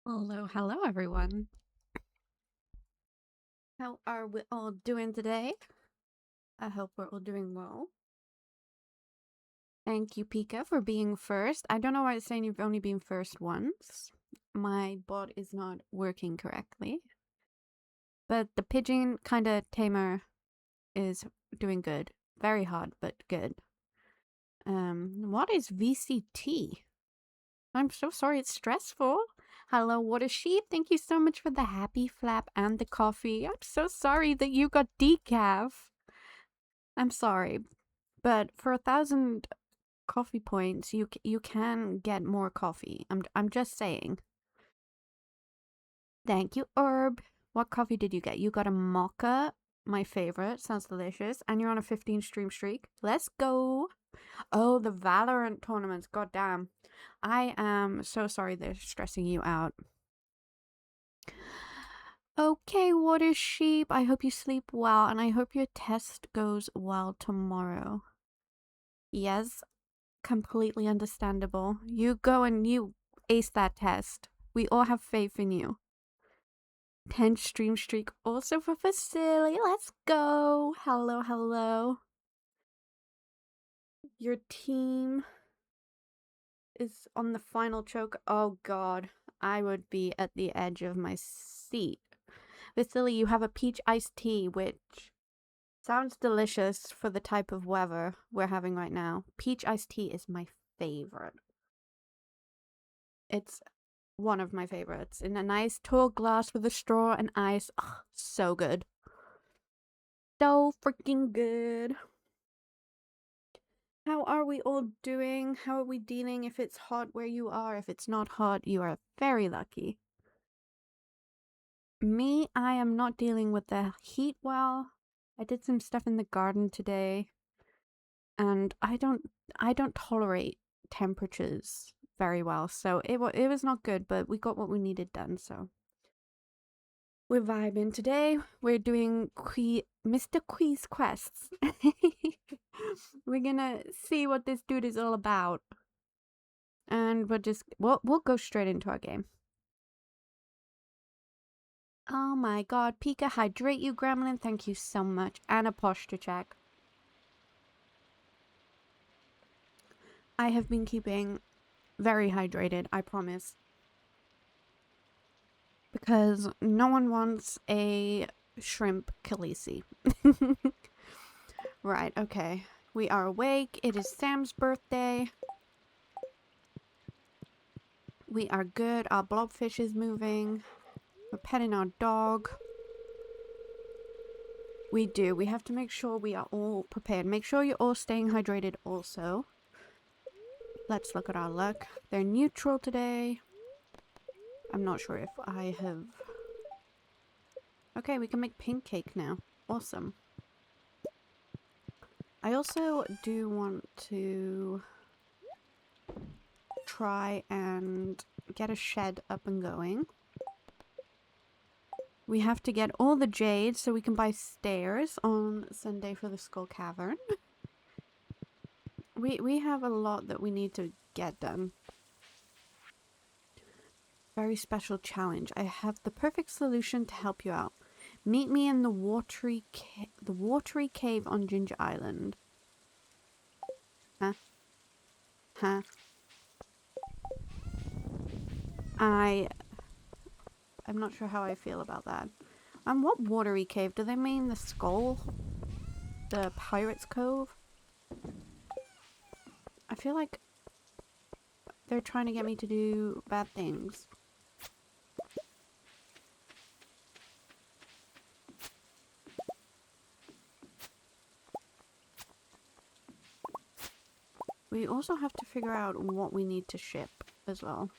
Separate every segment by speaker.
Speaker 1: Hello everyone. How are we all doing today? I hope we're all doing well. Thank you, Pika, for being first. I don't know why it's saying you've only been first once. My bot is not working correctly. But the pigeon kind of tamer is doing good. Very hard, but good. What is VCT? I'm so sorry, it's stressful. Hello, Water Sheep. Thank you so much for the happy flap and the coffee. I'm so sorry that you got decaf. I'm sorry, but for 1,000 coffee points, you can get more coffee. I'm just saying. Thank you, Herb. What coffee did you get? You got a mocha, my favorite. Sounds delicious. And you're on a 15 stream streak. Let's go. Oh, the Valorant tournaments. God damn. I am so sorry they're stressing you out. Okay, Water Sheep. I hope you sleep well, and I hope your test goes well tomorrow. Yes, completely understandable. You go and you ace that test. We all have faith in you. 10 stream streak also for Vasily. Let's go. Hello, hello. Your team is on the final choke. Oh god, I would be at the edge of my seat. Vasily, you have a peach iced tea, which sounds delicious for the type of weather we're having right now. Peach iced tea is my favorite. It's one of my favorites. In a nice tall glass with a straw and ice. Oh, so good. So freaking good. How are we all doing? How are we dealing? If it's hot where you are, if it's not hot, you are very lucky. Me, I am not dealing with the heat well. I did some stuff in the garden today, and I don't tolerate temperatures very well, so it was not good, but we got what we needed done, so we're vibing today. We're doing Mr. Quiz quests. We're gonna see what this dude is all about, and we'll go straight into our game. Oh my god, Pika, hydrate you, Gremlin. Thank you so much. And a posture check. I have been keeping very hydrated, I promise. Because no one wants a shrimp Khaleesi. Right, okay. We are awake. It is Sam's birthday. We are good. Our blobfish is moving. We're petting our dog. We do. We have to make sure we are all prepared. Make sure you're all staying hydrated also. Let's look at our luck. They're neutral today. I'm not sure if I have... Okay, we can make pink cake now. Awesome. I also do want to try and get a shed up and going. We have to get all the jade so we can buy stairs on Sunday for the Skull Cavern. We have a lot that we need to get done. Very special challenge. I have the perfect solution to help you out. Meet me in the watery cave on Ginger Island. Huh? Huh? I'm not sure how I feel about that. What watery cave? Do they mean the skull? The Pirate's Cove? I feel like they're trying to get me to do bad things. We also have to figure out what we need to ship as well.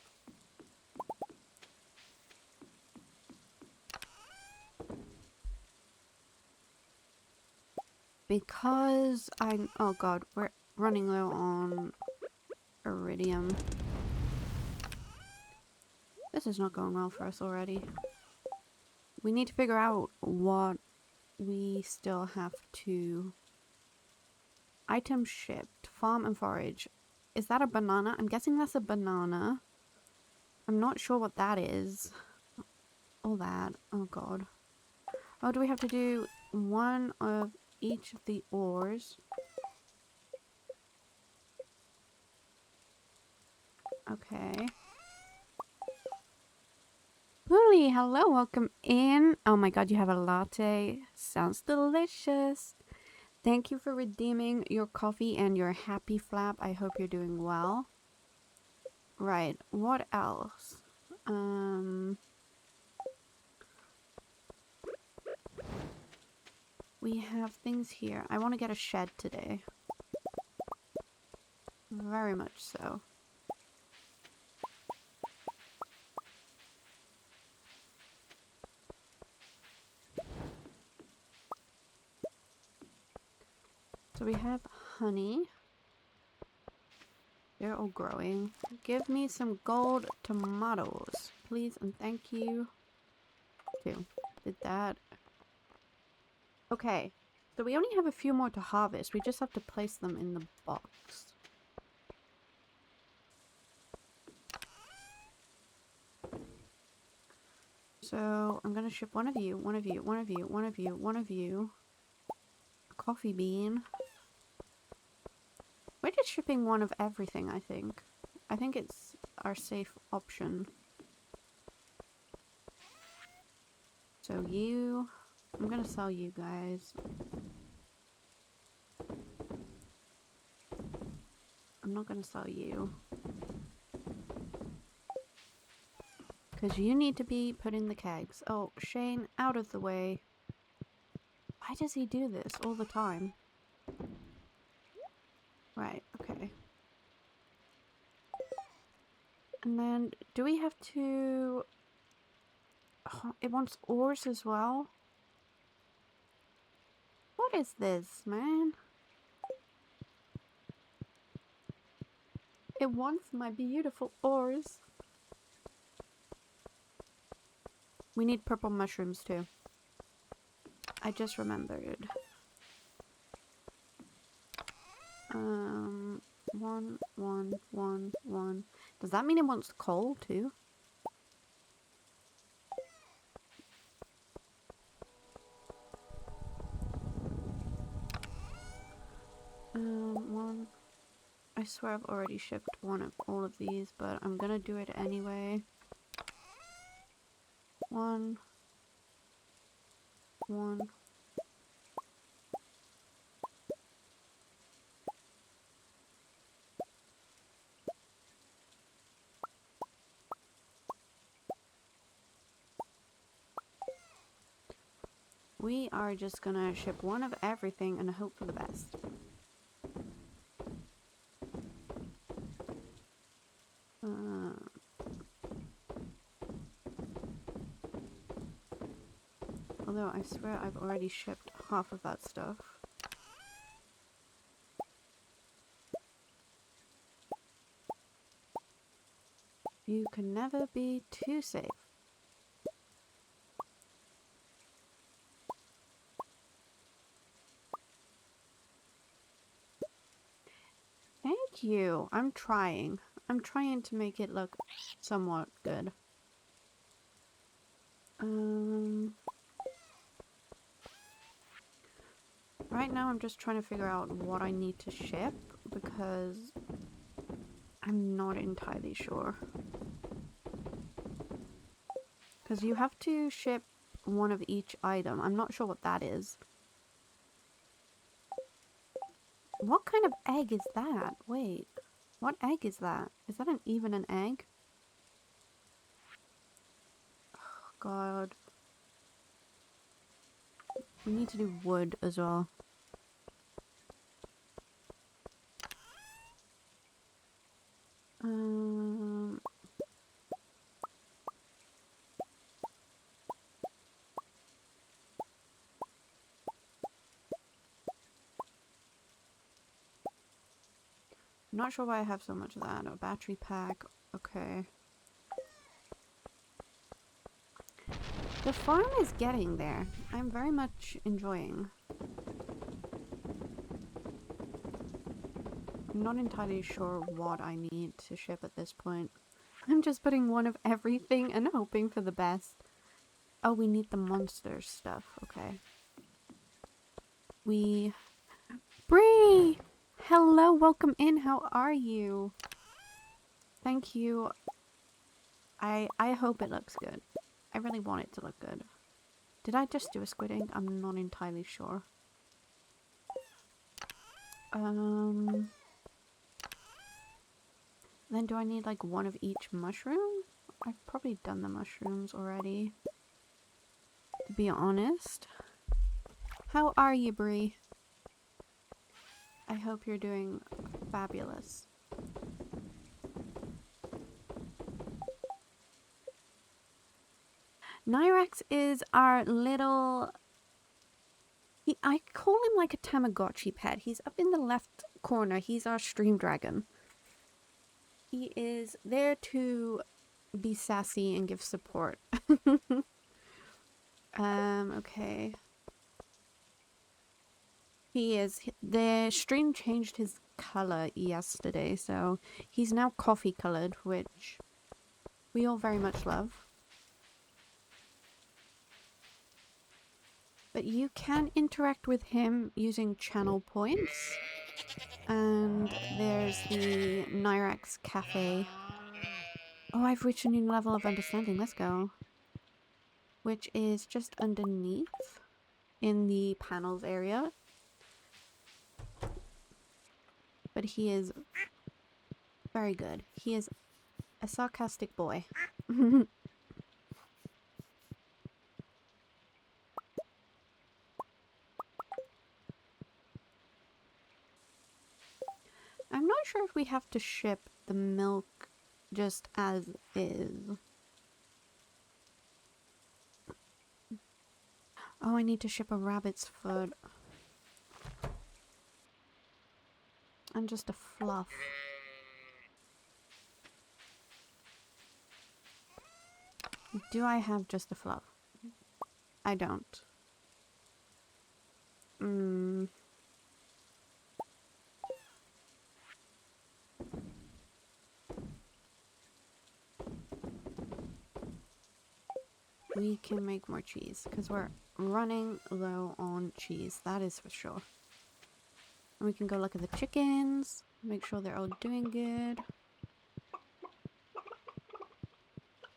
Speaker 1: Because oh god, we're running low on iridium. This is not going well for us already. We need to figure out what we still have to... Item shipped. Farm and forage. Is that a banana? I'm guessing that's a banana. I'm not sure what that is. All that. Oh god. Oh, do we have to do one of each of the ores? Okay. Lily, hello, welcome in. Oh my god, you have a latte. Sounds delicious. Thank you for redeeming your coffee and your happy flap. I hope you're doing well. Right, what else? We have things here. I want to get a shed today. Very much so. So we have honey. They're all growing. Give me some gold tomatoes, please, and thank you. Two. Did that. Okay. So we only have a few more to harvest. We just have to place them in the box. So I'm gonna ship one of you, one of you, one of you, one of you, one of you. A coffee bean. We're just shipping one of everything, I think. I think it's our safe option. So you... I'm gonna sell you guys. I'm not gonna sell you. Because you need to be put in the kegs. Oh, Shane, out of the way. Why does he do this all the time? Right, okay. And then, do we have to... Oh, it wants ores as well? What is this, man? It wants my beautiful ores. We need purple mushrooms too. I just remembered. One. Does that mean it wants coal too? One. I swear I've already shipped one of all of these, but I'm gonna do it anyway. One. We are just gonna ship one of everything and hope for the best. Although I swear I've already shipped half of that stuff. You can never be too safe. Thank you. I'm trying. I'm trying to make it look somewhat good. Right now I'm just trying to figure out what I need to ship because I'm not entirely sure. Because you have to ship one of each item. I'm not sure what that is. What kind of egg is that? Wait. What egg is that? Is that even an egg? Oh, God. We need to do wood as well. Not sure why I have so much of that. A battery pack. Okay. The farm is getting there. I'm very much enjoying. I'm not entirely sure what I need to ship at this point. I'm just putting one of everything and hoping for the best. Oh, we need the monster stuff. Okay. Bree! Hello, welcome in. How are you? Thank you. I hope it looks good. I really want it to look good. Did I just do a squid ink? I'm not entirely sure. Then do I need like one of each mushroom? I've probably done the mushrooms already, to be honest. How are you, Bree? I hope you're doing fabulous. Nyrax is our little... I call him like a Tamagotchi pet. He's up in the left corner. He's our stream dragon. He is there to be sassy and give support. Okay. The stream changed his color yesterday, so he's now coffee colored, which we all very much love. But you can interact with him using channel points. And there's the Nyrax Cafe. Oh, I've reached a new level of understanding. Let's go. Which is just underneath in the panels area. But he is very good. He is a sarcastic boy. I'm not sure if we have to ship the milk just as is. Oh, I need to ship a rabbit's foot. And just a fluff. Do I have just a fluff? I don't. We can make more cheese because we're running low on cheese. That is for sure. And we can go look at the chickens. Make sure they're all doing good.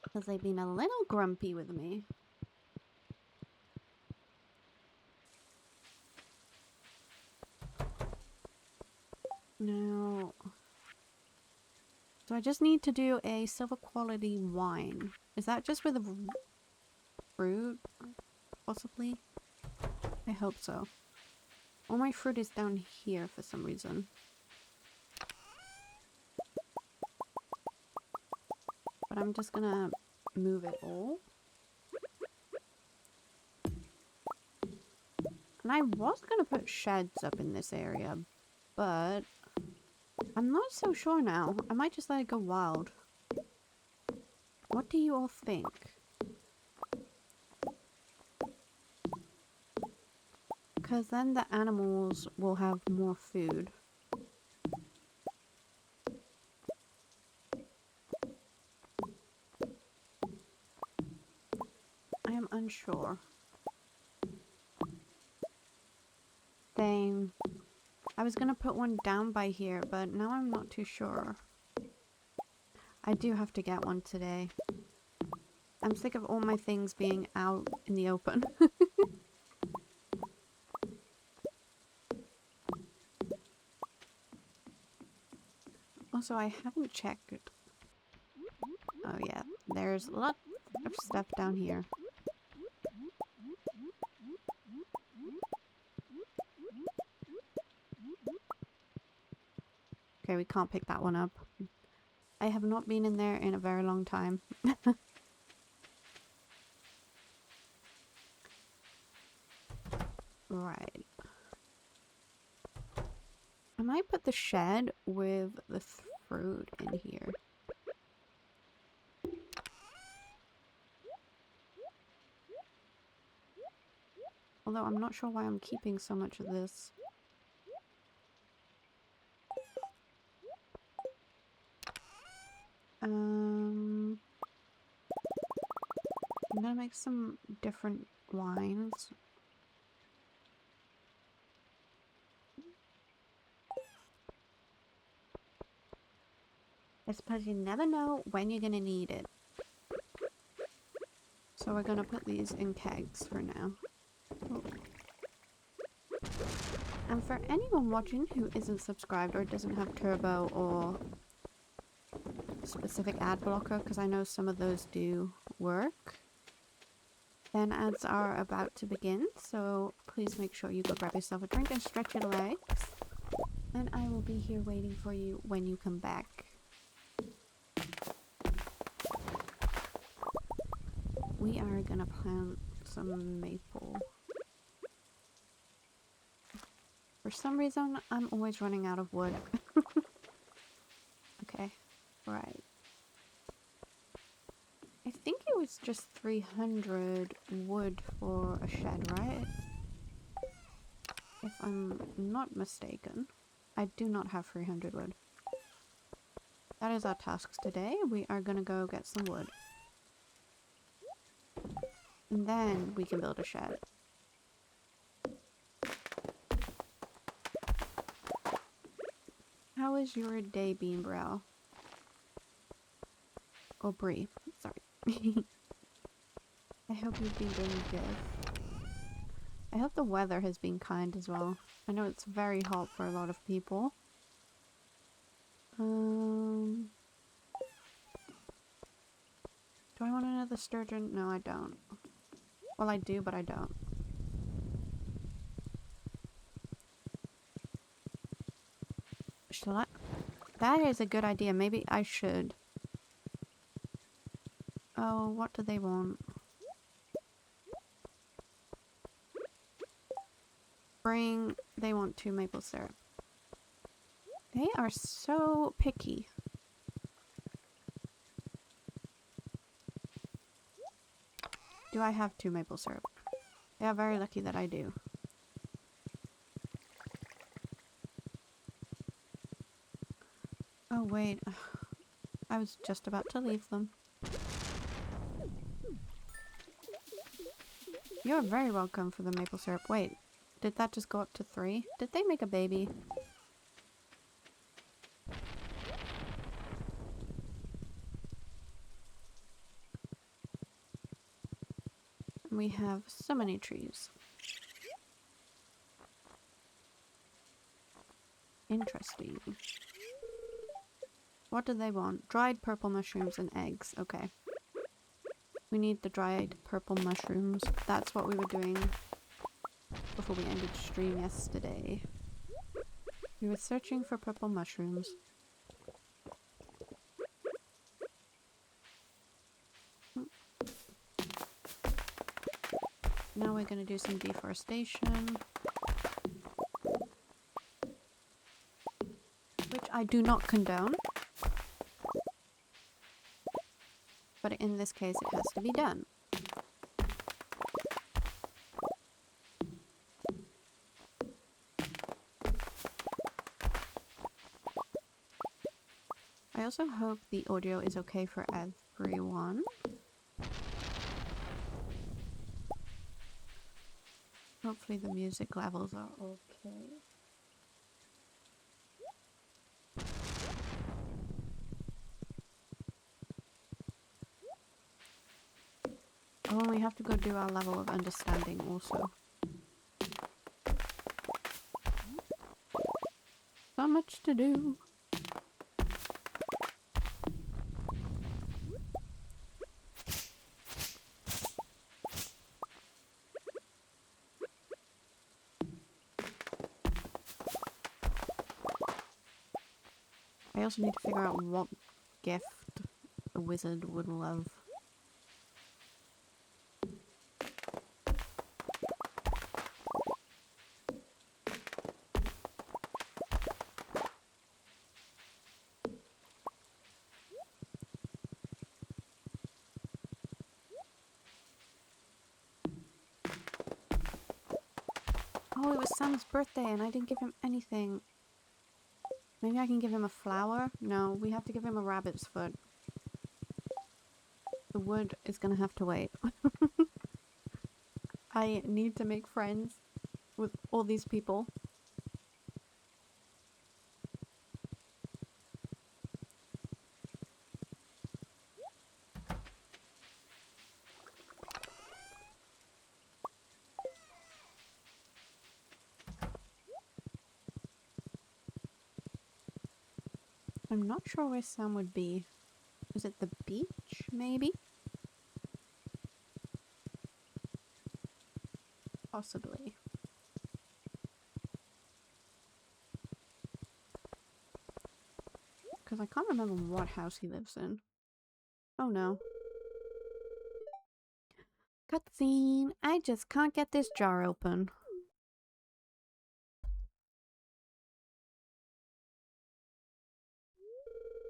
Speaker 1: Because they've been a little grumpy with me. Now... So I just need to do a silver quality wine. Is that just with a fruit? Possibly? I hope so. All my fruit is down here for some reason. But I'm just gonna move it all. And I was gonna put sheds up in this area, but I'm not so sure now. I might just let it go wild. What do you all think? Because then the animals will have more food. I am unsure. Dang. I was gonna put one down by here, but now I'm not too sure. I do have to get one today. I'm sick of all my things being out in the open. Also, I haven't checked. Oh yeah, there's a lot of stuff down here. Okay, we can't pick that one up. I have not been in there in a very long time. Right. I might put the shed with the fruit in here. Although I'm not sure why I'm keeping so much of this. make some different wines. I suppose you never know when you're gonna need it. So we're gonna put these in kegs for now. Oh. And for anyone watching who isn't subscribed or doesn't have turbo or specific ad blocker, because I know some of those do work, then ads are about to begin, so please make sure you go grab yourself a drink and stretch your legs, and I will be here waiting for you when you come back. We are gonna plant some maple. For some reason, I'm always running out of wood. Okay, right. I think it was just 300 wood for a shed, right? If I'm not mistaken. I do not have 300 wood. That is our tasks today. We are gonna go get some wood. And then we can build a shed. How is your day, Beanbrow? Or Brie, sorry. I hope you've been doing good. I hope the weather has been kind as well. I know it's very hot for a lot of people. Do I want another sturgeon? No, I don't. Well, I do, but I don't. Shall I? That is a good idea. Maybe I should. Oh, what do they want? They want 2 maple syrup. They are so picky. Do I have 2 maple syrup? They are very lucky that I do. Oh wait, I was just about to leave them. You're very welcome for the maple syrup. Wait, did that just go up to 3? Did they make a baby? We have so many trees. Interesting. What do they want? Dried purple mushrooms and eggs. Okay. We need the dried purple mushrooms. That's what we were doing before we ended stream yesterday. We were searching for purple mushrooms. Now we're gonna do some deforestation. Which I do not condone. But in this case, it has to be done. I also hope the audio is okay for everyone. Hopefully the music levels are okay. Oh, and we have to go do our level of understanding also. So much to do. I also need to figure out what gift a wizard would love. Oh, it was Sam's birthday and I didn't give him anything. Maybe I can give him a flower? No, we have to give him a rabbit's foot. The wood is gonna have to wait. I need to make friends with all these people. I'm not sure where Sam would be. Is it the beach, maybe? Possibly. Because I can't remember what house he lives in. Oh no. Cutscene! I just can't get this jar open.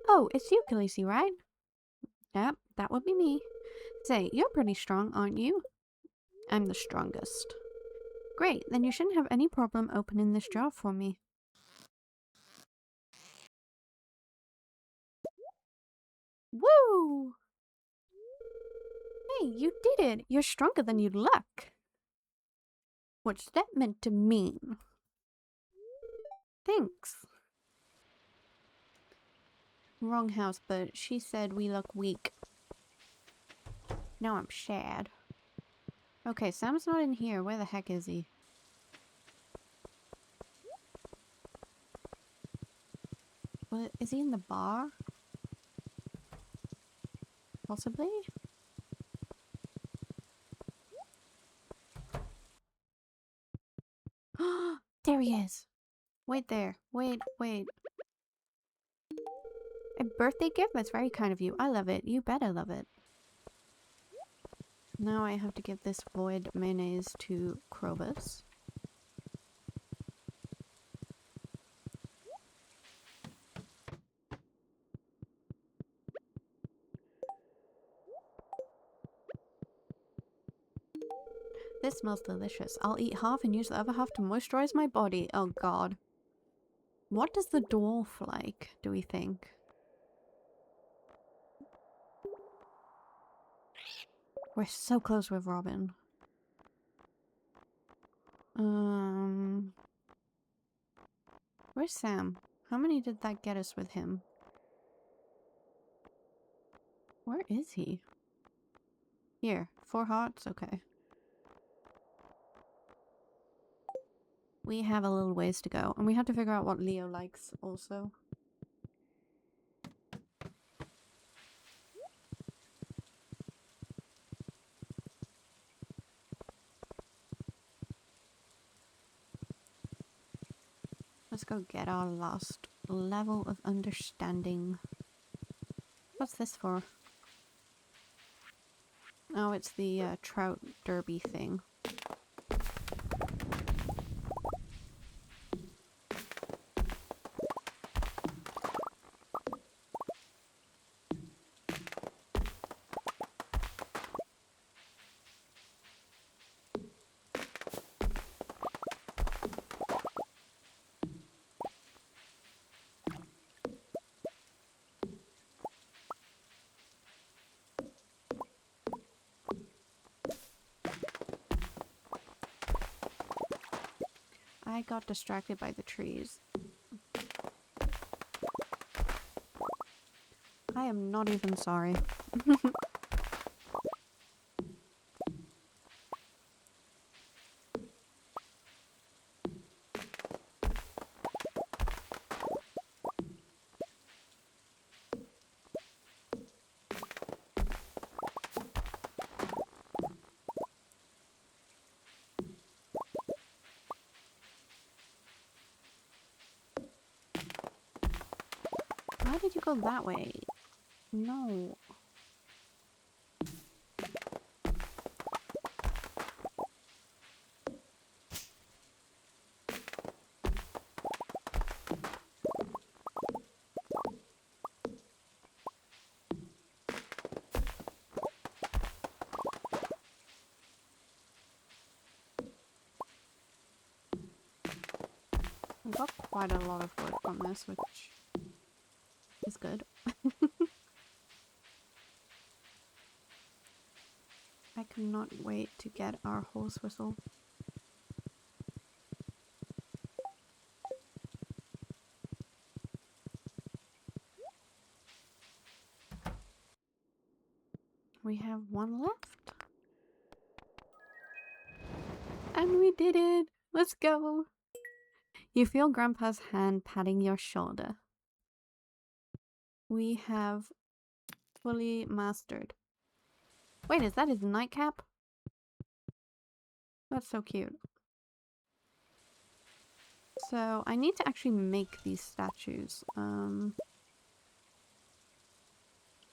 Speaker 1: Oh, it's you, Khaleesi, right? Yep, that would be me. Say, you're pretty strong, aren't you? I'm the strongest. Great, then you shouldn't have any problem opening this jar for me. Woo! Hey, you did it! You're stronger than you look! What's that meant to mean? Thanks. Wrong house, but she said we look weak. Now I'm sad. Okay, Sam's not in here. Where the heck is he? What, is he in the bar? Possibly? There he is! Wait there. Wait. A birthday gift? That's very kind of you. I love it. You bet I love it. Now I have to give this void mayonnaise to Krobus. This smells delicious. I'll eat half and use the other half to moisturize my body. Oh god. What does the dwarf like, do we think? We're so close with Robin. Where's Sam? How many did that get us with him? Where is he? Here. 4 hearts? Okay. We have a little ways to go. And we have to figure out what Leo likes also. Let's go get our last level of understanding. What's this for? Oh, it's the trout derby thing. I got distracted by the trees. I am not even sorry. Why did you go that way? No. I got quite a lot of wood from this, which is good. cannot wait to get our horse whistle. We have one left. And we did it! Let's go! You feel Grandpa's hand patting your shoulder. We have fully mastered. Wait, is that his nightcap? That's so cute. So, I need to actually make these statues.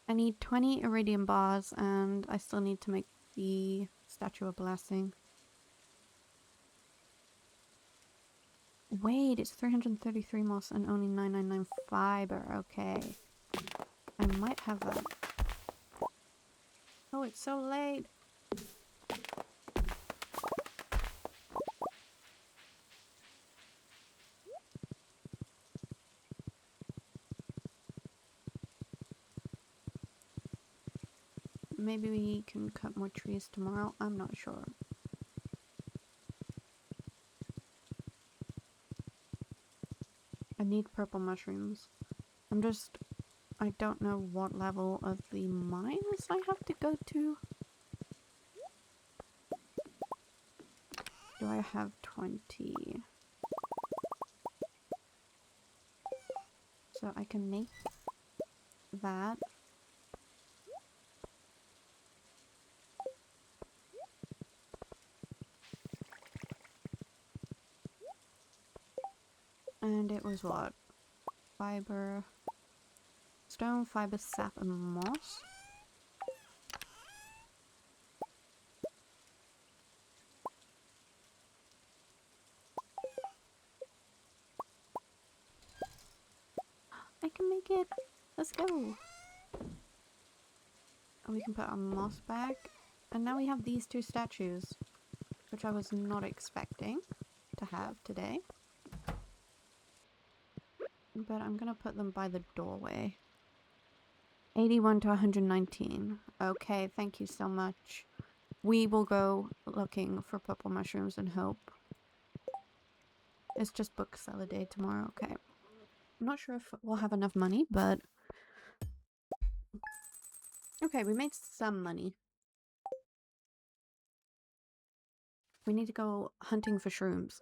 Speaker 1: I need 20 iridium bars, and I still need to make the Statue of Blessing. Wait, it's 333 moss and only 999 fiber. Okay. I might have that. Oh, it's so late. Maybe we can cut more trees tomorrow. I'm not sure. I need purple mushrooms. I don't know what level of the mines I have to go to. Do I have 20? So I can make that. And it was what? Fiber, stone, fiber, sap, and moss. I can make it. Let's go. And we can put our moss back. And now we have these two statues, which I was not expecting to have today. But I'm gonna put them by the doorway. 81 to 119. Okay, thank you so much. We will go looking for purple mushrooms and hope. It's just book seller day tomorrow. Okay. I'm not sure if we'll have enough money, but... Okay, we made some money. We need to go hunting for shrooms.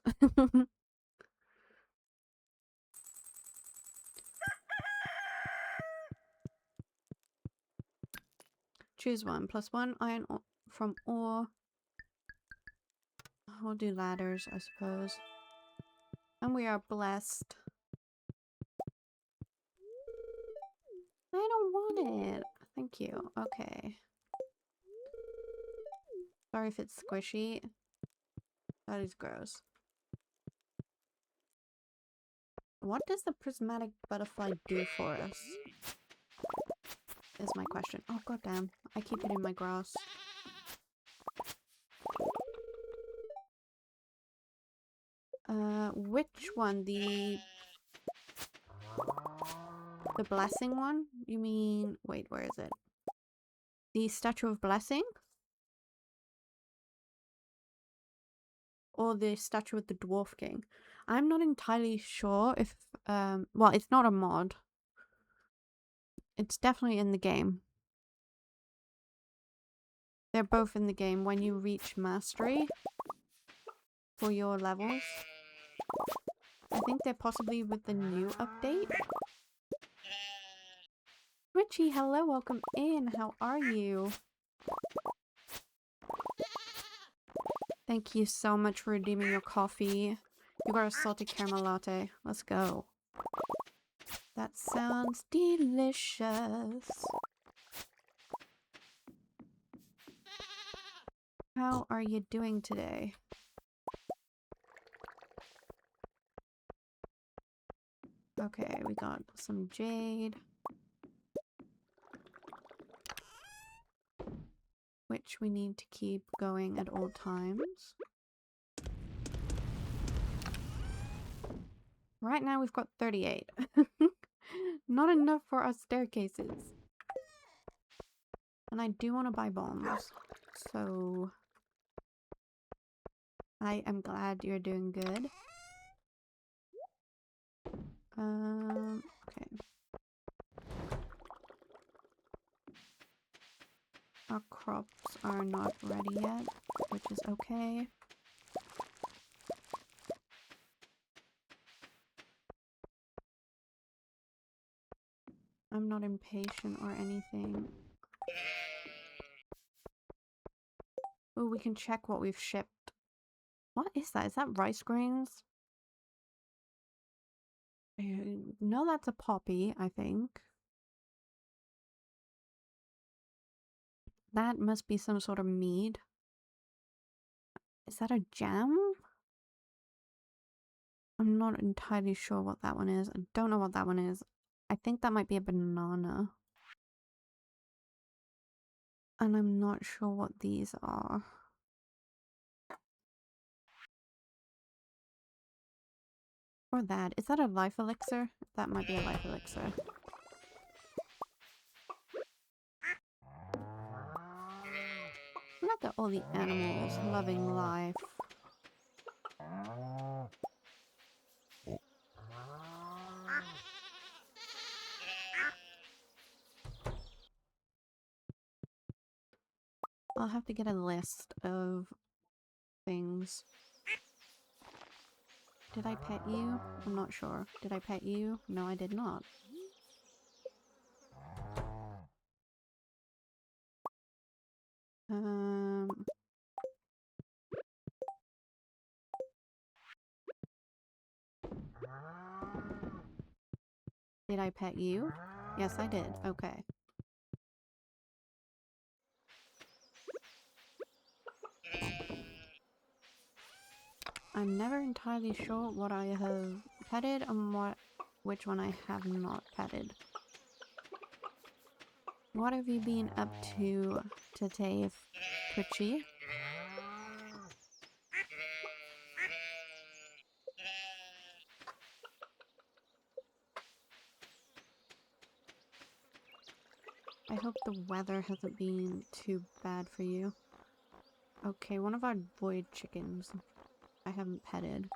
Speaker 1: Choose one. +1 iron from ore. We'll do ladders, I suppose. And we are blessed. I don't want it. Thank you. Okay. Sorry if it's squishy. That is gross. What does the prismatic butterfly do for us? Is my question. Oh, goddamn. I keep it in my grass. Which one? The blessing one? You mean... Wait, where is it? The Statue of Blessing? Or the statue of the Dwarf King? I'm not entirely sure if... well, it's not a mod. It's definitely in the game. They're both in the game when you reach mastery for your levels. I think they're possibly with the new update. Richie, hello, welcome in. How are you? Thank you so much for redeeming your coffee. You got a salted caramel latte. Let's go. That sounds delicious. How are you doing today? Okay, we got some jade. Which we need to keep going at all times. Right now we've got 38. Not enough for our staircases. And I do want to buy bombs. So I am glad you're doing good. Okay. Our crops are not ready yet, which is okay. I'm not impatient or anything. Oh, we can check what we've shipped. What is that? Is that rice grains? No, that's a poppy, I think. That must be some sort of mead. Is that a jam? I'm not entirely sure what that one is. I don't know what that one is. I think that might be a banana. And I'm not sure what these are. Or that. Is that a life elixir? That might be a life elixir. Look at all the animals loving life. I'll have to get a list of things. Did I pet you? I'm not sure. Did I pet you? No, I did not. Did I pet you? Yes, I did. Okay. I'm never entirely sure what I have petted and which one I have not petted. What have you been up to today, Twitchy? I hope the weather hasn't been too bad for you. Okay, one of our void chickens I haven't petted.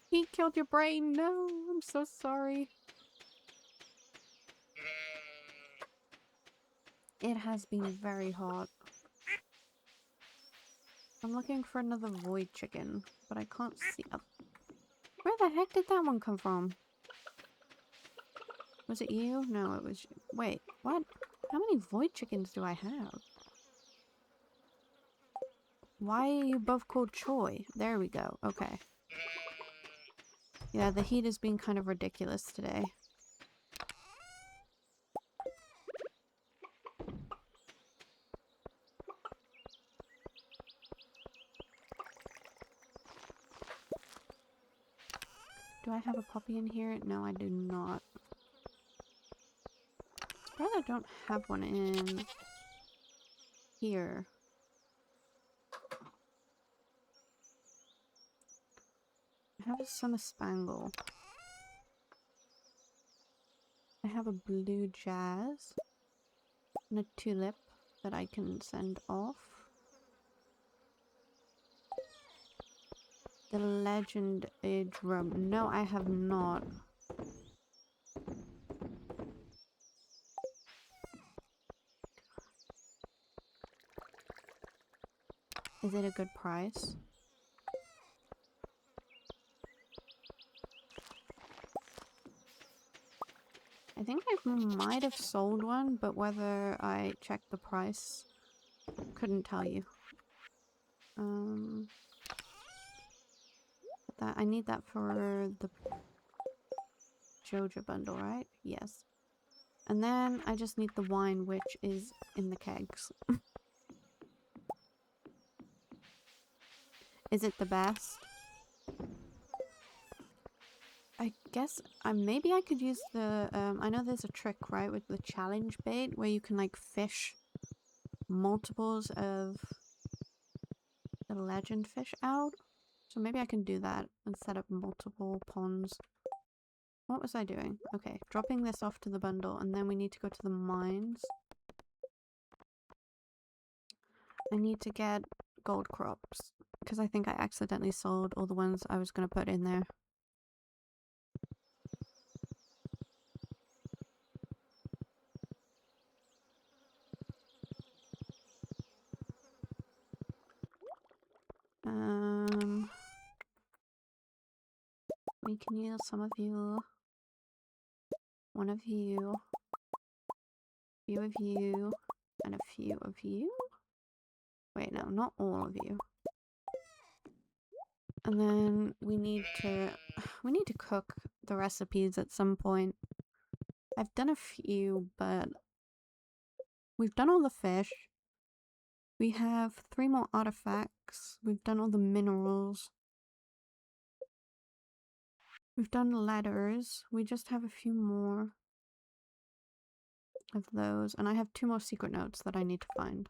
Speaker 1: He killed your brain! No! I'm so sorry. It has been very hot. I'm looking for another void chicken, but I can't see up. Where the heck did that one come from? Was it you? No, it was... Wait, what? How many void chickens do I have? Why are you both called Choi? There we go. Okay. Yeah, the heat has been kind of ridiculous today. Do I have a puppy in here? No, I do not. I don't have one in here. I have a summer spangle. I have a blue jazz and a tulip that I can send off. The legend age rum. No, I have not. Is it a good price? I think I might have sold one, but whether I checked the price, couldn't tell you. That I need that for the Joja bundle, right? Yes. And then I just need the wine, which is in the kegs. Is it the best? I guess maybe I could use the I know there's a trick, right, with the challenge bait where you can like fish multiples of the legend fish out. So maybe I can do that and set up multiple ponds. What was I doing? Okay, dropping this off to the bundle and then we need to go to the mines. I need to get gold crops because I think I accidentally sold all the ones I was going to put in there. We can use some of you, one of you, a few of you, and a few of you. Wait, no, not all of you. And then we need to cook the recipes at some point. I've done a few, but we've done all the fish. We have 3 more artifacts. We've done all the minerals. We've done letters. We just have a few more of those. And I have 2 more secret notes that I need to find.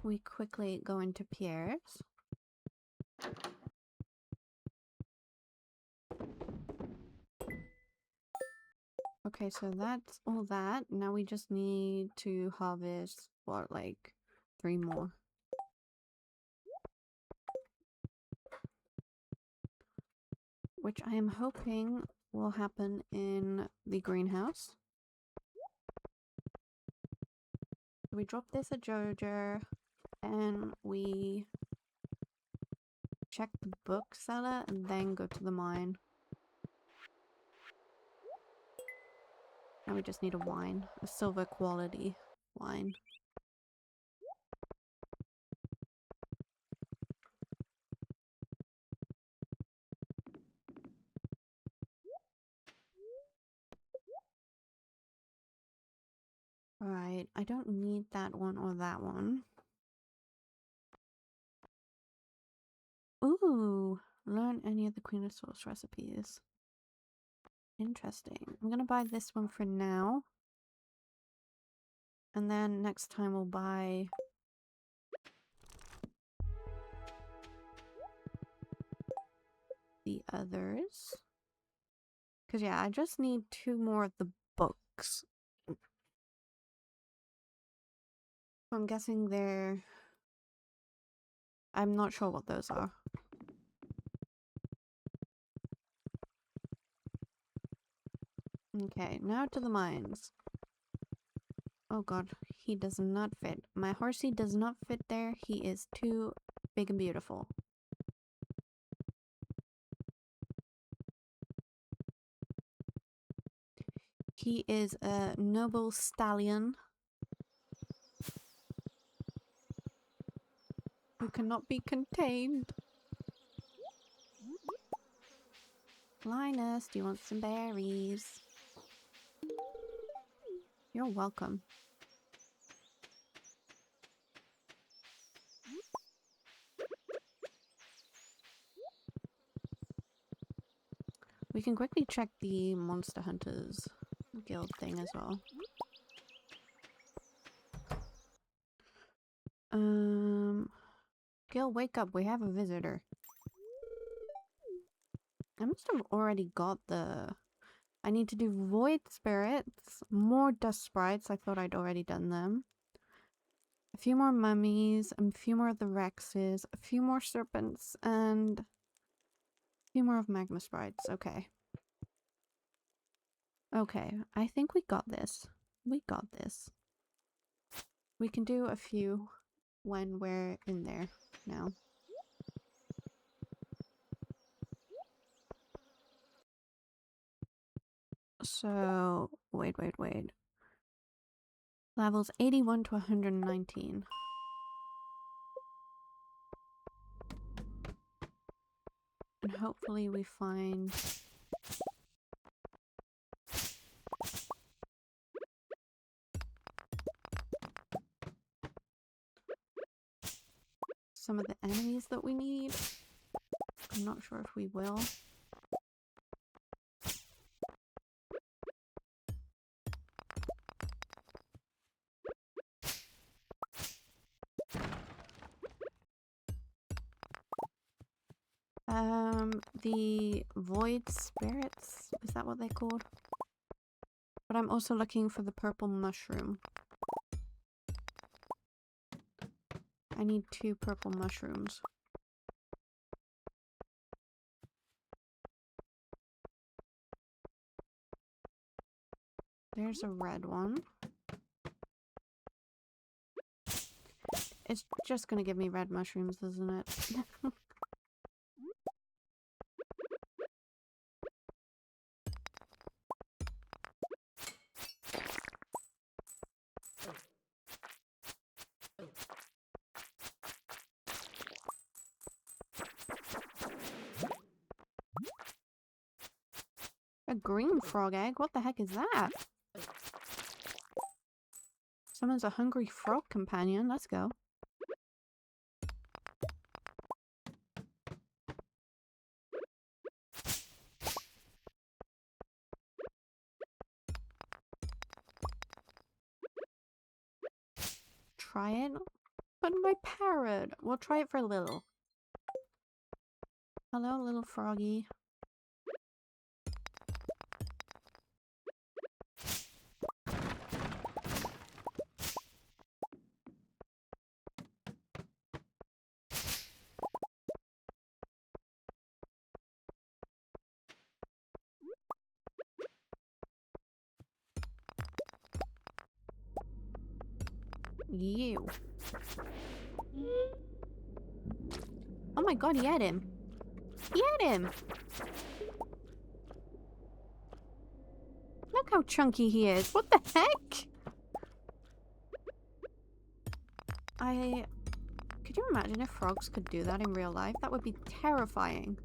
Speaker 1: We quickly go into Pierre's. Okay, so that's all that. Now we just need to harvest, what, like 3 more. Which I am hoping will happen in the greenhouse. We drop this at Jojo, and we check the bookseller, and then go to the mine. Now we just need a wine, a silver quality wine. Alright, I don't need that one or that one. Ooh, learn any of the Queen of Sauce recipes. Interesting. I'm gonna buy this one for now. And then next time we'll buy the others. Because yeah, I just need 2 more of the books. I'm guessing they're... I'm not sure what those are. Okay, now to the mines. Oh god, he does not fit. My horsey does not fit there. He is too big and beautiful. He is a noble stallion who cannot be contained. Linus, do you want some berries? You're welcome. We can quickly check the Monster Hunters Guild thing as well. Gil, wake up. We have a visitor. I must have already got the... I need to do Void Spirits, more Dust Sprites. I thought I'd already done them. A few more mummies, a few more of the Rexes, a few more serpents, and a few more of Magma Sprites. Okay. Okay, I think we got this. We got this. We can do a few when we're in there now. So, wait. Levels 81 to 119. And hopefully we find... some of the enemies that we need. I'm not sure if we will. The void spirits, is that what they're called? But I'm also looking for the purple mushroom. I need 2 purple mushrooms. There's a red one. It's just gonna give me red mushrooms, isn't it? A green frog egg? What the heck is that? Someone's a hungry frog companion. Let's go. Try it? But my parrot. We'll try it for a little. Hello, little froggy. You. Oh my god, he had him. He had him! Look how chunky he is. What the heck? Could you imagine if frogs could do that in real life? That would be terrifying.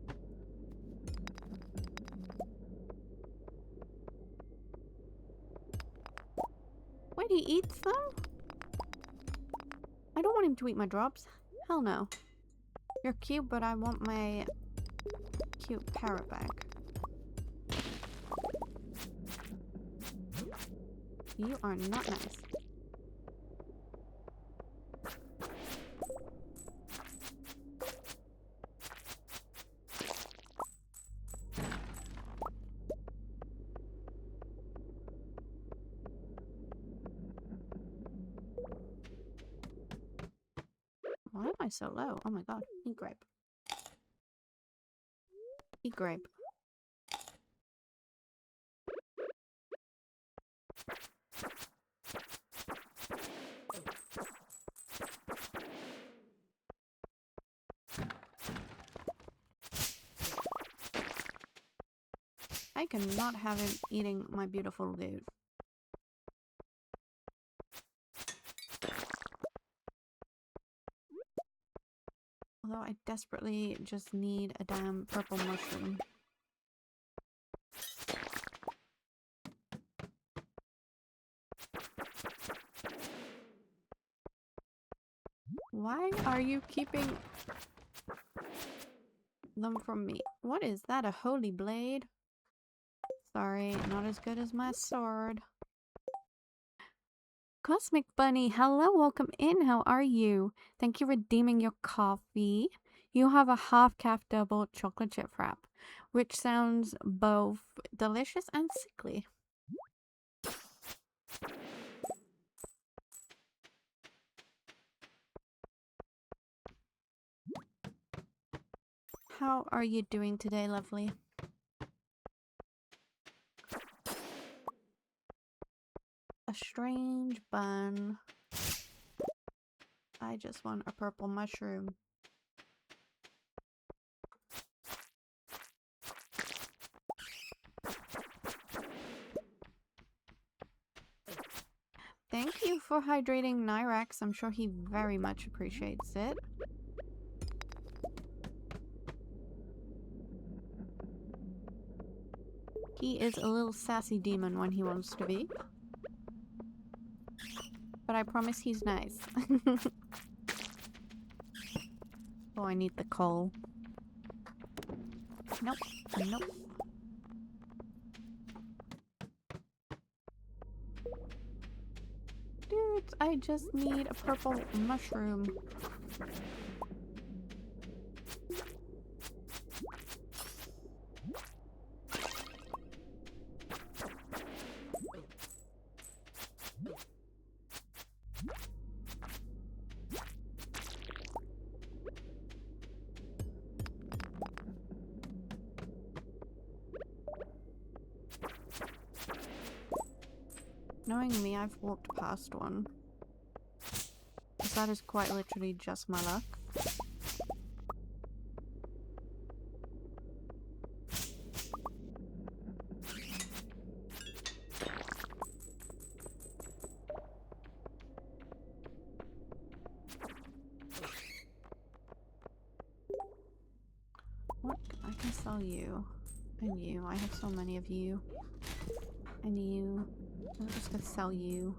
Speaker 1: Wait, he eats them? I don't want him to eat my drops. Hell no. You're cute, but I want my cute parrot back. You are not nice. Why am I so low? Oh my god. Eat grape. Eat grape. I cannot have him eating my beautiful dude. Although I desperately just need a damn purple mushroom. Why are you keeping them from me? What is that? A holy blade? Sorry, not as good as my sword. Cosmic Bunny, hello, welcome in. How are you? Thank you for redeeming your coffee. You have a half-calf double chocolate chip wrap, which sounds both delicious and sickly. How are you doing today, lovely? A strange bun. I just want a purple mushroom. Thank you for hydrating Nyrax. I'm sure he very much appreciates it. He is a little sassy demon when he wants to be. But I promise he's nice. Oh, I need the coal. Nope. Nope. Dudes, I just need a purple mushroom. knowing me, I've walked past one. Because that is quite literally just my luck. What? I can sell you. And you. I have so many of you. And you. I'm just gonna sell you.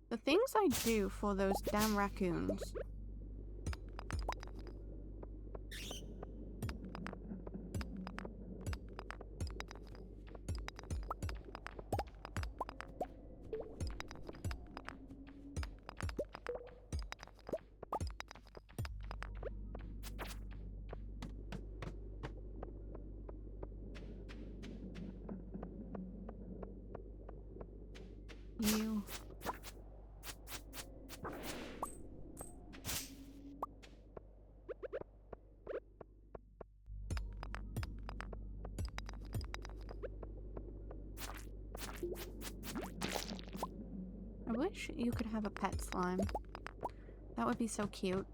Speaker 1: The things I do for those damn raccoons. You. I wish you could have a pet slime. That would be so cute.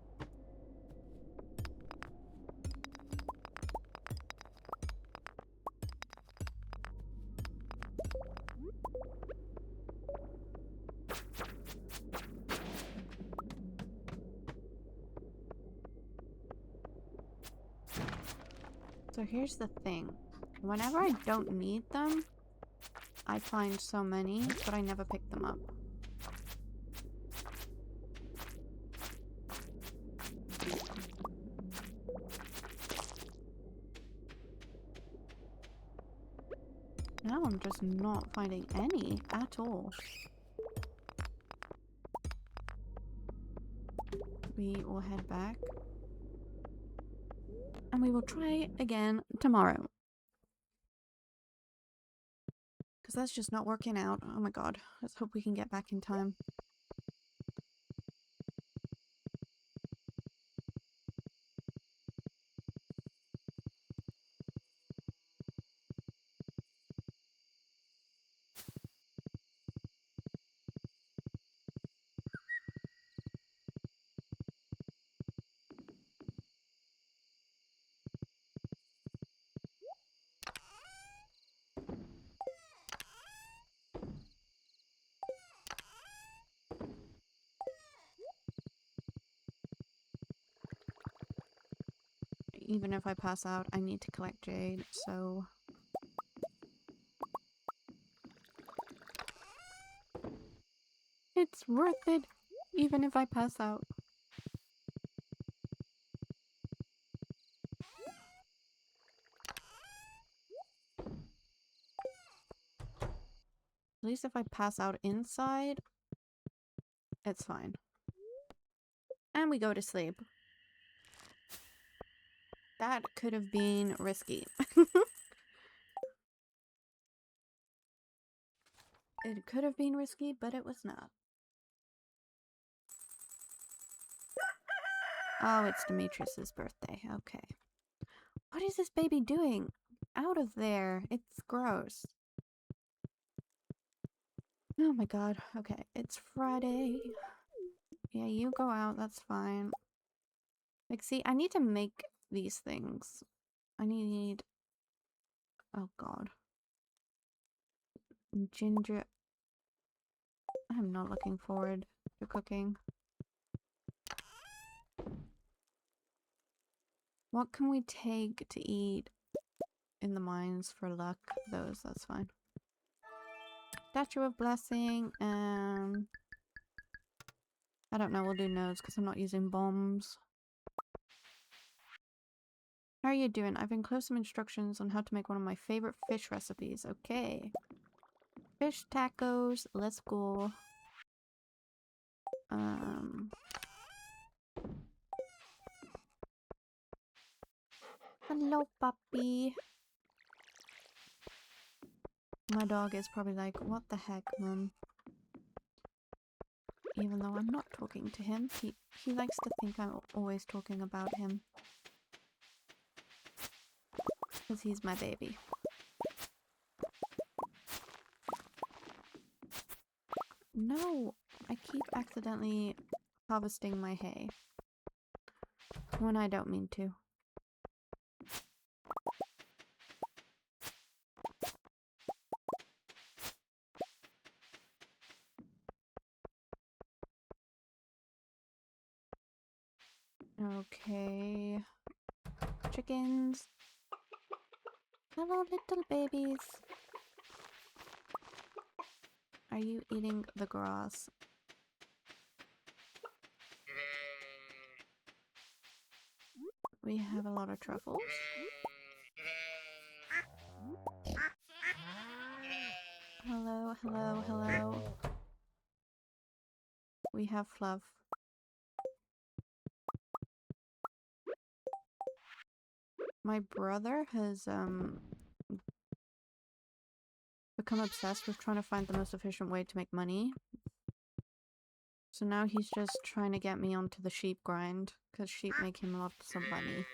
Speaker 1: So here's the thing. Whenever I don't need them, I find so many, but I never pick them up. Now I'm just not finding any at all. We will head back. And we will try again tomorrow. Because that's just not working out. Oh my god. Let's hope we can get back in time. Even if I pass out, I need to collect jade, so... It's worth it, even if I pass out. At least if I pass out inside, it's fine. And we go to sleep. That could have been risky. It could have been risky, but it was not. Oh, it's Demetrius's birthday. Okay. What is this baby doing? Out of there. It's gross. Oh my god. Okay, it's Friday. Yeah, you go out. That's fine. Like, see, I need to make these things. I need... Oh god. Ginger... I'm not looking forward to cooking. What can we take to eat in the mines for luck? Those, that's fine. Statue of Blessing, I don't know, we'll do nodes because I'm not using bombs. How are you doing? I've enclosed some instructions on how to make one of my favorite fish recipes. Okay. Fish tacos, let's go. Hello, puppy. My dog is probably like, what the heck, man? even though I'm not talking to him. He likes to think I'm always talking about him. Because he's my baby. No! I keep accidentally harvesting my hay. When I don't mean to. Okay. Chickens. Hello, little babies. Are you eating the grass? We have a lot of truffles. Hello, hello, hello. We have fluff. My brother has become obsessed with trying to find the most efficient way to make money. So now he's just trying to get me onto the sheep grind, because sheep make him lots of money.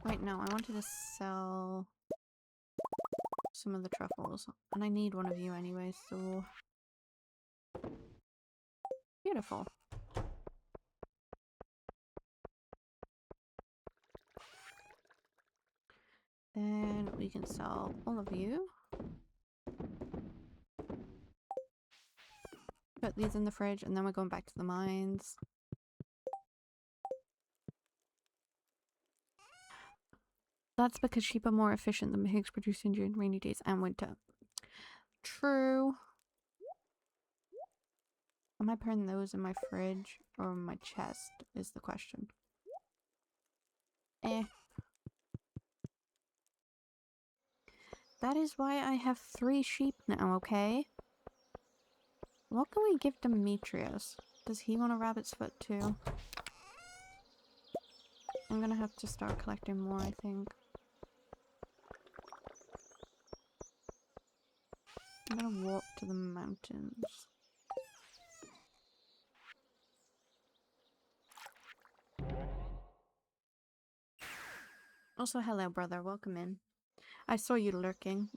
Speaker 1: Wait, no, I wanted to sell some of the truffles. And I need one of you anyway, so... Beautiful. Then we can sell all of you. Put these in the fridge, and then we're going back to the mines. That's because sheep are more efficient than pigs, producing during rainy days and winter. True. Am I putting those in my fridge or in my chest is the question. That is why I have 3 sheep now, okay? What can we give Demetrius? Does he want a rabbit's foot too? I'm gonna have to start collecting more, I think. I'm gonna walk to the mountains. Also, hello, brother. Welcome in. I saw you lurking.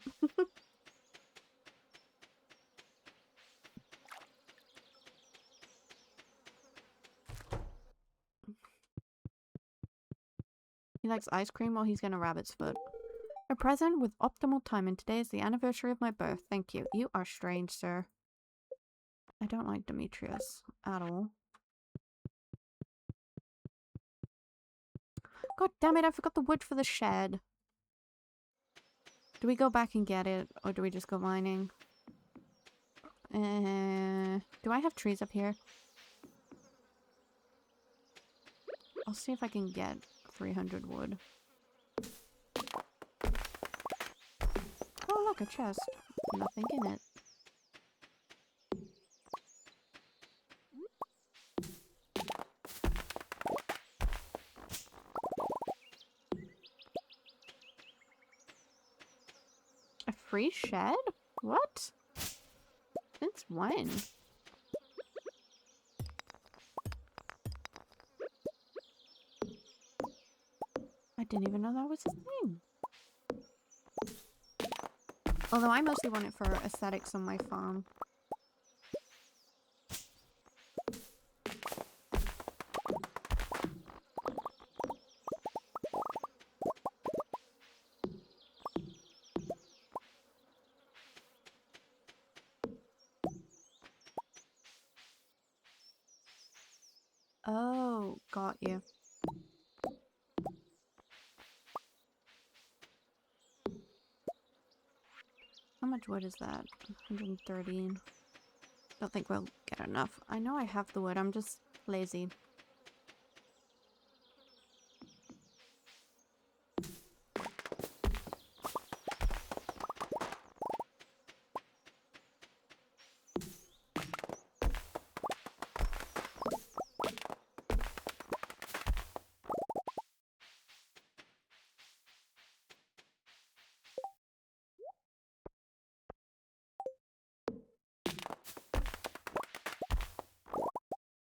Speaker 1: He likes ice cream while he's getting a rabbit's foot. A present with optimal timing. Today is the anniversary of my birth. Thank you. You are strange, sir. I don't like Demetrius at all. God damn it, I forgot the wood for the shed. Do we go back and get it, or do we just go mining? Do I have trees up here? I'll see if I can get 300 wood. Oh look, a chest. Nothing in it. A free shed? What? Since when? I didn't even know that was a thing. Although I mostly want it for aesthetics on my farm. Oh, got you. How much wood is that? 113. Don't think we'll get enough. I know I have the wood, I'm just lazy.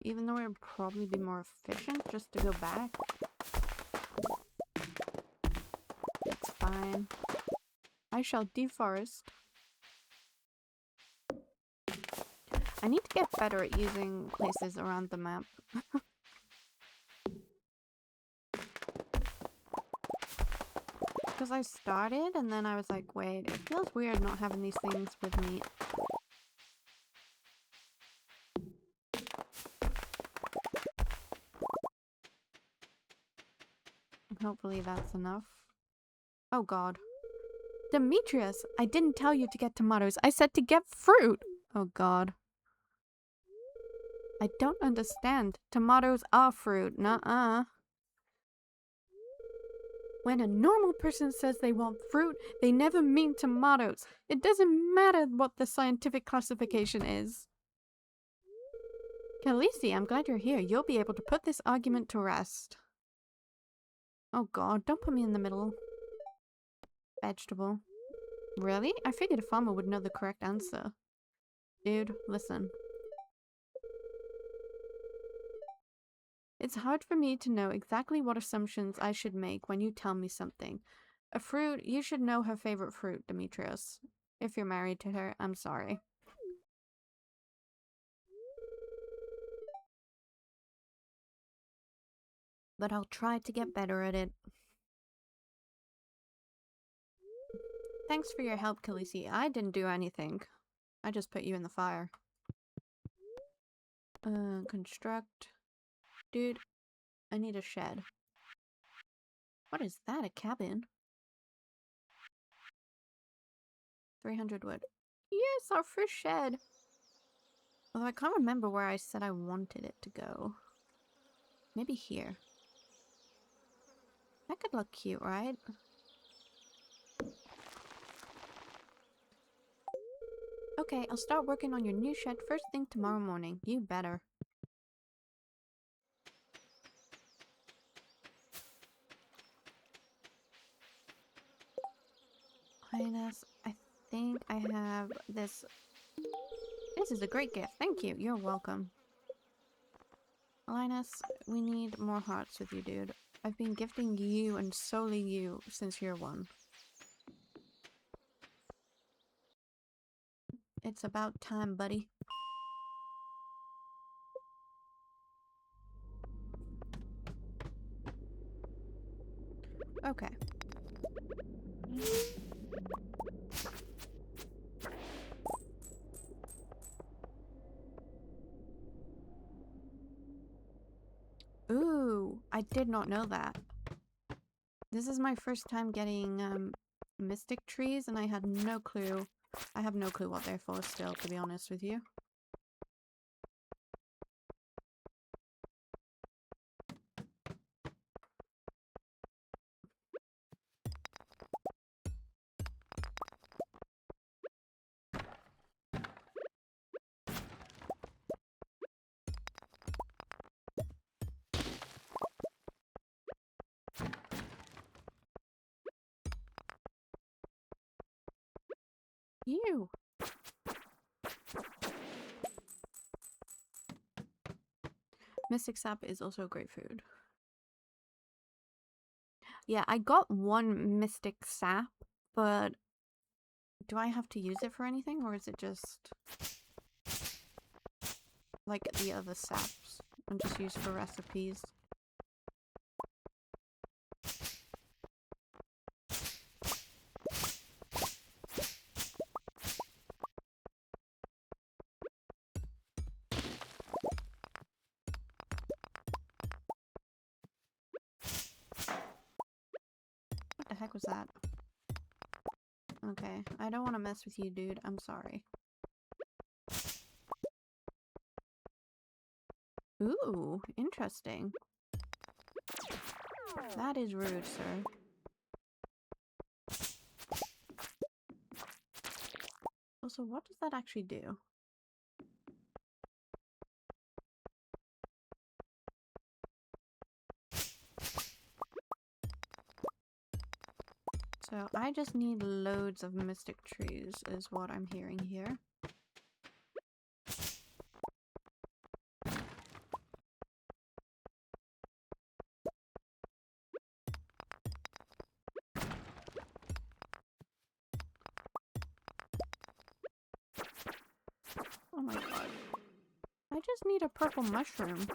Speaker 1: Even though it would probably be more efficient just to go back. It's fine. I shall deforest. I need to get better at using places around the map. Because I started and then I was like, wait, it feels weird not having these things with me. Hopefully that's enough. Oh god. Demetrius, I didn't tell you to get tomatoes. I said to get fruit. Oh god. I don't understand. Tomatoes are fruit. Nuh-uh. When a normal person says they want fruit, they never mean tomatoes. It doesn't matter what the scientific classification is. Khaleesi, I'm glad you're here. You'll be able to put this argument to rest. Oh god, don't put me in the middle. Vegetable. Really? I figured a farmer would know the correct answer. Dude, listen. It's hard for me to know exactly what assumptions I should make when you tell me something. A fruit, you should know her favorite fruit, Demetrius. If you're married to her, I'm sorry. But I'll try to get better at it. Thanks for your help, Khaleesi. I didn't do anything. I just put you in the fire. Construct. Dude, I need a shed. What is that, a cabin? 300 wood. Yes, our first shed! Although I can't remember where I said I wanted it to go. Maybe here. That could look cute, right? Okay, I'll start working on your new shed first thing tomorrow morning. You better. Highness, I think I have this. This is a great gift. Thank you. You're welcome. Linus, we need more hearts with you, dude. I've been gifting you and solely you since year 1. It's about time, buddy. Okay. Ooh, I did not know that. This is my first time getting mystic trees and I had no clue. I have no clue what they're for still, to be honest with you. Ew. Mystic sap is also great food. Yeah, I got 1 mystic sap, but do I have to use it for anything or is it just like the other saps and just used for recipes? What the heck was that? Okay, I don't want to mess with you, dude. I'm sorry. Ooh, interesting. That is rude, sir. Also, what does that actually do? So, I just need loads of mystic trees, is what I'm hearing here. Oh my god. I just need a purple mushroom.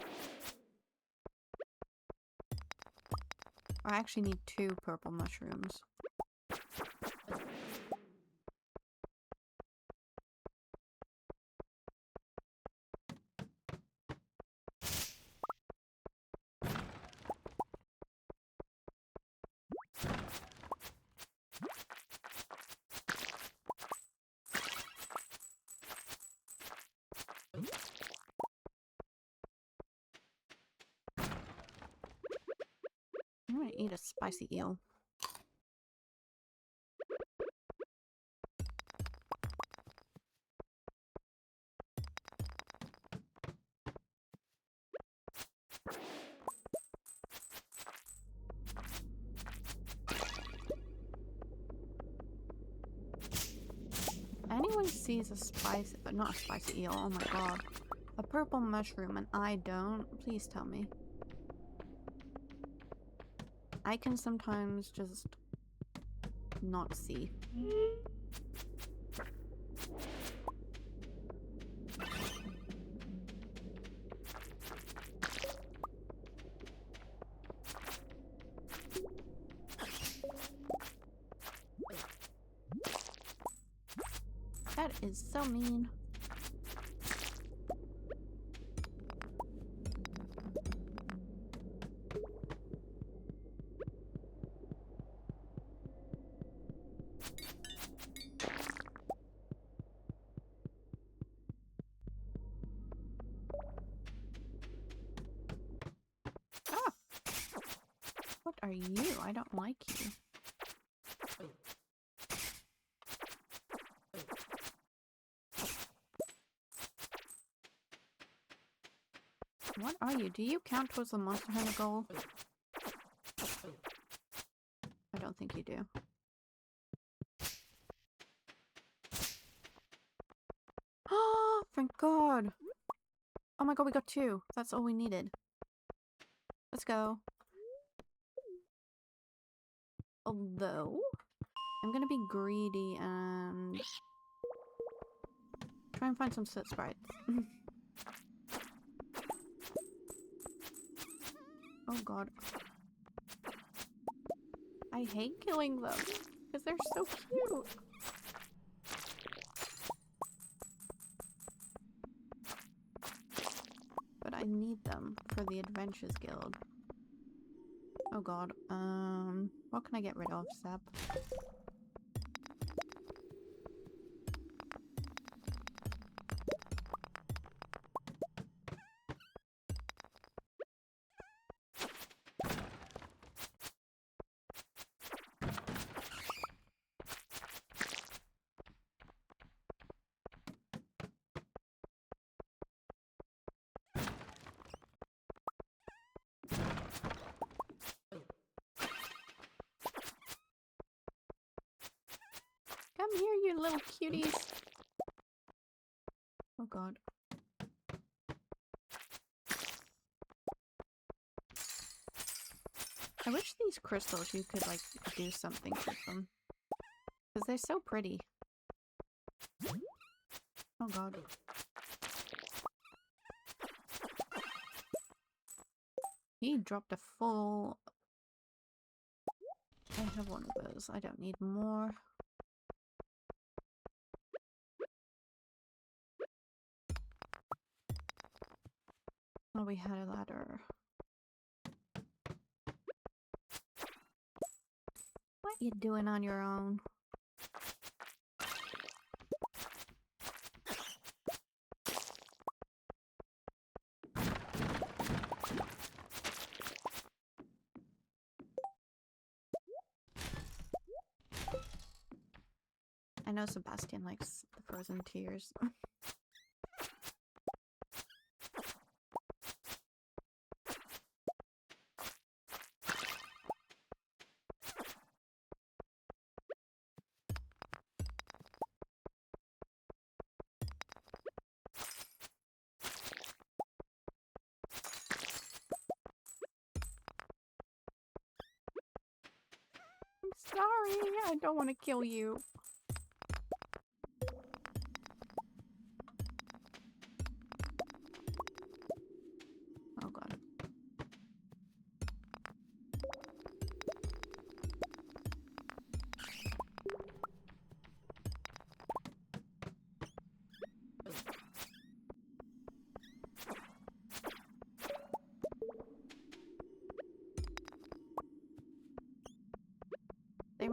Speaker 1: I actually need 2 purple mushrooms. I'm gonna eat a spicy eel. Anyone sees a spicy, not a spicy eel, oh my god. A purple mushroom and I don't, please tell me. I can sometimes just not see. That is so mean. Ah! What are you? I don't like you. What are you? Do you count towards the monster hunter goal? I don't think you do. Oh, thank god! Oh my god, we got 2. That's all we needed. Let's go. Although, I'm gonna be greedy and try and find some soot sprites. Oh god. I hate killing them because they're so cute. But I need them for the Adventures Guild. Oh god. What can I get rid of, Seb? Come here, you little cuties. Oh god. I wish these crystals you could like do something with them. Because they're so pretty. Oh god. He dropped a full... I have one of those. I don't need more. Oh, we had a ladder. What you doing on your own? I know Sebastian likes the frozen tears. I'm sorry, I don't want to kill you.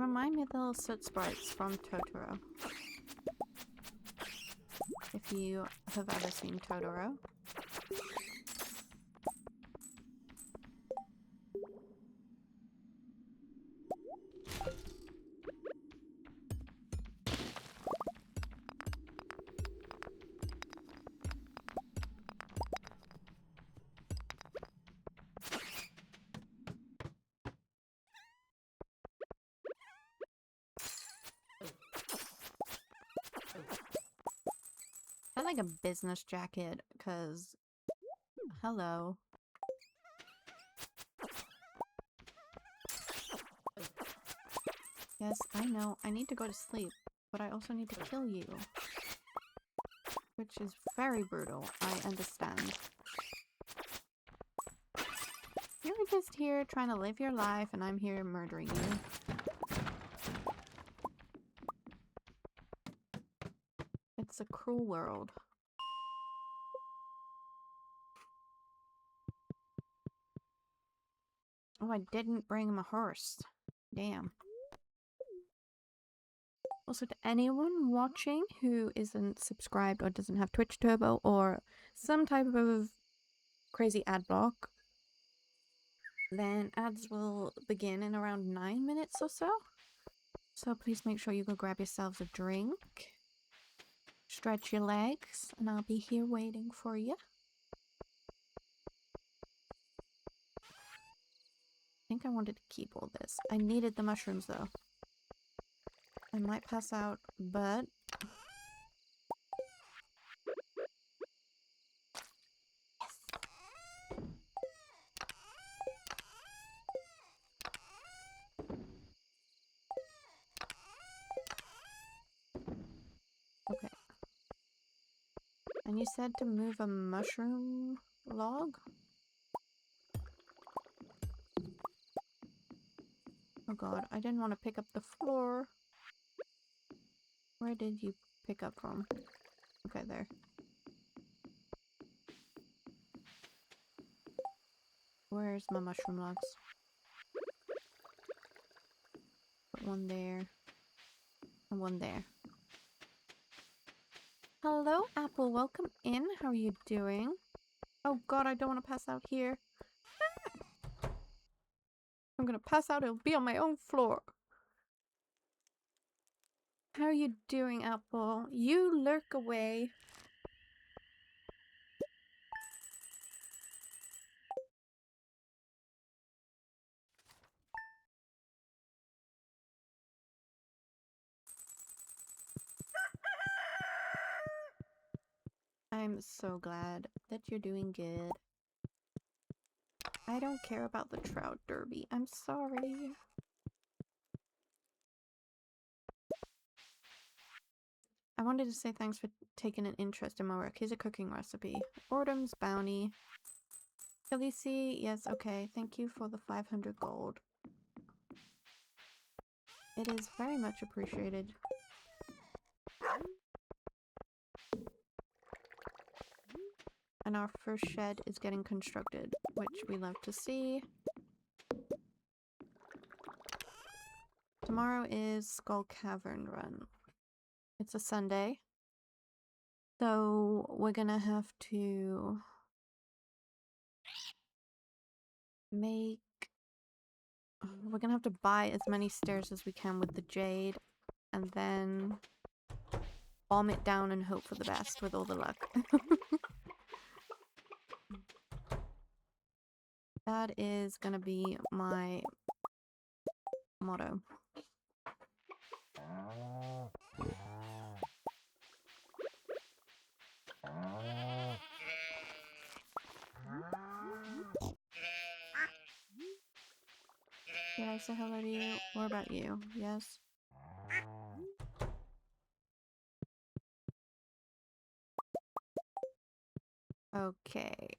Speaker 1: remind me of the little soot sprites from Totoro. If you have ever seen Totoro. I like a business jacket, cause hello. Yes, I know, I need to go to sleep, but I also need to kill you. Which is very brutal, I understand. You're just here trying to live your life, and I'm here murdering you. It's a cruel world. Oh, I didn't bring him a horse. Damn. Also, to anyone watching who isn't subscribed or doesn't have Twitch Turbo or some type of crazy ad block, then ads will begin in around 9 minutes or so. So please make sure you go grab yourselves a drink, stretch your legs, and I'll be here waiting for you. I think I wanted to keep all this. I needed the mushrooms though. I might pass out, but okay. And you said to move a mushroom log? Oh god, I didn't want to pick up the floor. Where did you pick up from? Okay, there. Where's my mushroom logs? Put one there. And one there. Hello, Apple. Welcome in. How are you doing? Oh god, I don't want to pass out here. I'm gonna pass out. It'll be on my own floor. How are you doing, Apple? You lurk away. I'm so glad that you're doing good. I don't care about the trout derby. I'm sorry. I wanted to say thanks for taking an interest in my work. Here's a cooking recipe. Boredom's bounty. Khaleesi, yes, okay. Thank you for the 500 gold. It is very much appreciated. And our first shed is getting constructed, which we love to see. Tomorrow is Skull Cavern Run. It's a Sunday. So we're gonna have to make... We're gonna have to buy as many stairs as we can with the jade, and then bomb it down and hope for the best with all the luck. That is gonna be my motto. Did I say hello to you? What about you? Yes? Okay.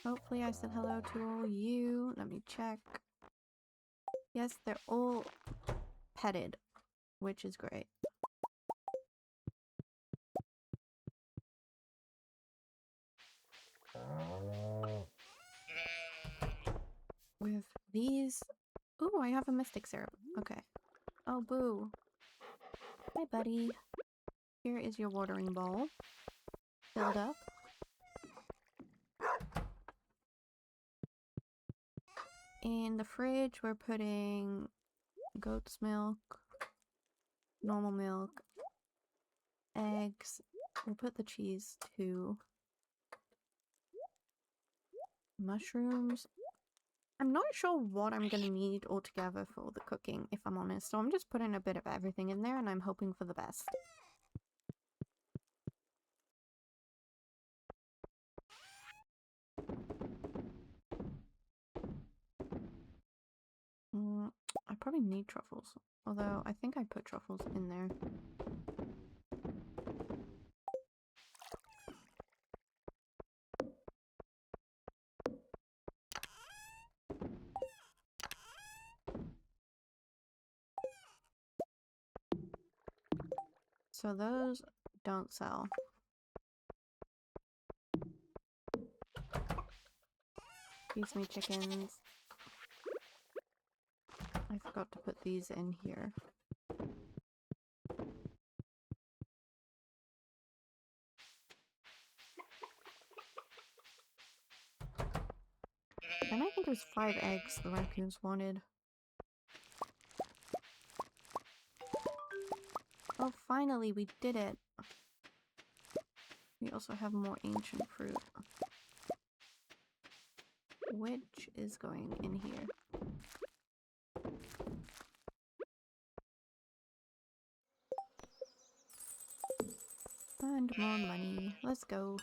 Speaker 1: Hopefully I said hello to all you. Let me check. Yes, they're all petted, which is great. With these... Ooh, I have a mystic syrup. Okay. Oh, boo. Hi, buddy. Here is your watering bowl. Filled up. In the fridge, we're putting goat's milk, normal milk, eggs. We'll put the cheese too. Mushrooms. I'm not sure what I'm gonna need altogether for the cooking, if I'm honest. So I'm just putting a bit of everything in there and I'm hoping for the best. I probably need truffles. Although, I think I put truffles in there. So those don't sell. Excuse me, chickens. I forgot to put these in here. And I think it was 5 eggs the raccoons wanted. Oh, finally, we did it. We also have more ancient fruit. Which is going in here. And more money. Let's go.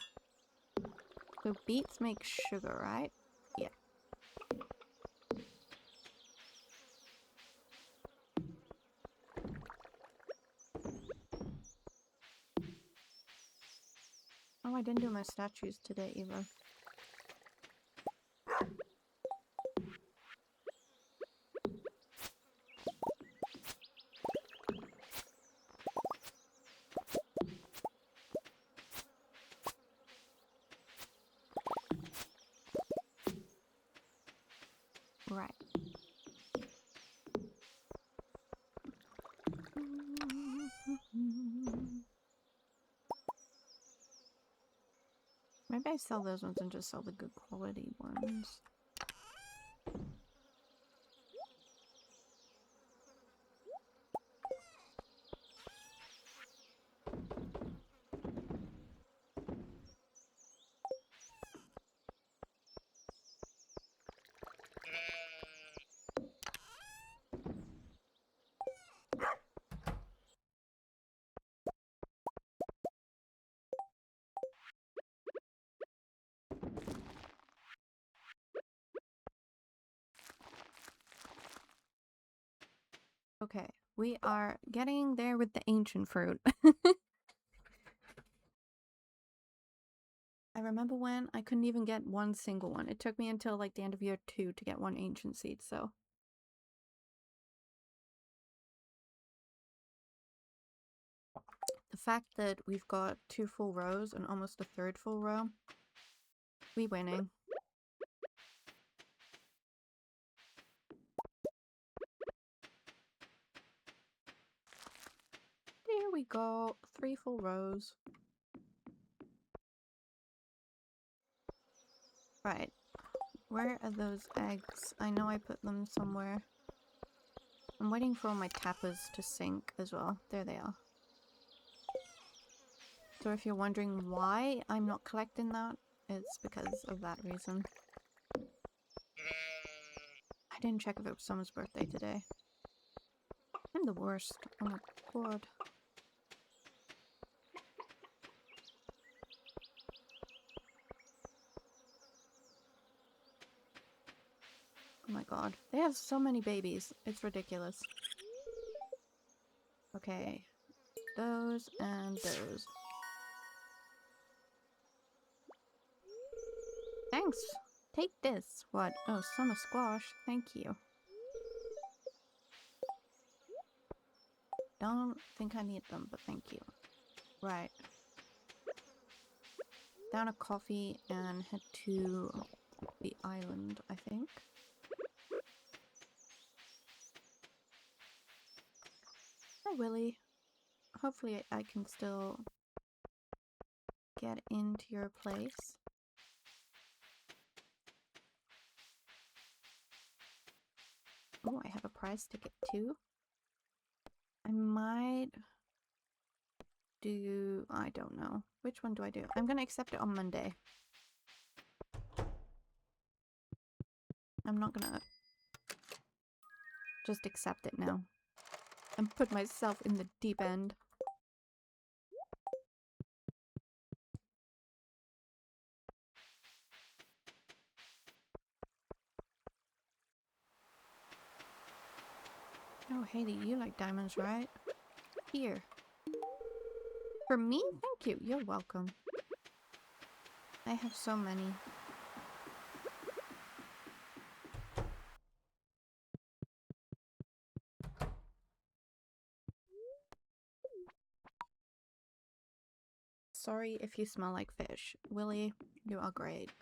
Speaker 1: So beets make sugar, right? Yeah. Oh, I didn't do my statues today either. Right. Maybe I sell those ones and just sell the good quality ones. Okay, we are getting there with the ancient fruit. I remember when I couldn't even get one single one. It took me until like the end of year 2 to get one ancient seed, so. The fact that we've got 2 full rows and almost a 3rd full row, we winning. There we go, 3 full rows. Right, where are those eggs? I know I put them somewhere. I'm waiting for all my tappers to sink as well. There they are. So if you're wondering why I'm not collecting that, it's because of that reason. I didn't check if it was someone's birthday today. I'm the worst. Oh my god. Oh my god. They have so many babies. It's ridiculous. Okay. Those and those. Thanks. Take this. What? Oh, summer squash. Thank you. Don't think I need them, but thank you. Right. Down a coffee and head to the island, I think. Hi, Willy. Hopefully I can still get into your place. Oh, I have a prize ticket too. I might do... I don't know. Which one do I do? I'm gonna accept it on Monday. I'm not gonna just accept it now and put myself in the deep end. Oh, Haley, you like diamonds, right? Here. For me? Thank you. You're welcome. I have so many. Sorry if you smell like fish. Willy, you are great.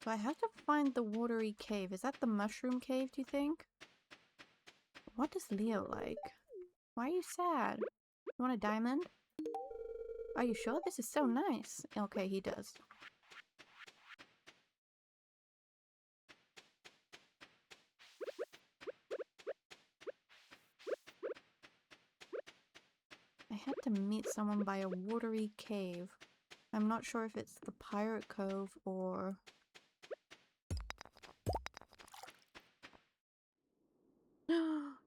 Speaker 1: So I have to find the watery cave. Is that the mushroom cave, do you think? What does Leo like? Why are you sad? You want a diamond? Are you sure? This is so nice. Okay, he does. I had to meet someone by a watery cave. I'm not sure if it's the Pirate Cove or...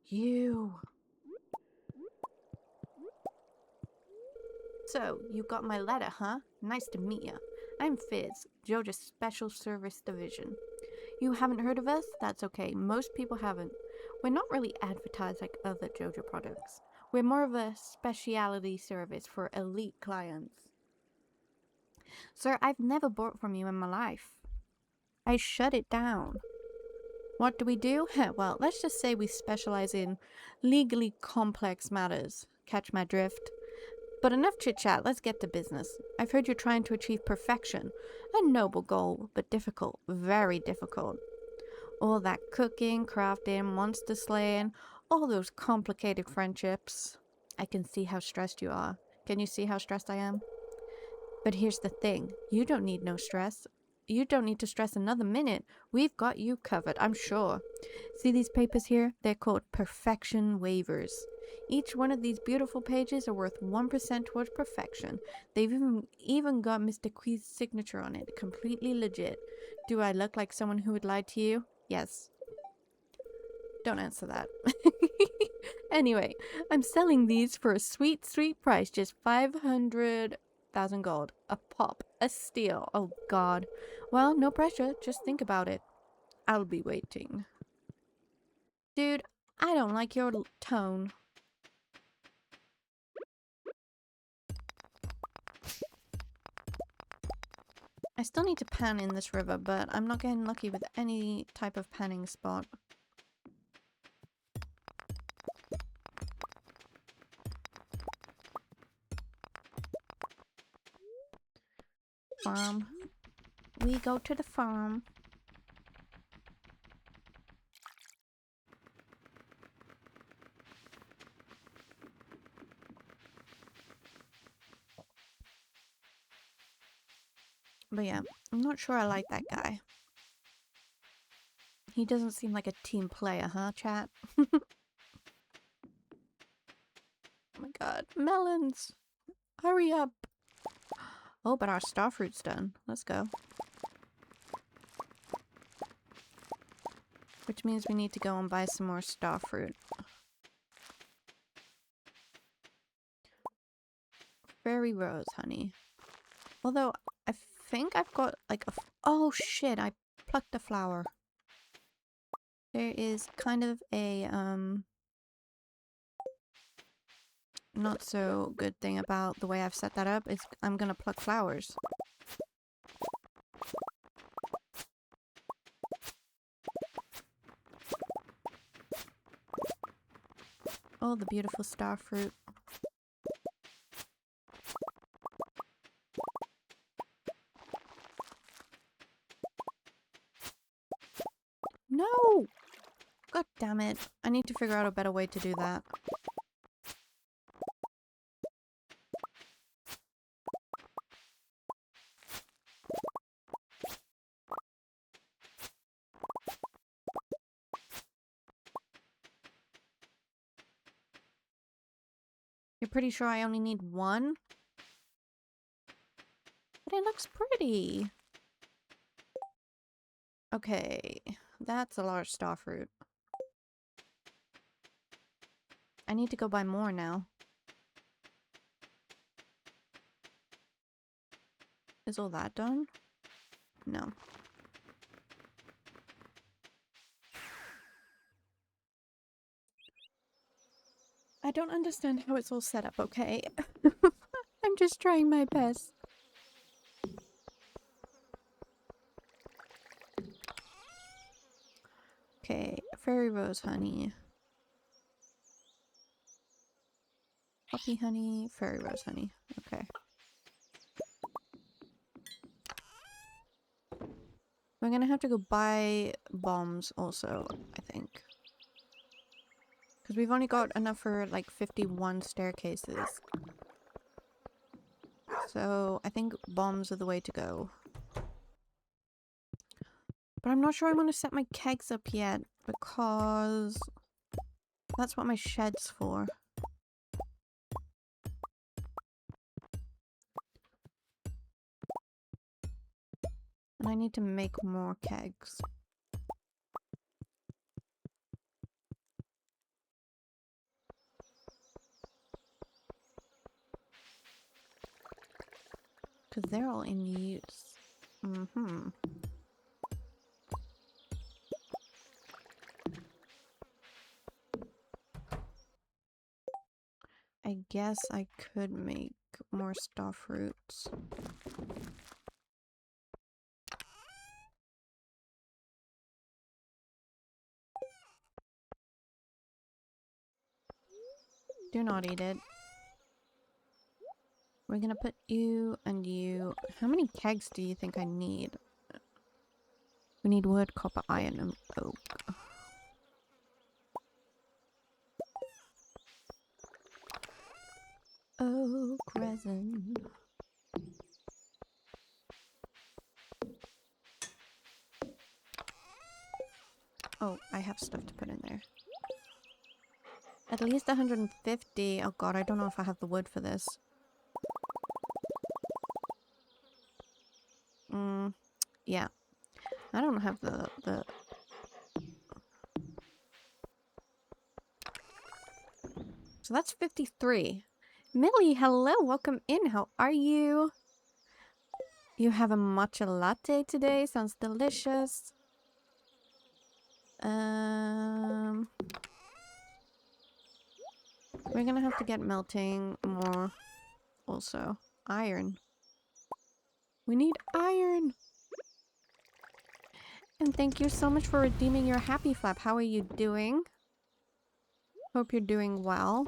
Speaker 1: You! So, you got my letter, huh? Nice to meet ya. I'm Fizz, JoJo's Special Service Division. You haven't heard of us? That's okay. Most people haven't. We're not really advertised like other JoJo products. We're more of a specialty service for elite clients. Sir, I've never bought from you in my life. I shut it down. What do we do? Well, let's just say we specialize in legally complex matters. Catch my drift? But enough chit-chat, let's get to business. I've heard you're trying to achieve perfection. A noble goal, but difficult. Very difficult. All that cooking, crafting, monster slaying, all those complicated friendships. I can see how stressed you are. Can you see how stressed I am? But here's the thing. You don't need no stress. You don't need to stress another minute. We've got you covered, I'm sure. See these papers here? They're called perfection waivers. Each one of these beautiful pages are worth 1% towards perfection. They've even got Mr. Quee's signature on it. Completely legit. Do I look like someone who would lie to you? Yes. Don't answer that. Anyway, I'm selling these for a sweet, sweet price. Just 500,000 gold. A pop. A steal. Oh god. Well, no pressure. Just think about it. I'll be waiting. Dude, I don't like your tone. I still need to pan in this river, but I'm not getting lucky with any type of panning spot. Farm. We go to the farm. But yeah, I'm not sure I like that guy. He doesn't seem like a team player, huh, chat? Oh my god. Melons! Hurry up! Oh, but our starfruit's done. Let's go. Which means we need to go and buy some more starfruit. Fairy rose, honey. Although, I think I've got like a... Oh shit, I plucked a flower. There is kind of a, not so good thing about the way I've set that up is I'm gonna pluck flowers. Oh, the beautiful starfruit. No! God damn it. I need to figure out a better way to do that. pretty sure I only need one. But it looks pretty. Okay, that's a large starfruit. I need to go buy more now. Is all that done? No. I don't understand how it's all set up, okay? I'm just trying my best. Okay, fairy rose honey. Poppy honey, fairy rose honey. Okay. We're gonna have to go buy bombs also, I think. Because we've only got enough for like 51 staircases. So I think bombs are the way to go. But I'm not sure I want to set my kegs up yet because that's what my shed's for. And I need to make more kegs. Because they're all in use. Mm-hmm. I guess I could make more starfruits. Do not eat it. We're gonna put you and you. How many kegs do you think I need? We need wood, copper, iron, and oak. Oak resin. Oh, I have stuff to put in there. At least 150. Oh god, I don't know if I have the wood for this. Yeah. I don't have the... So that's 53. Millie, hello, welcome in. How are you? You have a matcha latte today. Sounds delicious. We're gonna have to get melting more. Also, iron. We need iron. And thank you so much for redeeming your happy flap. How are you doing? Hope you're doing well.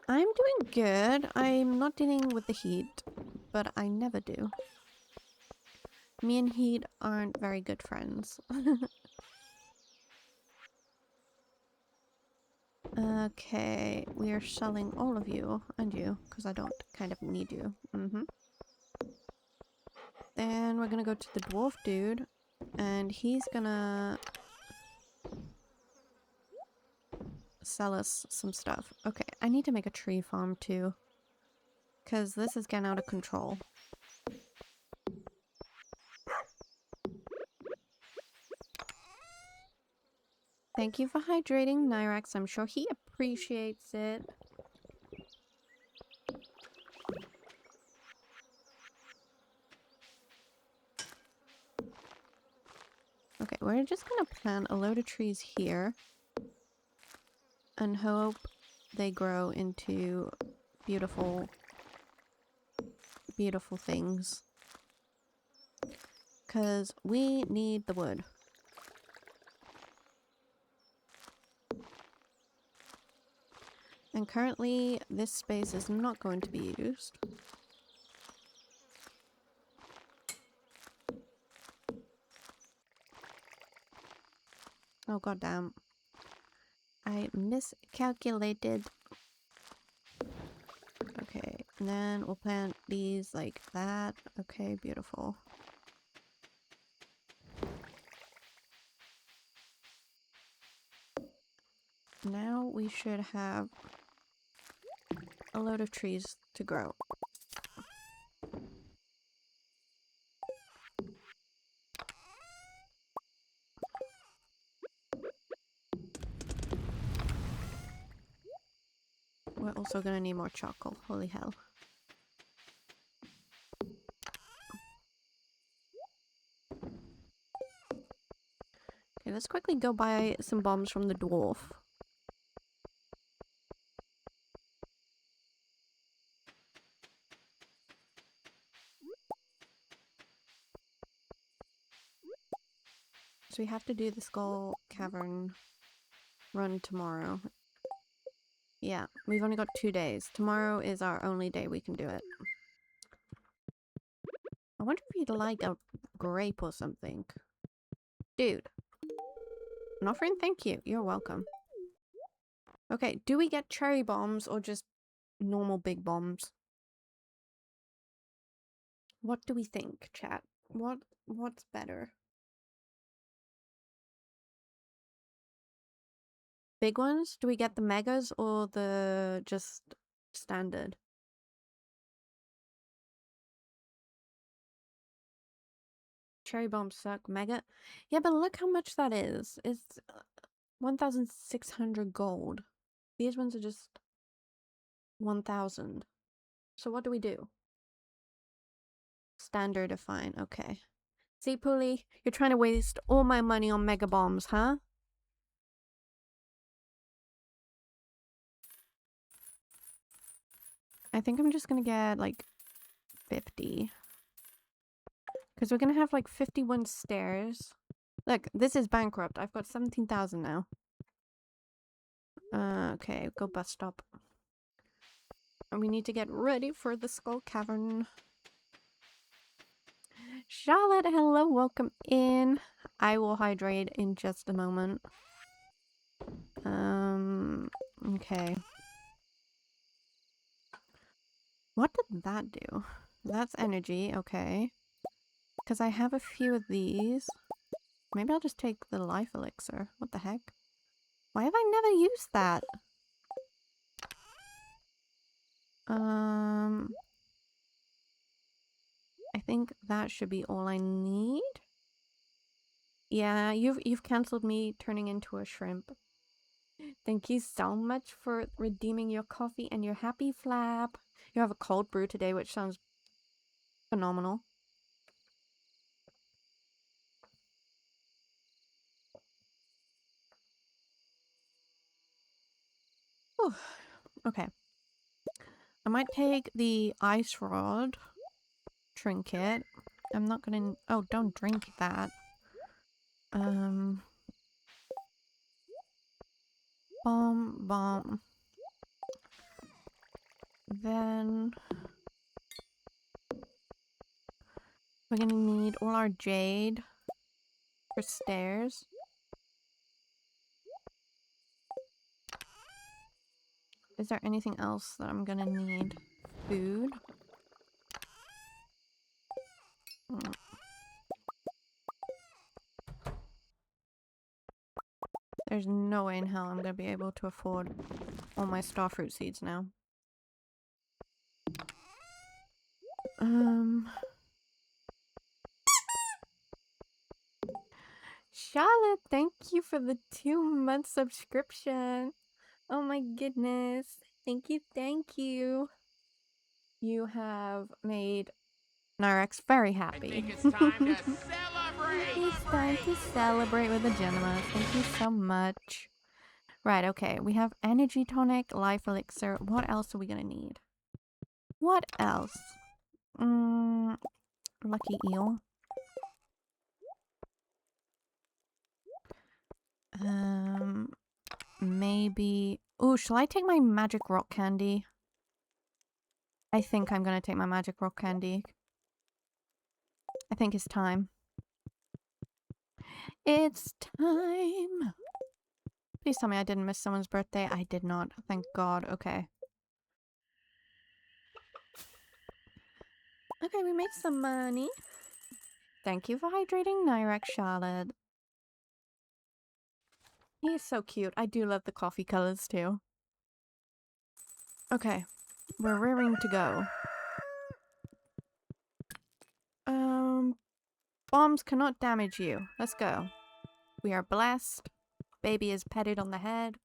Speaker 1: I'm doing good. I'm not dealing with the heat, but I never do. Me and heat aren't very good friends. Okay, we are selling all of you and you, because I don't kind of need you. Then we're gonna go to the dwarf dude, and he's gonna sell us some stuff. Okay, I need to make a tree farm too, because this is getting out of control. Thank you for hydrating, Nyrax. I'm sure he appreciates it. Okay, we're just gonna plant a load of trees here and hope they grow into beautiful, beautiful things. Because we need the wood. And currently, this space is not going to be used. Oh goddamn. I miscalculated. Okay, and then we'll plant these like that. Okay, beautiful. Now we should have a load of trees to grow. We're also gonna need more charcoal. Holy hell. Okay, let's quickly go buy some bombs from the dwarf. So we have to do the Skull Cavern run tomorrow. Yeah, we've only got 2 days. Tomorrow is our only day we can do it. I wonder if you'd like a grape or something. Dude. An offering? Thank you. You're welcome. Okay, do we get cherry bombs or just normal big bombs? What do we think, chat? What's better? Big ones? Do we get the megas or the just standard? Cherry bombs suck. Mega? Yeah, but look how much that is. It's 1,600 gold. These ones are just 1,000. So what do we do? Standard or fine. Okay. See, Puli, you're trying to waste all my money on mega bombs, huh? I think I'm just gonna get like 50. Because we're gonna have like 51 stairs. Look, this is bankrupt. I've got 17,000 now. Okay, go bus stop. And we need to get ready for the Skull Cavern. Charlotte, hello, welcome in. I will hydrate in just a moment. Okay. What did that do? That's energy, okay. Because I have a few of these. Maybe I'll just take the life elixir. What the heck? Why have I never used that? I think that should be all I need. Yeah, you've cancelled me turning into a shrimp. Thank you so much for redeeming your coffee and your happy flap. You have a cold brew today, which sounds phenomenal. Whew. Okay. I might take the ice rod trinket. I'm not gonna... Oh, don't drink that. Bomb. Then... we're gonna need all our jade for stairs. Is there anything else that I'm gonna need? Food? There's no way in hell I'm gonna be able to afford all my starfruit seeds now. Charlotte, thank you for the 2-month subscription. Oh my goodness. Thank you. You have made Narex very happy.
Speaker 2: I think it's time to celebrate!
Speaker 1: It's time to celebrate with the Genomas. Thank you so much. Right, okay. We have energy tonic, life elixir. What else are we gonna need? What else? Lucky eel. Maybe... Ooh, shall I take my magic rock candy? I think I'm gonna take my magic rock candy. I think it's time. It's time! Please tell me I didn't miss someone's birthday. I did not. Thank God. Okay. Okay, we made some money. Thank you for hydrating Nyrex, Charlotte. He is so cute. I do love the coffee colors too. Okay, we're rearing to go. Bombs cannot damage you. Let's go. We are blessed. Baby is petted on the head.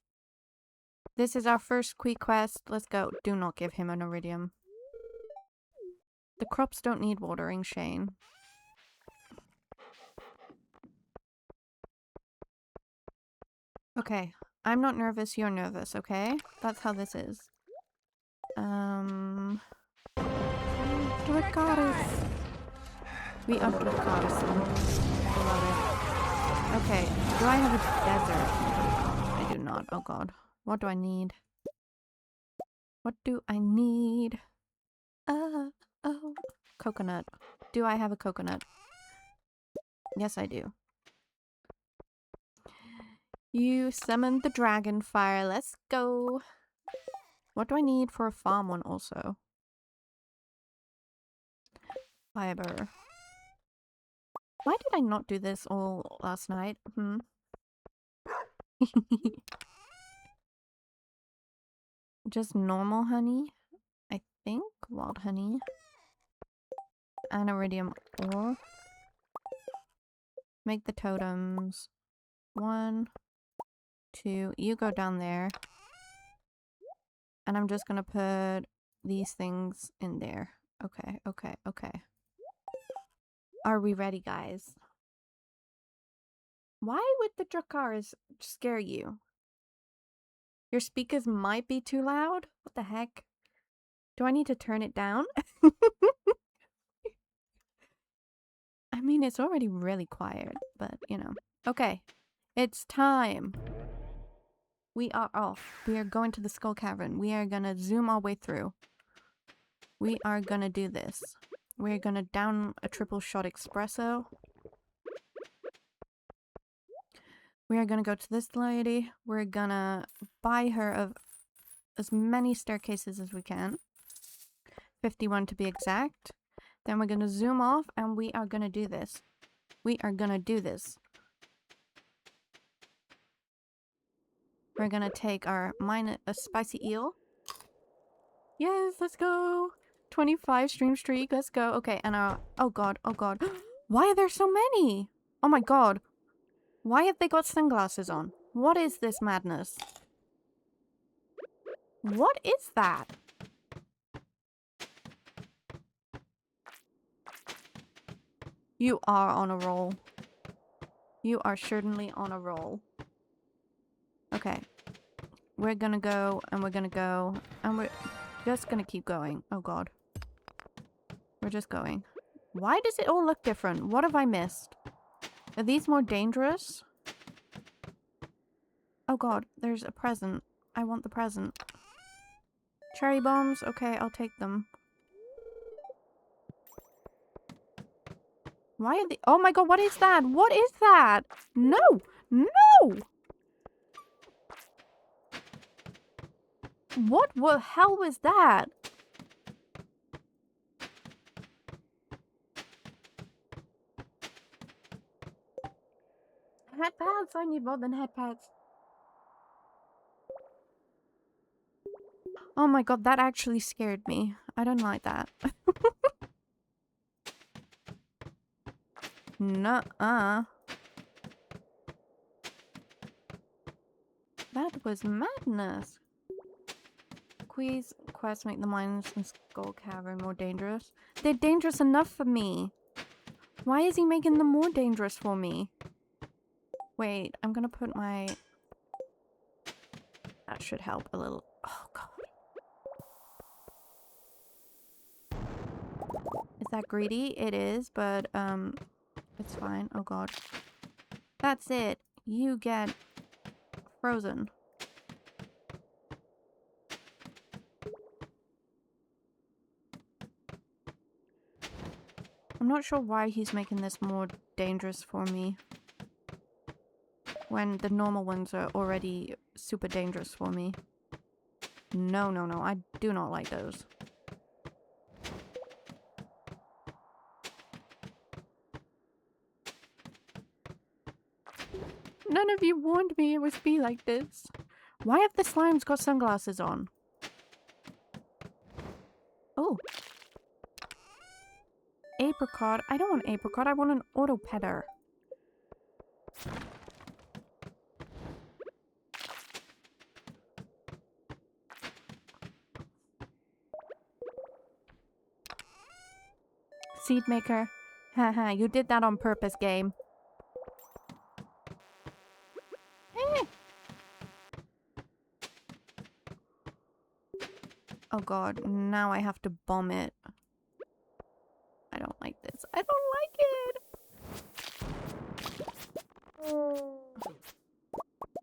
Speaker 1: This is our first quick quest. Let's go. Do not give him an iridium. The crops don't need watering, Shane. Okay. I'm not nervous, you're nervous, okay? That's how this is. Dracarys. We are Dracarys. Love it. Okay, do I have a desert? I do not. Oh god. What do I need? What do I need? Oh. Coconut. Do I have a coconut? Yes, I do. You summoned the dragon fire. Let's go. What do I need for a farm one also? Fiber. Why did I not do this all last night? Just normal honey, I think. Wild honey. And iridium ore. Make the totems. 1, 2. You go down there. And I'm just gonna put these things in there. Okay. Are we ready, guys? Why would the Dracarys scare you? Your speakers might be too loud? What the heck? Do I need to turn it down? I mean, it's already really quiet, but you know. Okay, it's time. We are off. We are going to the Skull Cavern. We are gonna zoom our way through. We are gonna do this. We're gonna down a triple shot espresso. We are gonna go to this lady. We're gonna buy her of as many staircases as we can. 51 to be exact. Then we're gonna zoom off and we are gonna do this. We are gonna do this. We're gonna take our a spicy eel. Yes, let's go. 25 stream streak, let's go. Okay, and our... Oh god. Why are there so many? Oh my god. Why have they got sunglasses on? What is this madness? What is that? You are on a roll. You are certainly on a roll. Okay. We're gonna go, and we're gonna go, and we're just gonna keep going. Oh god. We're just going. Why does it all look different? What have I missed? Are these more dangerous? Oh god, there's a present. I want the present. Cherry bombs? Okay, I'll take them. Why are they— Oh my god, what is that? What is that? No! No! What the hell was that? Headpads? I need more than headpads. Oh my god, that actually scared me. I don't like that. Nuh-uh. That was madness. Quest make the mines in Skull Cavern more dangerous. They're dangerous enough for me. Why is he making them more dangerous for me? Wait, I'm gonna put my... That should help a little. Oh god. Is that greedy? It is, but it's fine. Oh god. That's it. You get frozen. I'm not sure why he's making this more dangerous for me, when the normal ones are already super dangerous for me. No. I do not like those. None of you warned me it would be like this. Why have the slimes got sunglasses on? Oh. Apricot. I don't want apricot. I want an auto petter. Seed maker. Haha, you did that on purpose, game. Eh. Oh god, now I have to bomb it. I don't like this. I don't like it!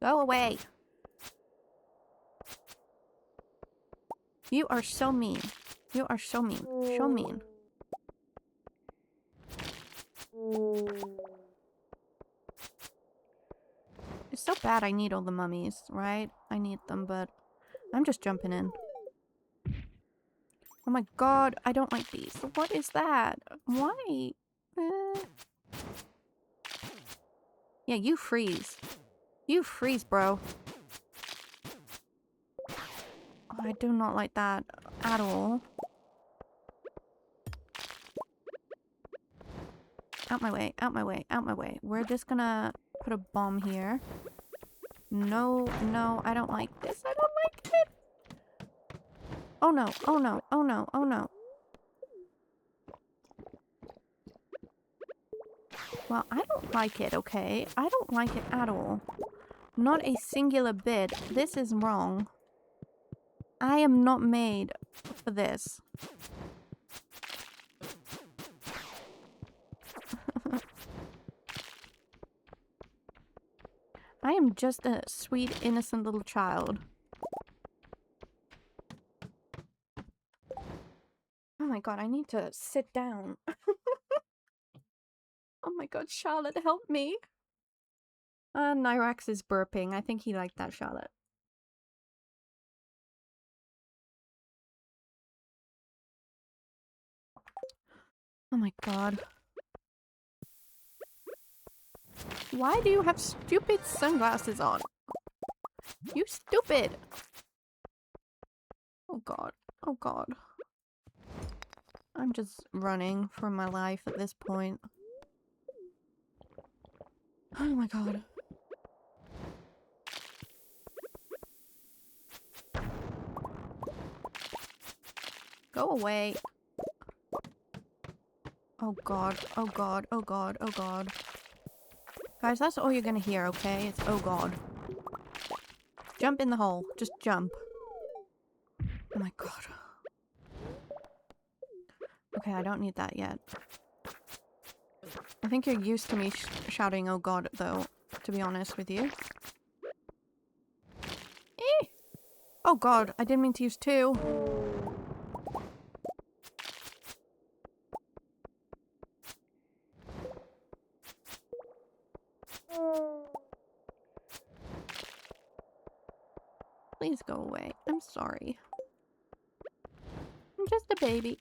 Speaker 1: Go away! You are so mean. You are so mean. So mean. It's so bad I need all the mummies, right? I need them, but I'm just jumping in. Oh my god, I don't like these. What is that? Why? Yeah, you freeze. You freeze, bro. Oh, I do not like that at all. Out my way, out my way, out my way. We're just gonna put a bomb here. No, no, I don't like this. I don't like it. Oh no, oh no, oh no, oh no. Well, I don't like it, okay? I don't like it at all. Not a singular bit. This is wrong. I am not made for this. I am just a sweet, innocent little child. Oh my god, I need to sit down. Oh my god, Charlotte, help me. Nyrax is burping. I think he liked that, Charlotte. Oh my god. Why do you have stupid sunglasses on? You stupid! Oh god. Oh god. I'm just running for my life at this point. Oh my god. Go away. Oh god. Oh god. Oh god. Oh god. Guys, that's all you're gonna hear, okay? It's oh god. Jump in the hole. Just jump. Oh my god. Okay, I don't need that yet. I think you're used to me shouting oh god, though, to be honest with you. Eh! Oh god, I didn't mean to use two. Please go away. I'm sorry. I'm just a baby.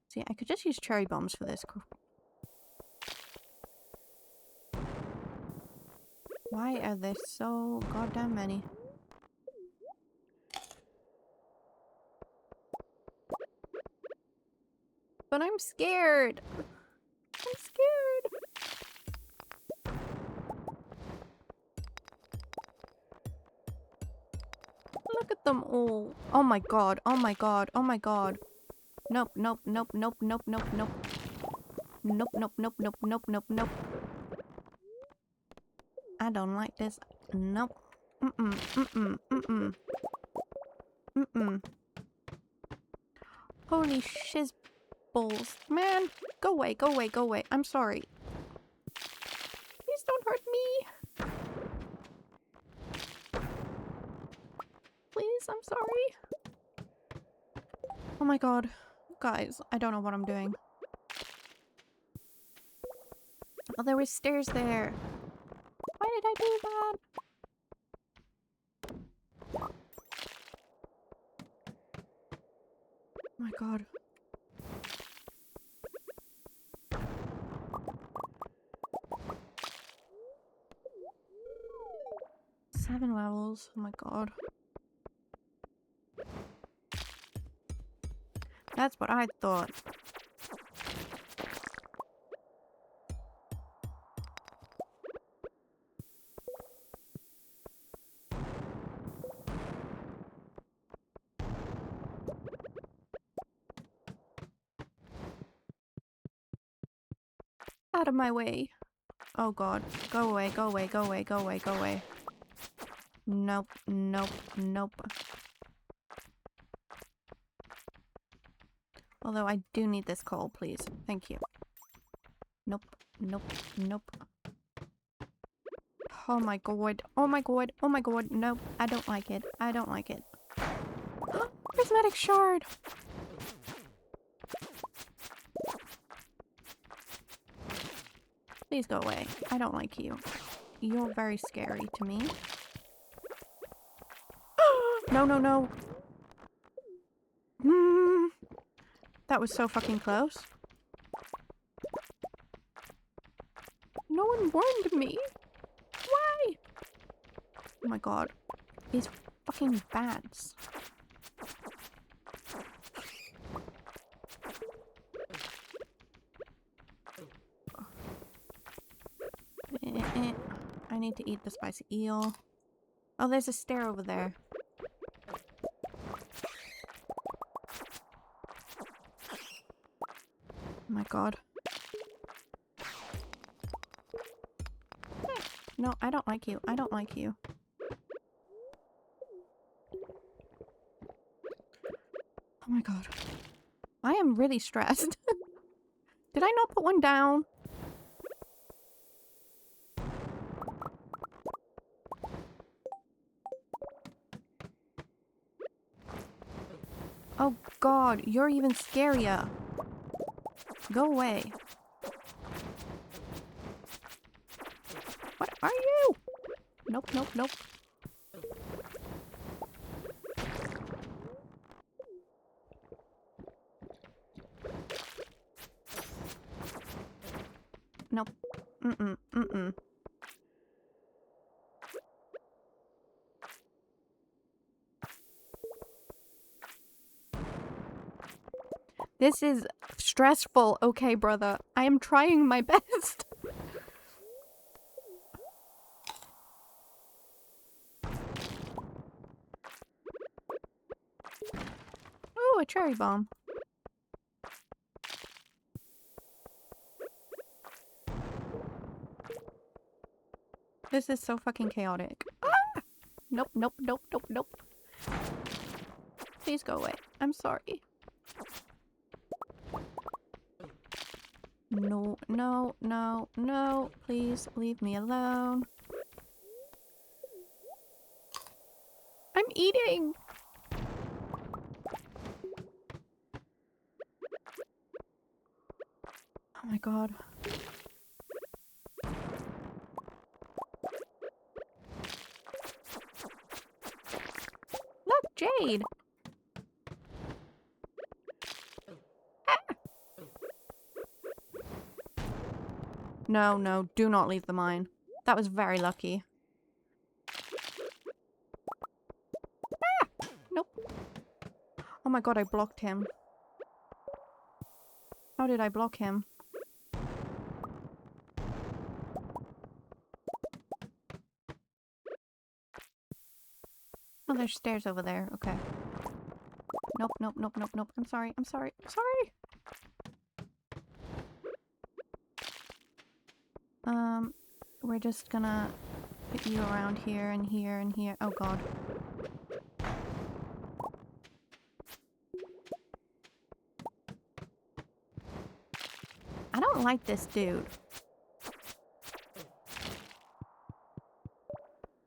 Speaker 1: See, I could just use cherry bombs for this. Why are there so goddamn many? But I'm scared. I'm scared. Look at them all. Oh my god. Oh my god. Oh my god. Nope, nope, nope, nope, nope, nope, nope. Nope, nope, nope, nope, nope, nope, nope. I don't like this. Nope. Mm-mm, mm-mm, mm-mm. Mm-mm. Holy shiz balls. Man, go away, go away, go away. I'm sorry. Please don't hurt me. Please, I'm sorry. Oh my god. Guys, I don't know what I'm doing. Oh, there were stairs there. Why did I do that? Oh my god. 7 levels. Oh my god. That's what I thought. Out of my way. Oh god. Go away, go away, go away, go away, go away. Nope, nope, nope. Although I do need this coal, please. Thank you. Nope, nope, nope. Oh my god. Oh my god. Oh my god. Nope. I don't like it. I don't like it. Prismatic shard! Please go away. I don't like you. You're very scary to me. No, no, no. That was so fucking close. No one warned me. Why? Oh my god. These fucking bats. I need to eat the spicy eel. Oh, there's a stair over there. Oh my god. No, I don't like you. I don't like you. Oh my god. I am really stressed. Did I not put one down? Oh god, you're even scarier. Go away. What are you? Nope, nope, nope. Nope. Mm-mm, mm-mm. This is stressful, okay, brother. I am trying my best. Ooh, a cherry bomb. This is so fucking chaotic. Ah! Nope, nope, nope, nope, nope. Please go away. I'm sorry. No, no, no, no. Please leave me alone. I'm eating! Oh my god. Look, Jade! Ah! No, no, do not leave the mine. That was very lucky. Ah! Nope. Oh my god, I blocked him. How did I block him? Oh, there's stairs over there. Okay. Nope, nope, nope, nope, nope. I'm sorry. I'm sorry. I'm sorry. We're just gonna put you around here and here and here. Oh god. I don't like this dude.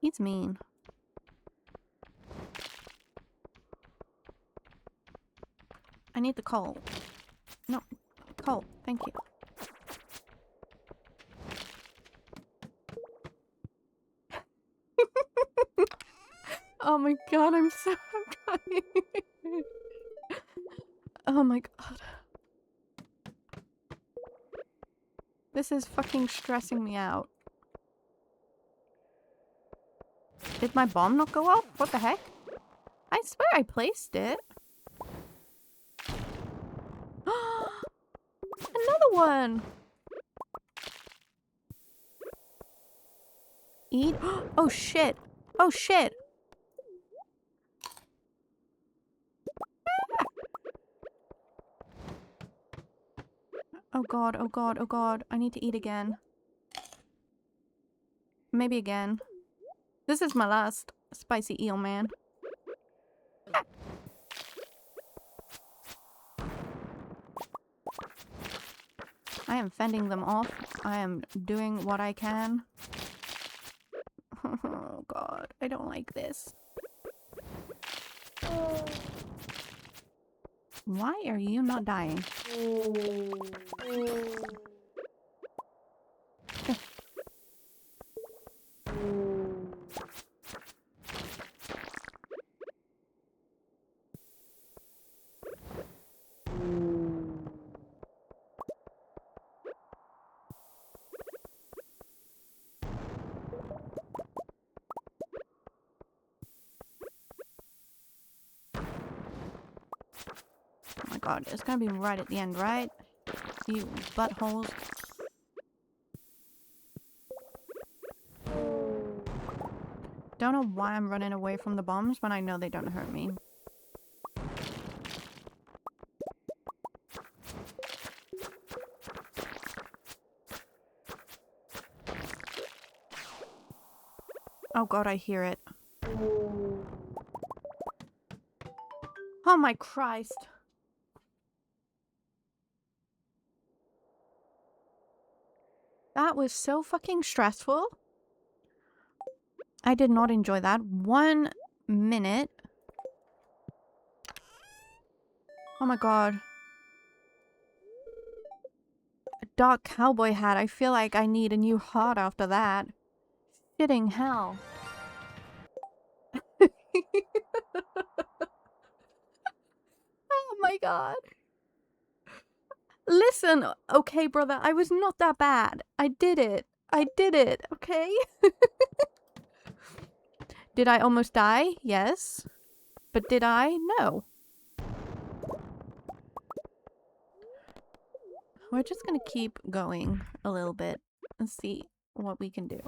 Speaker 1: He's mean. I need the coal. No, coal. Thank you. Oh my god, I'm so tired. Oh my god. This is fucking stressing me out. Did my bomb not go off? What the heck? I swear I placed it. Another one! Eat? Oh shit! Oh shit! Oh god, oh god, oh god. I need to eat again. Maybe again. This is my last spicy eel, man. I am fending them off. I am doing what I can. Oh god, I don't like this. Why are you not dying? Oh my god, it's gonna be right at the end, right? You buttholes. Don't know why I'm running away from the bombs when I know they don't hurt me. Oh god, I hear it. Oh my Christ. That was so fucking stressful. I did not enjoy that. 1 minute. Oh my god. A dark cowboy hat. I feel like I need a new heart after that. Shitting hell. Oh my god. Listen, okay, brother, I was not that bad. I did it. I did it, okay? Did I almost die? Yes. But did I? No. We're just gonna keep going a little bit and see what we can do.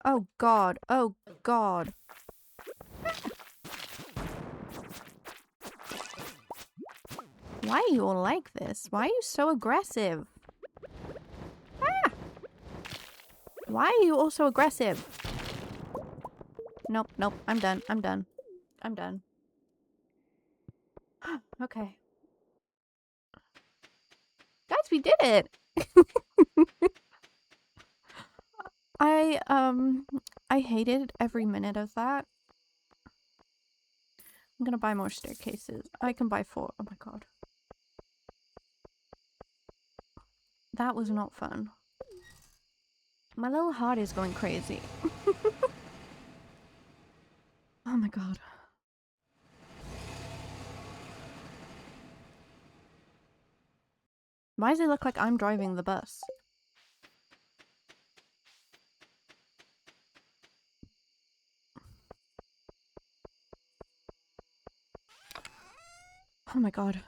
Speaker 1: Oh god. Oh god. Why are you all like this? Why are you so aggressive? Ah! Why are you all so aggressive? Nope, nope. I'm done. I'm done. I'm done. Okay. Guys, we did it! I hated every minute of that. I'm gonna buy more staircases. I can buy 4. Oh my god. That was not fun. My little heart is going crazy. Oh my god. Why does it look like I'm driving the bus? Oh my god.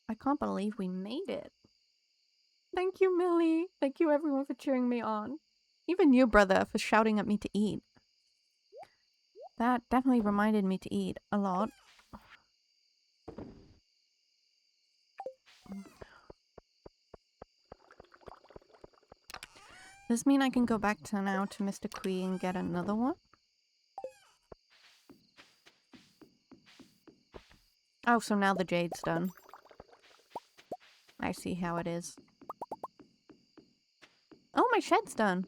Speaker 1: I can't believe we made it. Thank you, Millie. Thank you everyone for cheering me on. Even you, brother, for shouting at me to eat. That definitely reminded me to eat a lot. Does this mean I can go back to now to Mr. Quee and get another one? Oh, so now the jade's done. I see how it is. Oh, my shed's done.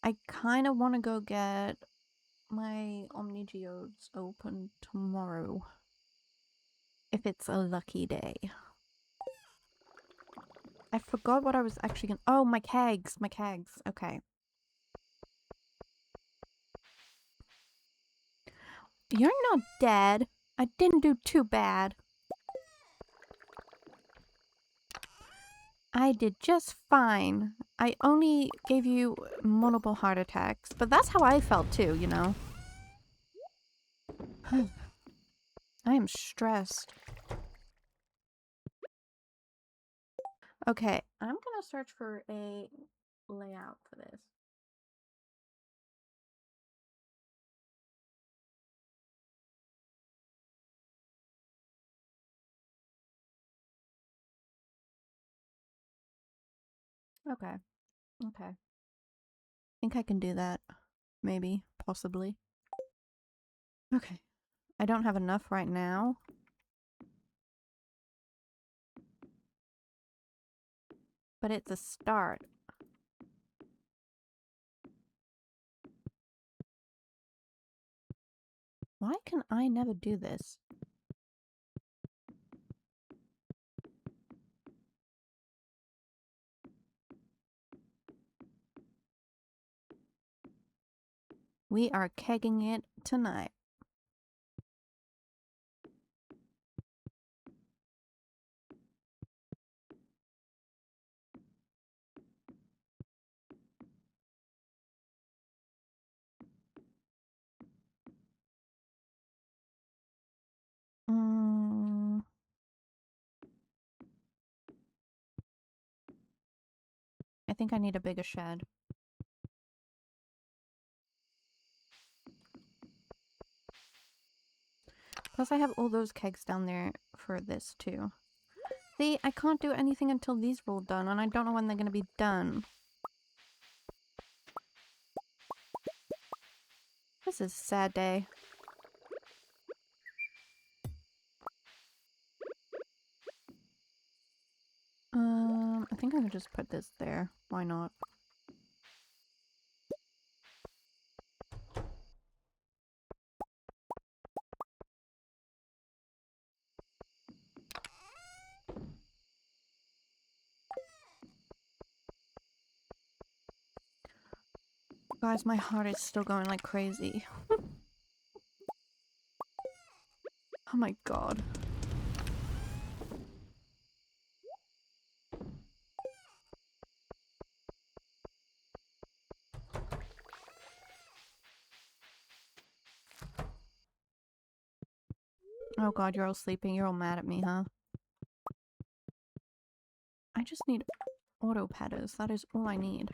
Speaker 1: I kind of want to go get my Omnigeodes open tomorrow. If it's a lucky day. I forgot what I was actually gonna— oh, my kegs! My kegs. Okay. You're not dead. I didn't do too bad. I did just fine. I only gave you multiple heart attacks, but that's how I felt too, you know? I am stressed. Okay, I'm gonna search for a layout for this. Okay. Okay. I think I can do that. Maybe. Possibly. Okay. I don't have enough right now. But it's a start. Why can I never do this? We are kegging it tonight. I think I need a bigger shed. Plus I have all those kegs down there for this too. See, I can't do anything until these are all done, and I don't know when they're gonna be done. This is a sad day. I think I can just put this there. Why not? Guys, my heart is still going like crazy. Oh my god. Oh god, you're all sleeping. You're all mad at me, huh? I just need auto padders. That is all I need.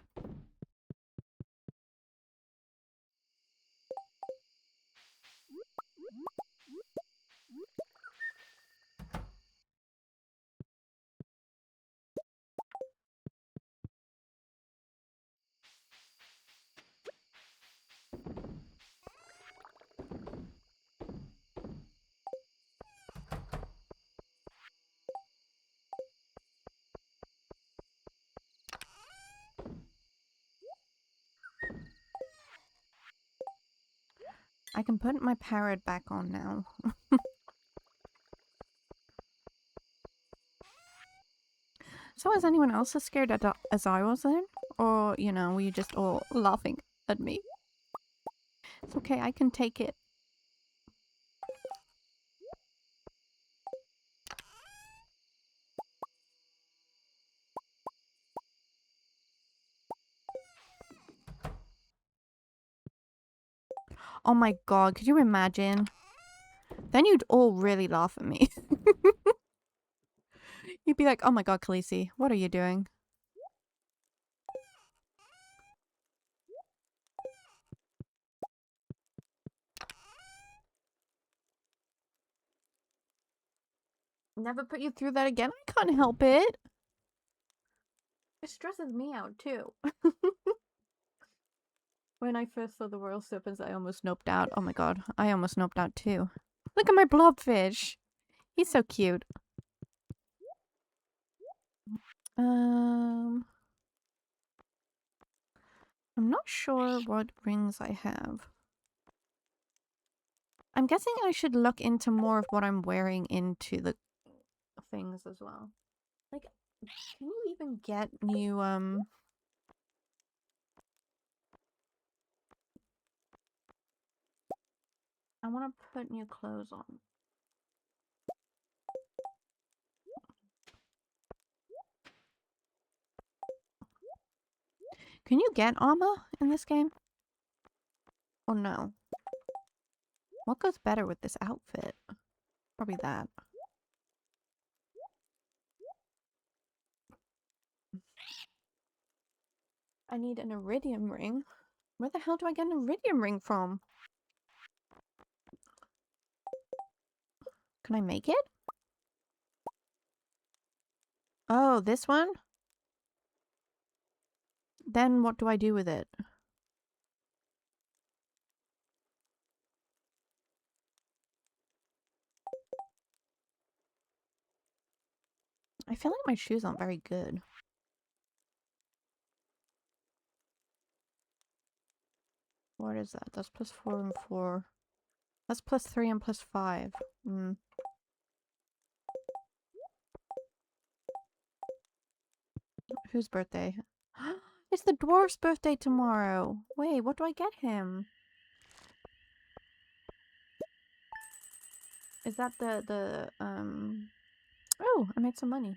Speaker 1: I can put my parrot back on now. So is anyone else as scared as I was then? Or, you know, were you just all laughing at me? It's okay, I can take it. Oh my god, could you imagine? Then you'd all really laugh at me. You'd be like, oh my god, Khaleesi, what are you doing? Never put you through that again? I can't help it. It stresses me out too. When I first saw the royal serpents, I almost noped out. Oh my god, I almost noped out too. Look at my blobfish. He's so cute. I'm not sure what rings I have. I'm guessing I should look into more of what I'm wearing into the things as well. Like, can you even get new, I want to put new clothes on. Can you get armor in this game? Or no? What goes better with this outfit? Probably that. I need an iridium ring. Where the hell do I get an iridium ring from? Can I make it? Oh, this one? Then what do I do with it? I feel like my shoes aren't very good. What is that? That's plus 4 and 4. That's plus 3 and plus 5. Whose birthday? It's the dwarf's birthday tomorrow. Wait, what do I get him? Is that Oh, I made some money.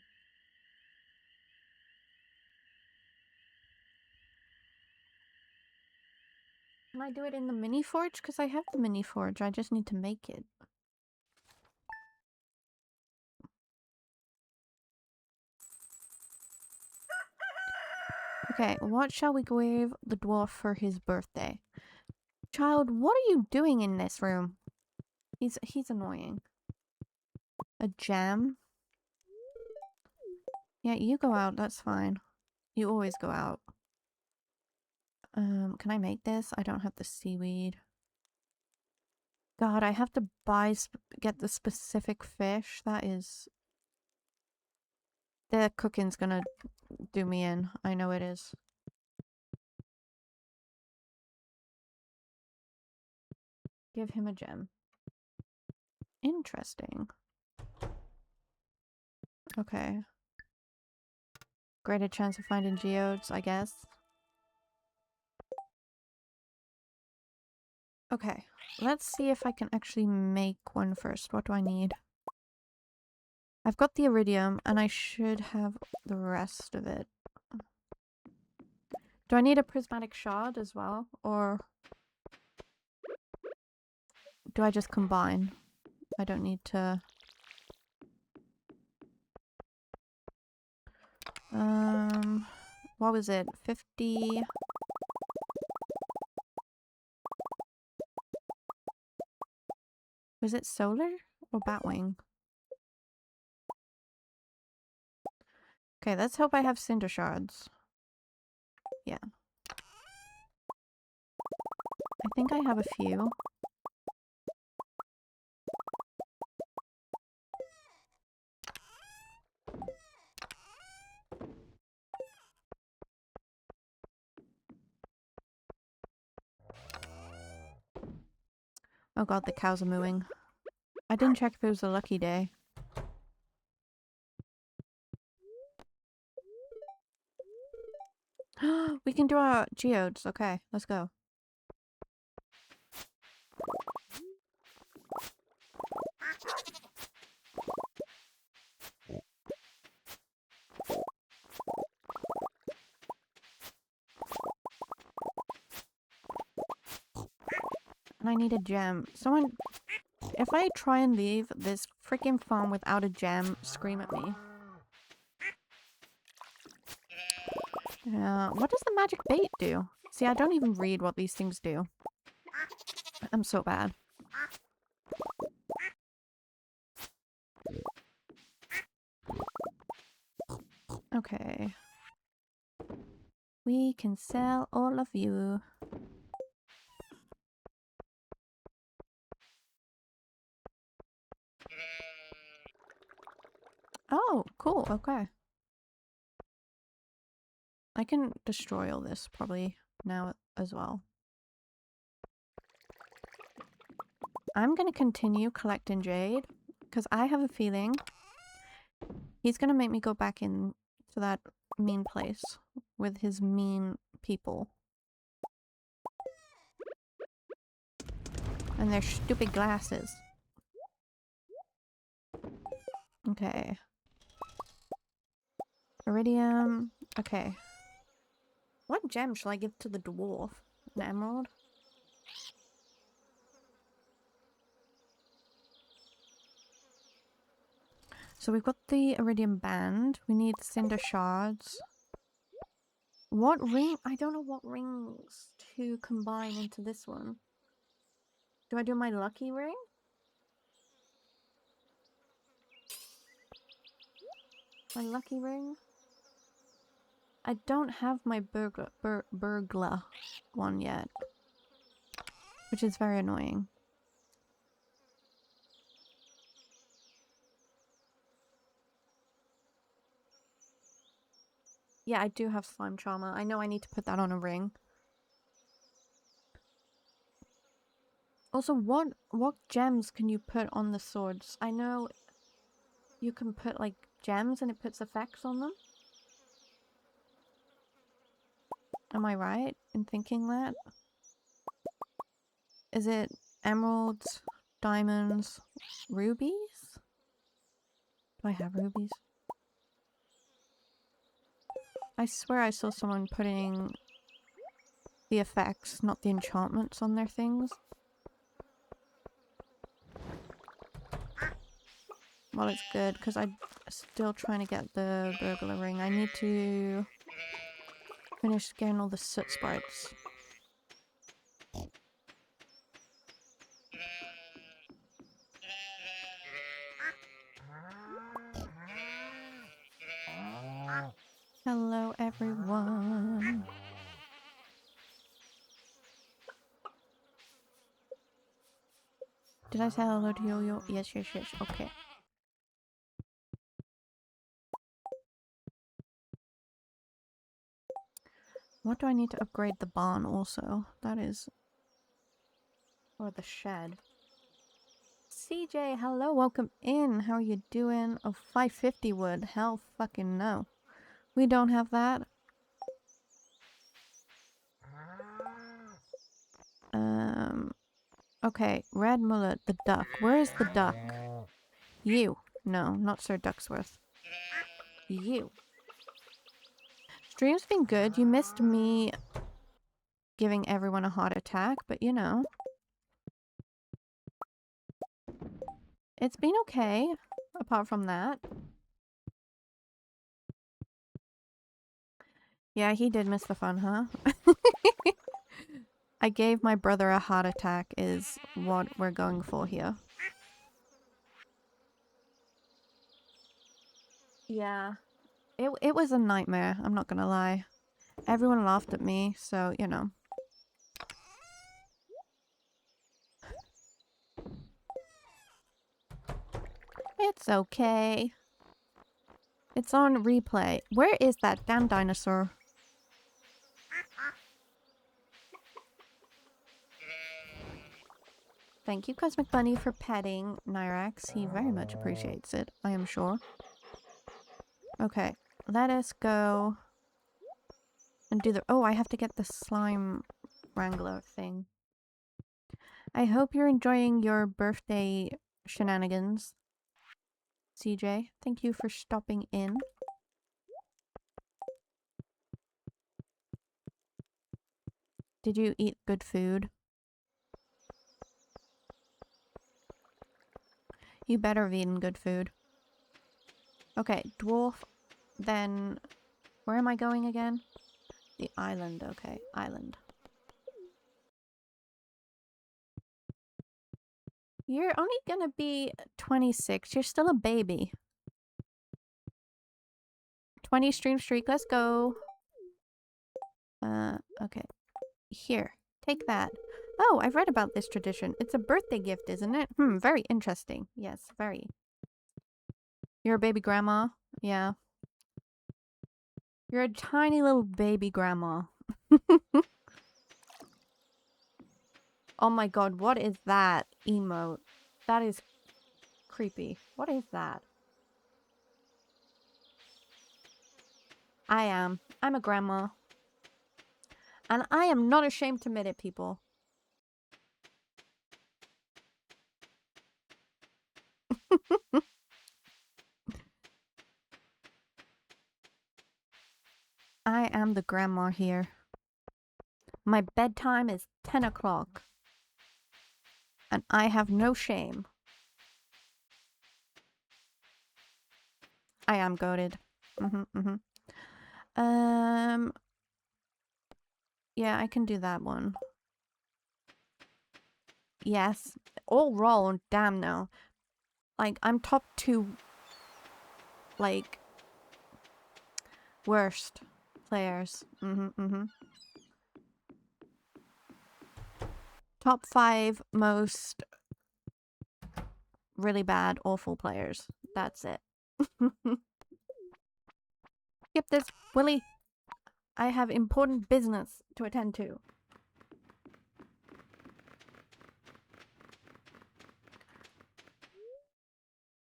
Speaker 1: Can I do it in the mini forge? Because I have the mini forge. I just need to make it. Okay, what shall we give the dwarf for his birthday? Child, what are you doing in this room? He's annoying. A gem? Yeah, you go out, that's fine. You always go out. Can I make this? I don't have the seaweed. God, I have to get the specific fish. That is... The cooking's gonna do me in. I know it is. Give him a gem. Interesting. Okay. Greater chance of finding geodes, I guess. Okay, let's see if I can actually make one first. What do I need? I've got the iridium, and I should have the rest of it. Do I need a prismatic shard as well, or do I just combine? I don't need to... What was it? 50... Was it solar or batwing? Okay, let's hope I have cinder shards. Yeah. I think I have a few. Oh god, the cows are mooing. I didn't check if it was a lucky day. We can do our geodes. Okay, let's go. And I need a gem. Someone... If I try and leave this freaking farm without a gem, scream at me. What does the magic bait do? See, I don't even read what these things do. I'm so bad. Okay. We can sell all of you. Oh, cool. Okay. I can destroy all this probably now as well. I'm gonna continue collecting jade because I have a feeling he's gonna make me go back in to that mean place with his mean people. And their stupid glasses. Okay. Iridium. Okay. What gem shall I give to the dwarf? An emerald? So we've got the iridium band. We need cinder shards. What ring? I don't know what rings to combine into this one. Do I do my lucky ring? My lucky ring? I don't have my burglar one yet. Which is very annoying. Yeah, I do have slime charmer. I know I need to put that on a ring. Also, what gems can you put on the swords? I know you can put like gems and it puts effects on them. Am I right in thinking that? Is it emeralds, diamonds, rubies? Do I have rubies? I swear I saw someone putting the effects, not the enchantments, on their things. Well, it's good, because I'm still trying to get the burglar ring. I need to finish getting all the soot sprites. Hello, everyone. Did I say hello to Yo-Yo? Yes, yes, yes. Okay. What do I need to upgrade the barn also? That is... Or the shed. CJ, hello, welcome in. How are you doing? Oh, 550 wood. Hell fucking no. We don't have that. Okay, red mullet, the duck. Where is the duck? You. No, not Sir Ducksworth. You. Stream's been good. You missed me giving everyone a heart attack, but you know. It's been okay, apart from that. Yeah, he did miss the fun, huh? I gave my brother a heart attack is what we're going for here. Yeah. It was a nightmare, I'm not gonna lie. Everyone laughed at me, so, you know. It's okay. It's on replay. Where is that damn dinosaur? Thank you, Cosmic Bunny, for petting Nyrax. He very much appreciates it, I am sure. Okay, let us go and do the... Oh, I have to get the slime wrangler thing. I hope you're enjoying your birthday shenanigans, CJ. Thank you for stopping in. Did you eat good food? You better have eaten good food. Okay, dwarf. Then, where am I going again? The island, okay, island. You're only gonna be 26. You're still a baby. 20 stream streak, let's go. Okay. Here, take that. Oh, I've read about this tradition. It's a birthday gift, isn't it? Very interesting. Yes, very. You're a baby grandma? Yeah. You're a tiny little baby grandma. Oh my god, what is that emote? That is creepy. What is that? I am. I'm a grandma. And I am not ashamed to admit it, people. I am the grandma here. My bedtime is 10 o'clock. And I have no shame. I am goated. Yeah, I can do that one. Yes. All roll. Damn no. Like, I'm top 2, like, worst players. Top 5 most really bad, awful players. That's it. Skip this, Willy. I have important business to attend to.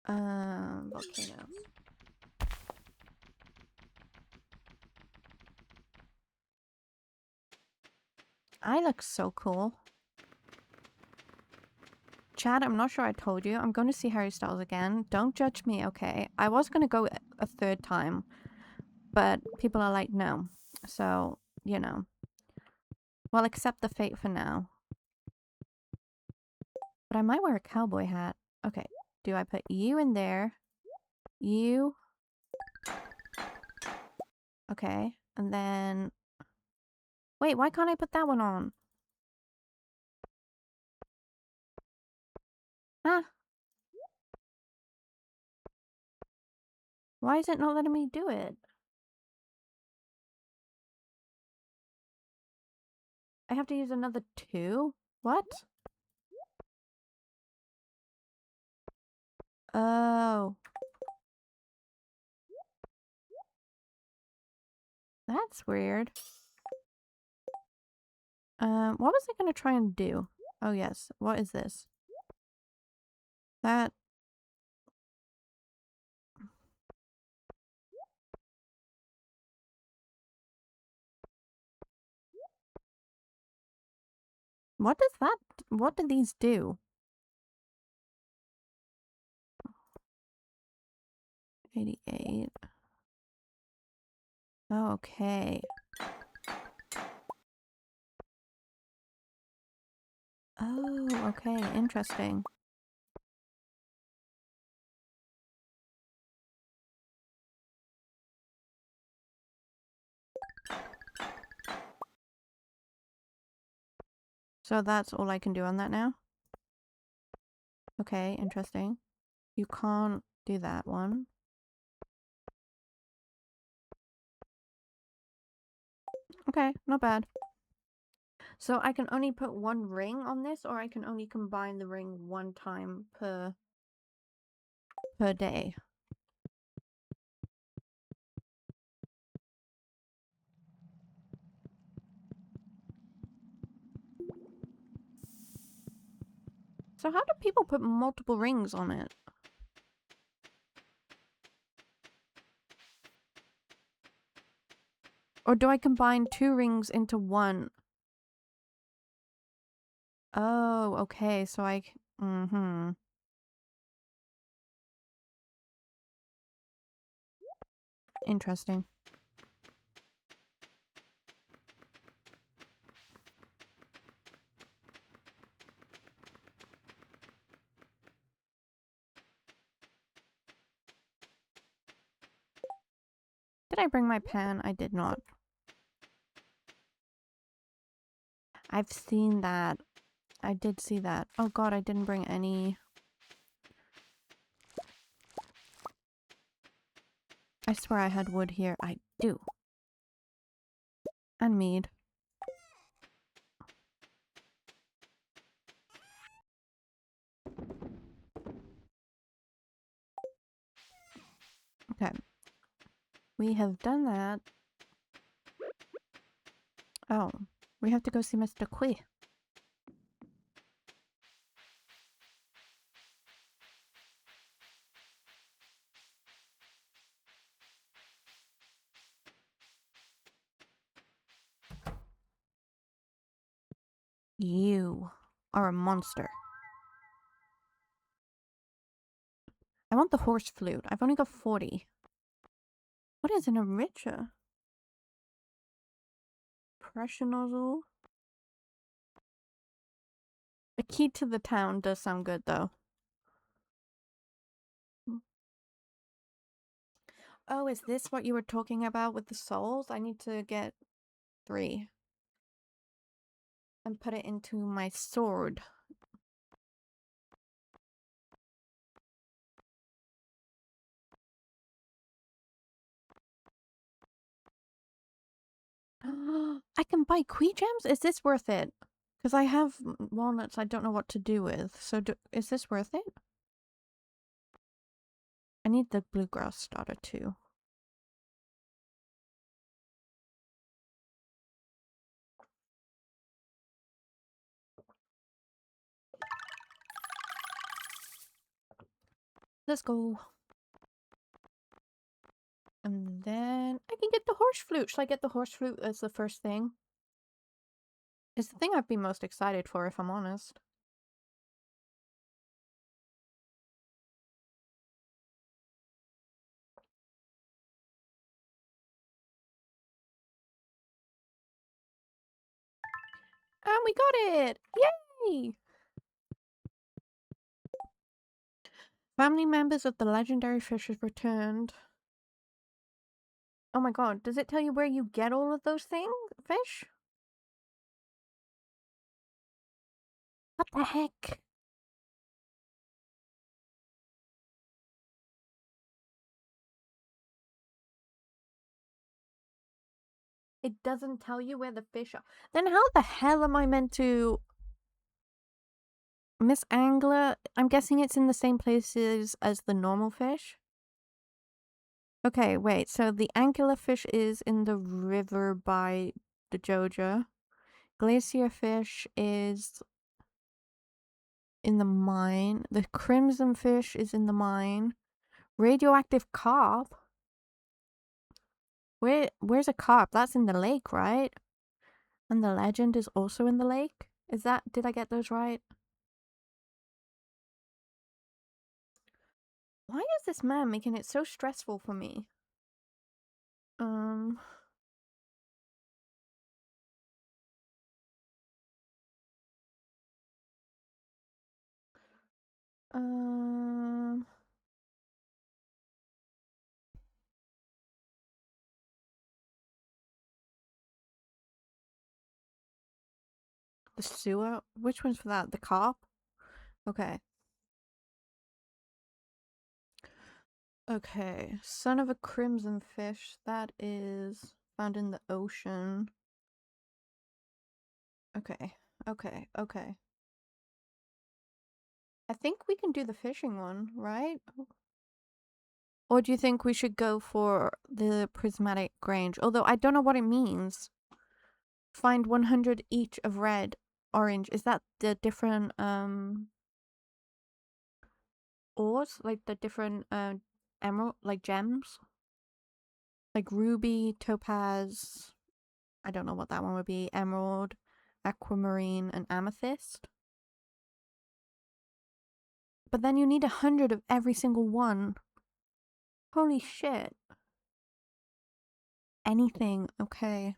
Speaker 1: Volcano. I look so cool. Chad, I'm not sure I told you. I'm going to see Harry Styles again. Don't judge me, okay? I was going to go a third time, but people are like, no. So, you know. Well, accept the fate for now. But I might wear a cowboy hat. Okay, do I put you in there? You. Okay, and then... Wait, why can't I put that one on? Huh? Why is it not letting me do it? I have to use another 2? What? Oh. That's weird. What was I gonna try and do? Oh yes, what is this? That... What does that... What do these do? 88. Oh, okay. Oh, okay, interesting. So that's all I can do on that now? Okay, interesting. You can't do that one. Okay, not bad. So I can only put 1 ring on this, or I can only combine the ring 1 time per day. So how do people put multiple rings on it? Or do I combine 2 rings into 1? Oh, okay, so I... Interesting. Did I bring my pen? I did not. I've seen that. I did see that. Oh god, I didn't bring any... I swear I had wood here. I do. And mead. Okay. We have done that. Oh. We have to go see Mr. Qui. You are a monster. I want the horse flute. I've only got 40. What is an enricher? Pressure nozzle. A key to the town does sound good though. Oh, is this what you were talking about with the souls? I need to get 3 and put it into my sword. I can buy Quee gems? Is this worth it? Because I have walnuts I don't know what to do with. So is this worth it? I need the bluegrass starter too. Let's go. And then I can get the horse flute. Should I get the horse flute as the first thing? It's the thing I've been most excited for, if I'm honest. And we got it! Yay! Family members of the legendary fish have returned. Oh my god, does it tell you where you get all of those fish? What the heck? It doesn't tell you where the fish are. Then how the hell am I meant to... Miss Angler, I'm guessing it's in the same places as the normal fish? Okay, wait, so the angular fish is in the river by the Joja. Glacier fish is in the mine. The crimson fish is in the mine. Radioactive carp? Where's a carp? That's in the lake, right? And the legend is also in the lake? Did I get those right? Why is this man making it so stressful for me? Um... The sewer? Which one's for that? The carp? Okay. Okay. Son of a crimson fish. That is found in the ocean. Okay. Okay. Okay. I think we can do the fishing one, right? Or do you think we should go for the prismatic grange? Although I don't know what it means. Find 100 each of red, orange. Is that the different ores? Like the different emerald, like gems? Like ruby, topaz, I don't know what that one would be. Emerald, aquamarine, and amethyst. But then you need 100 of every single one. Holy shit. Anything, okay.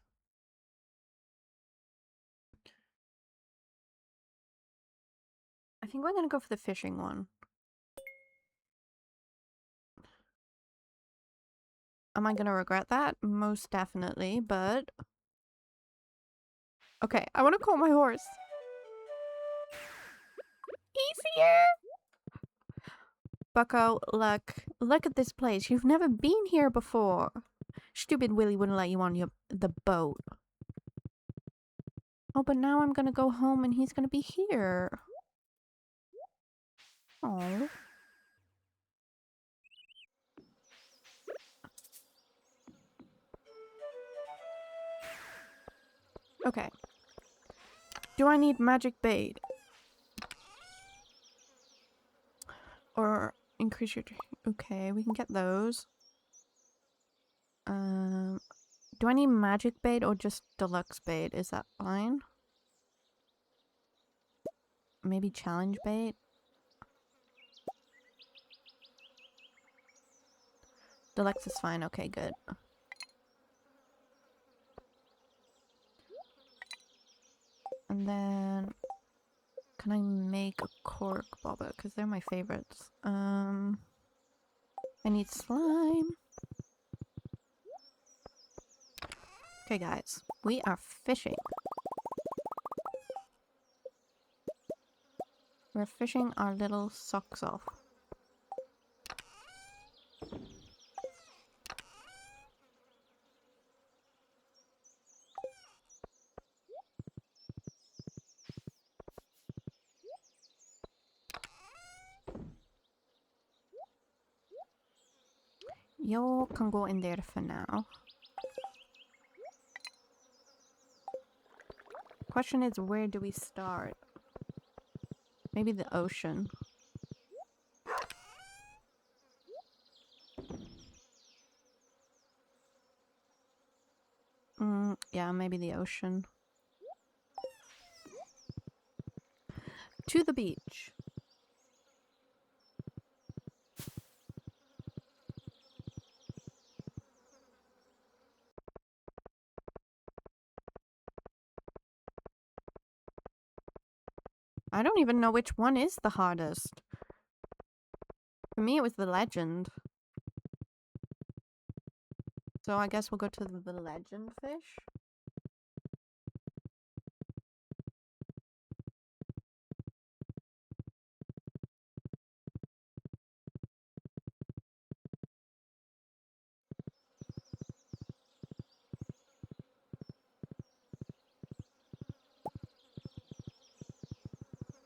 Speaker 1: I think we're gonna go for the fishing one. Am I gonna regret that? Most definitely, but... Okay, I wanna call my horse. Easier! Bucko, look at this place. You've never been here before. Stupid Willie wouldn't let you on the boat. Oh, but now I'm gonna go home and he's gonna be here. Oh. Okay. Do I need magic bait? Or increase your... Okay, we can get those. Do I need magic bait or just deluxe bait? Is that fine? Maybe challenge bait? Deluxe is fine. Okay, good. And then... Can I make a cork bobber? Because they're my favorites. I need slime. Okay, guys. We are fishing. We're fishing our little socks off. You can go in there for now. Question is, where do we start? Maybe the ocean. Yeah, maybe the ocean. To the beach. I don't even know which one is the hardest. For me, it was the legend. So I guess we'll go to the legend fish.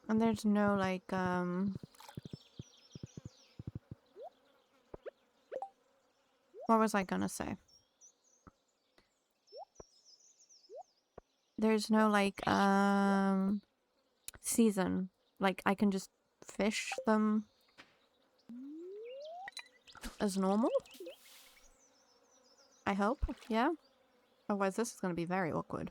Speaker 1: And there's no, like, what was I gonna say? There's no, like, season. Like, I can just fish them as normal? I hope, yeah? Otherwise this is gonna be very awkward.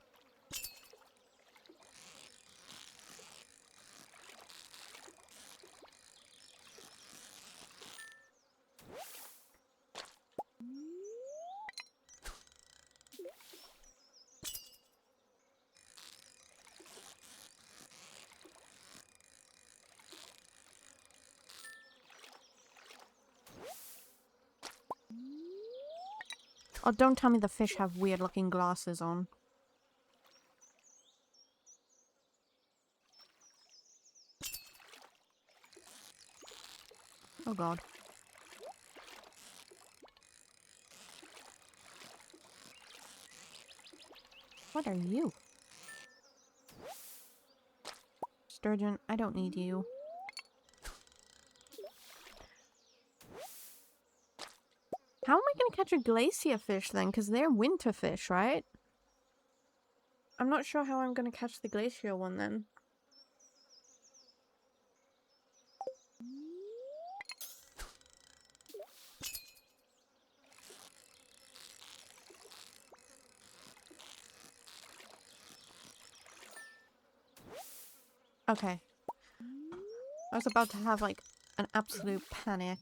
Speaker 1: Oh, don't tell me the fish have weird looking glasses on. Oh god. What are you? Sturgeon, I don't need you. How am I gonna catch a glacier fish then? Because they're winter fish, right? I'm not sure how I'm gonna catch the glacier one then. Okay. I was about to have like an absolute panic.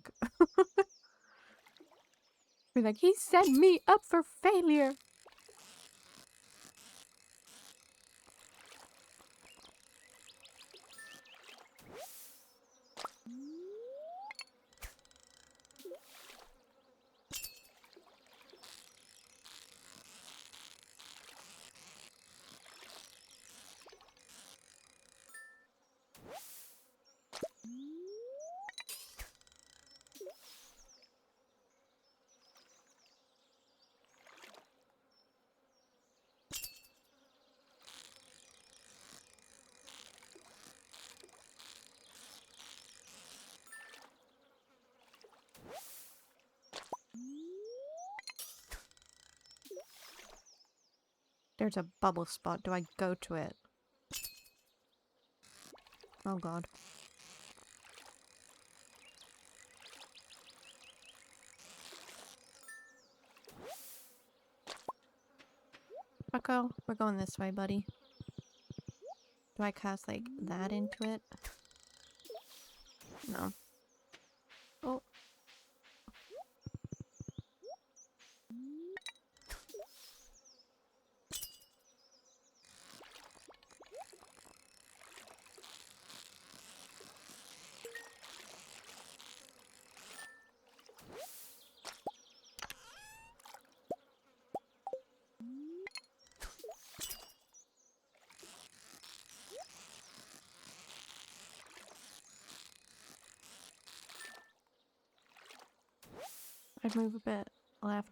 Speaker 1: Be like, he set me up for failure. There's a bubble spot. Do I go to it? Oh god. Bucko, we're going this way, buddy. Do I cast like that into it? No. Oh. I'd move a bit left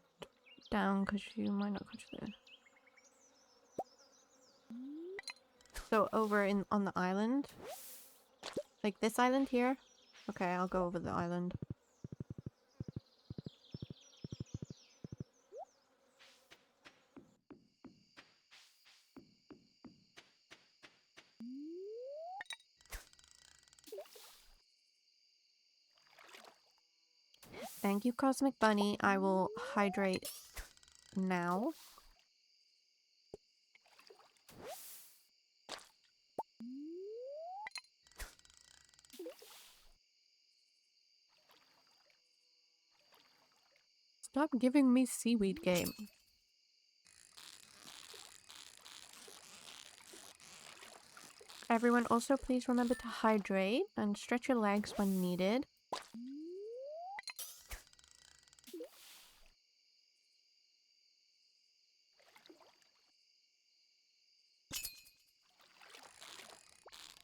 Speaker 1: down because you might not catch the... So over on the island? Like this island here? Okay, I'll go over the island. Thank you, Cosmic Bunny. I will hydrate now. Stop giving me seaweed game. Everyone also please remember to hydrate and stretch your legs when needed.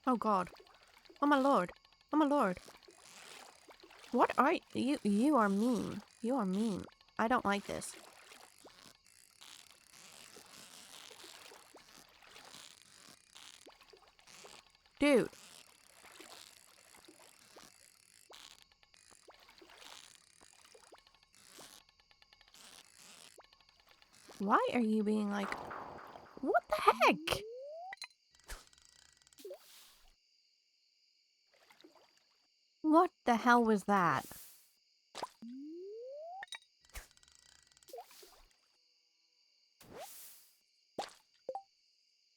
Speaker 1: Oh god. Oh my lord. Oh my lord. What are you? You are mean. You are mean. I don't like this. Dude. Why are you being like... What the heck? What the hell was that?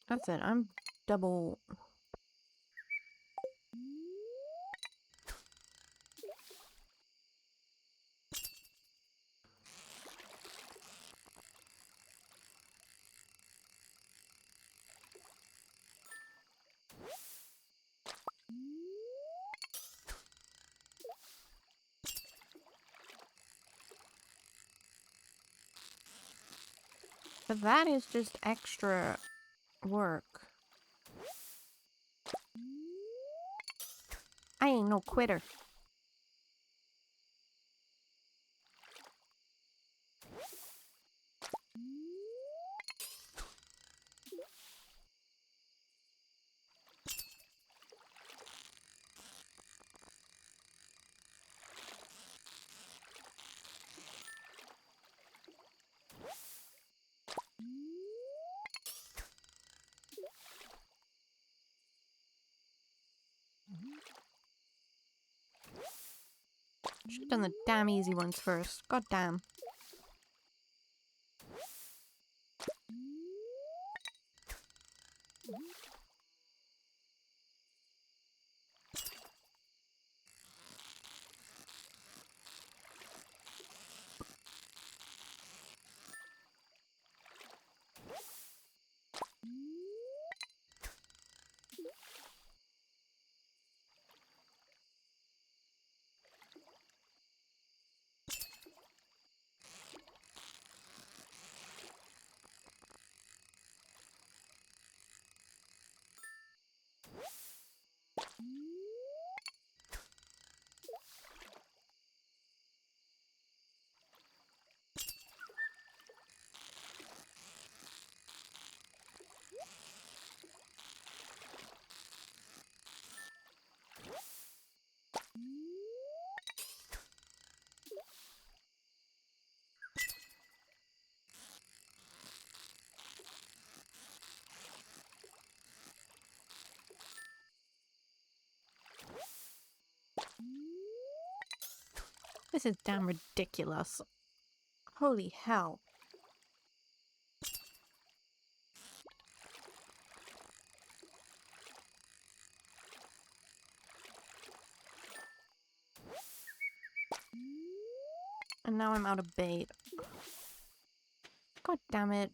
Speaker 1: That's it. I'm double... But that is just extra work. I ain't no quitter. Should've done the damn easy ones first. God damn. This is damn ridiculous. Holy hell. And now I'm out of bait. God damn it.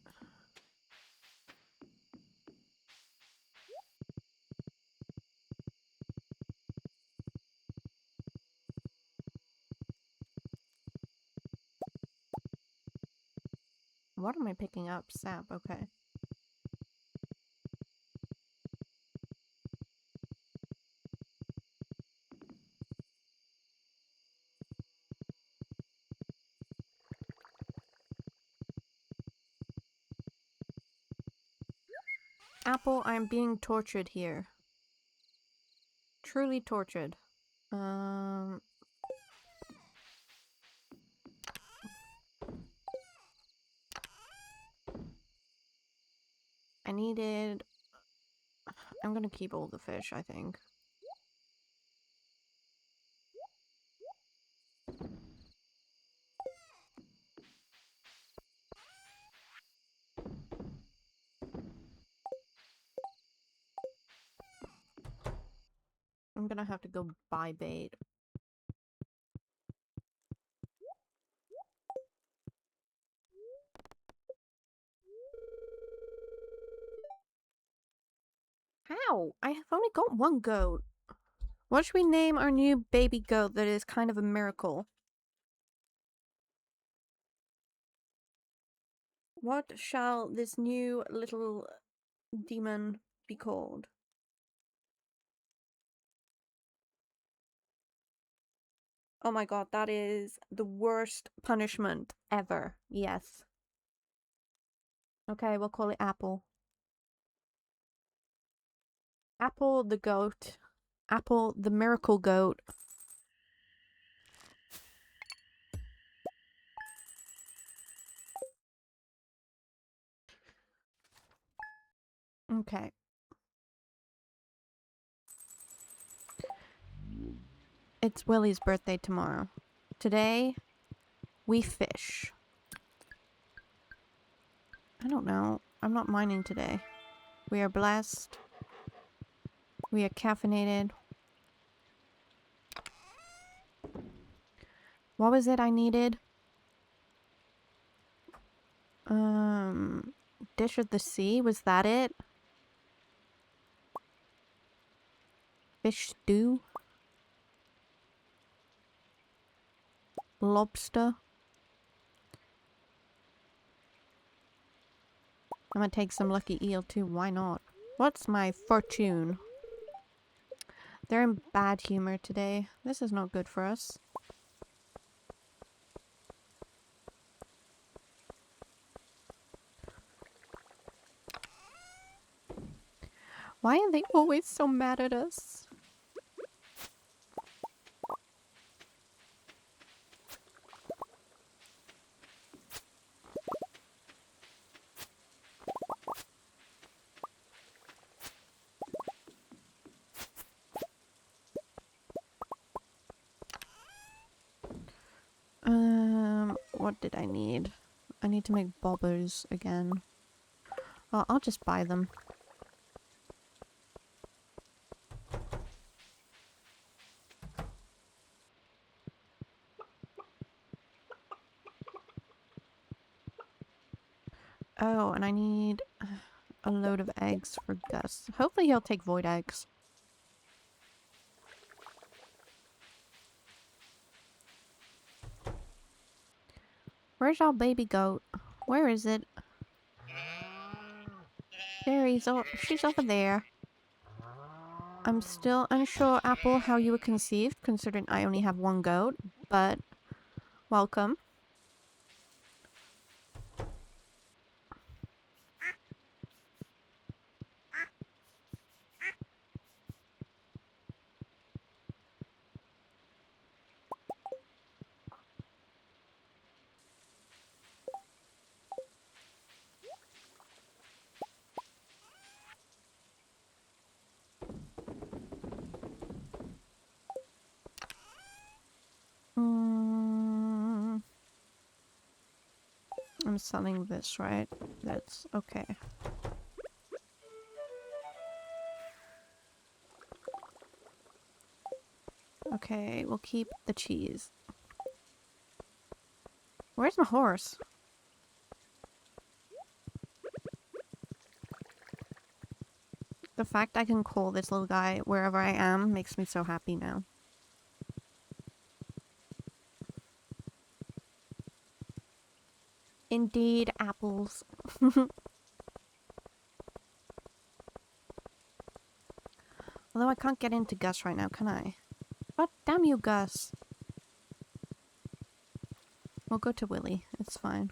Speaker 1: What am I picking up? Sap, okay. Apple, I'm being tortured here. Truly tortured. I needed... I'm gonna keep all the fish, I think. I'm gonna have to go buy bait. How? I have only got one goat. What should we name our new baby goat that is kind of a miracle? What shall this new little demon be called? Oh my god, that is the worst punishment ever. Yes. Okay, we'll call it Apple. Apple the goat. Apple the miracle goat. Okay. It's Willie's birthday tomorrow. Today, we fish. I don't know. I'm not mining today. We are blessed. We are caffeinated. What was it I needed? Dish of the sea? Was that it? Fish stew? Lobster? I'm gonna take some lucky eel too. Why not? What's my fortune? They're in bad humor today. This is not good for us. Why are they always so mad at us? What did I need? I need to make bobbers again. Oh, I'll just buy them. Oh, and I need a load of eggs for Gus. Hopefully he'll take void eggs. Where's our baby goat? Where is it? She's over there. I'm still unsure, Apple, how you were conceived, considering I only have one goat, but welcome. I'm selling this, right? That's okay. Okay, we'll keep the cheese. Where's my horse? The fact I can call this little guy wherever I am makes me so happy now. Indeed, apples. Although I can't get into Gus right now, can I? Oh, damn you, Gus. We'll go to Willie. It's fine.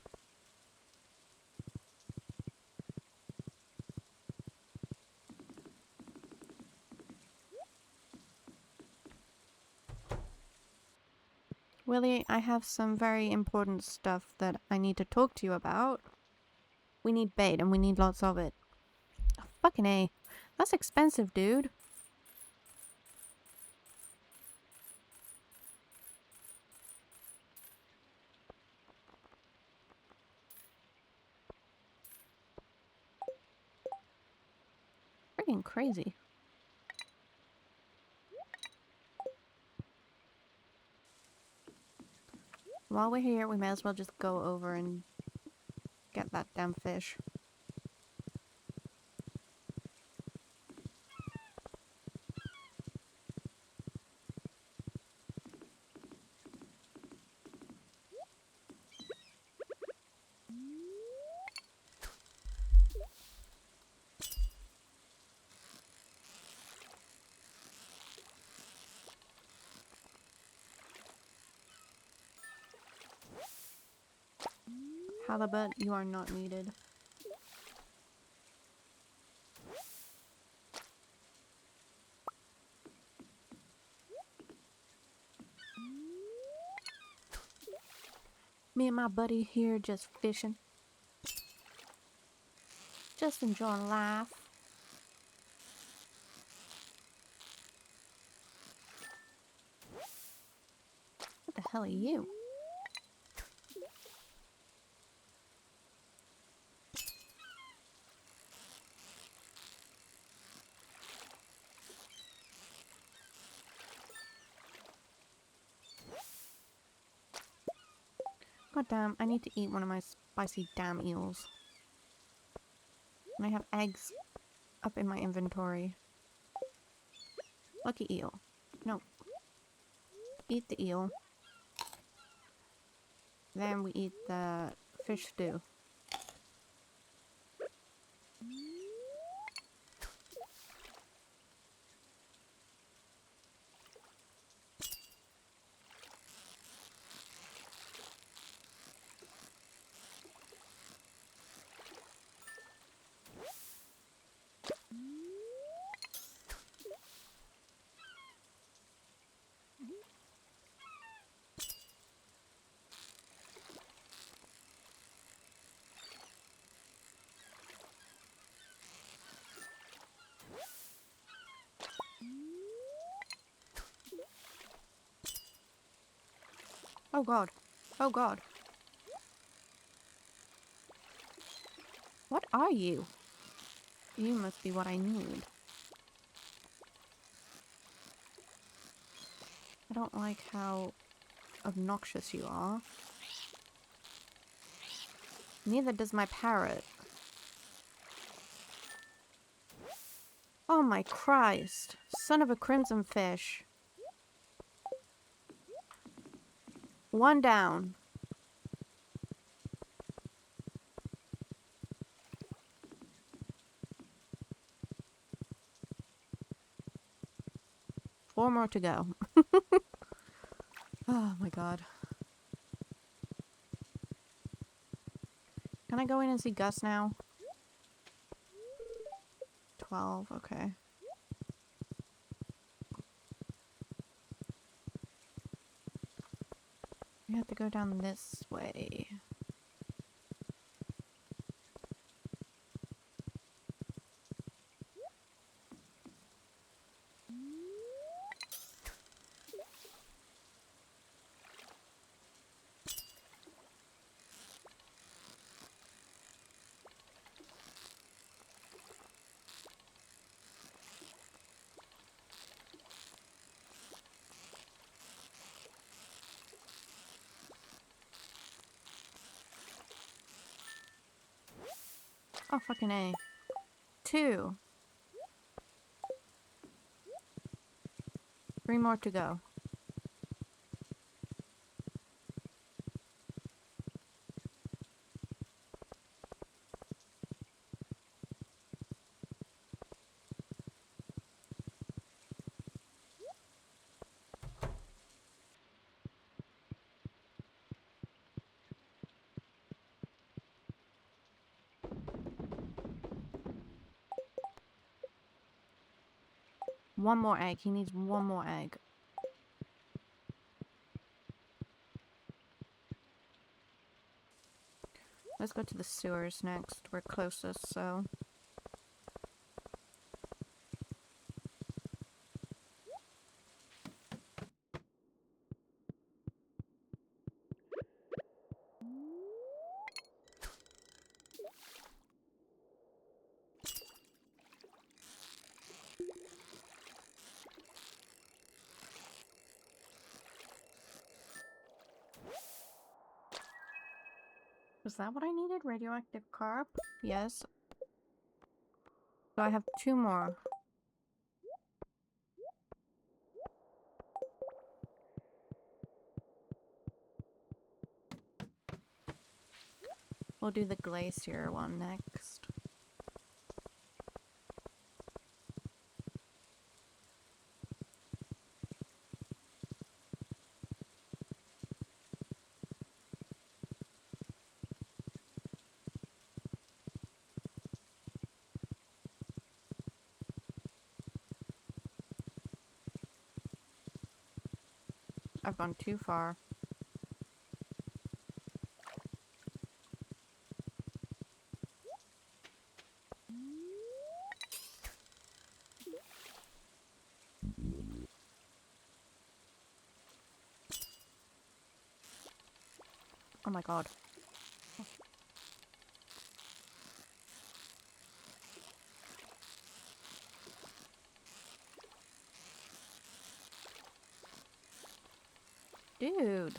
Speaker 1: Willie, I have some very important stuff that I need to talk to you about. We need bait, and we need lots of it. Oh, fucking A. That's expensive, dude. Freaking crazy. While we're here, we may as well just go over and get that damn fish. Halibut, you are not needed. Me and my buddy here just fishing. Just enjoying life. What the hell are you? God damn, I need to eat one of my spicy damn eels. And I have eggs up in my inventory. Lucky eel. No. Eat the eel. Then we eat the fish stew. Oh god. Oh god. What are you? You must be what I need. I don't like how obnoxious you are. Neither does my parrot. Oh my Christ. Son of a crimson fish. One down. Four more to go. Oh my god. Can I go in and see Gus now? 12, okay. We have to go down this way. Oh, fucking A. 2. 3 more to go. One more egg. He needs one more egg. Let's go to the sewers next. We're closest, so... Was that what I needed? Radioactive carp? Yes. So I have 2 more. We'll do the glacier one next. I've gone too far. Oh my god. Dude.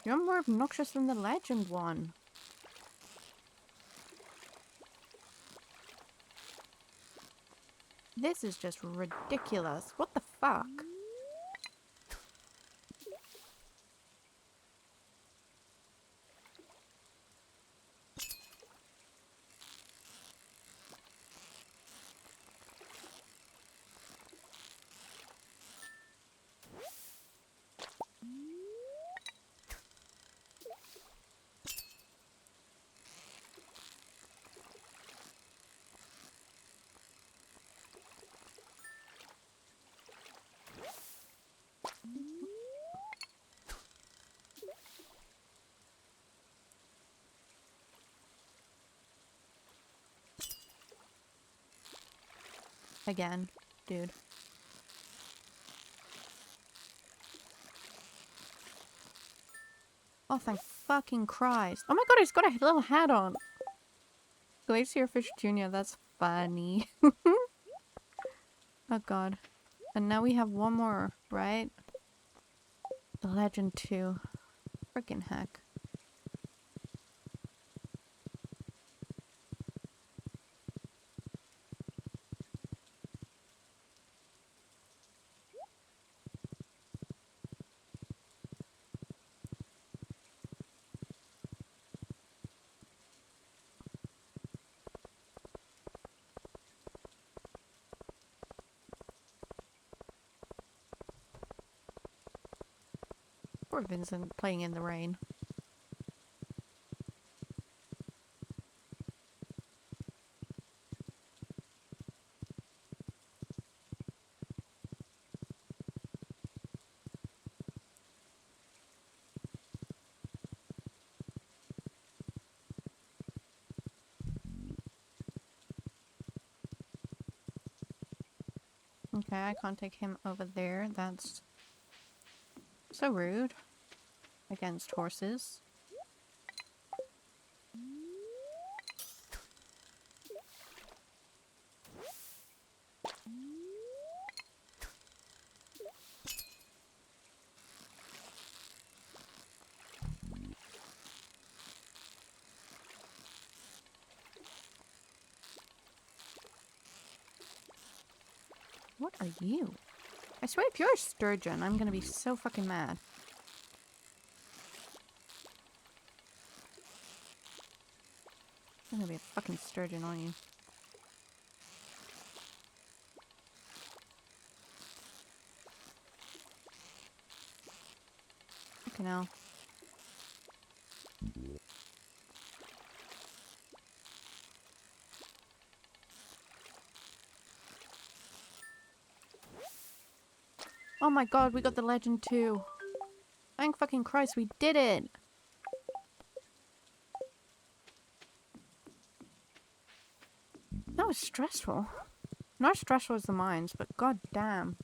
Speaker 1: You're more obnoxious than the legend one. This is just ridiculous. What the fuck? Again, dude. Oh, thank fucking Christ. Oh my god, he's got a little hat on. Glacier Fish Jr., that's funny. Oh god. And now we have one more, right? The Legend 2. Frickin' heck. Poor Vincent playing in the rain. Okay, I can't take him over there. That's so rude. Against horses. What are you? I swear if you're a sturgeon, I'm gonna be so fucking mad. I'm gonna be a fucking sturgeon on you. Okay, now. Oh my god, we got the legend too. Thank thank fucking Christ, we did it! That was stressful. Not as stressful as the mines, but god damn.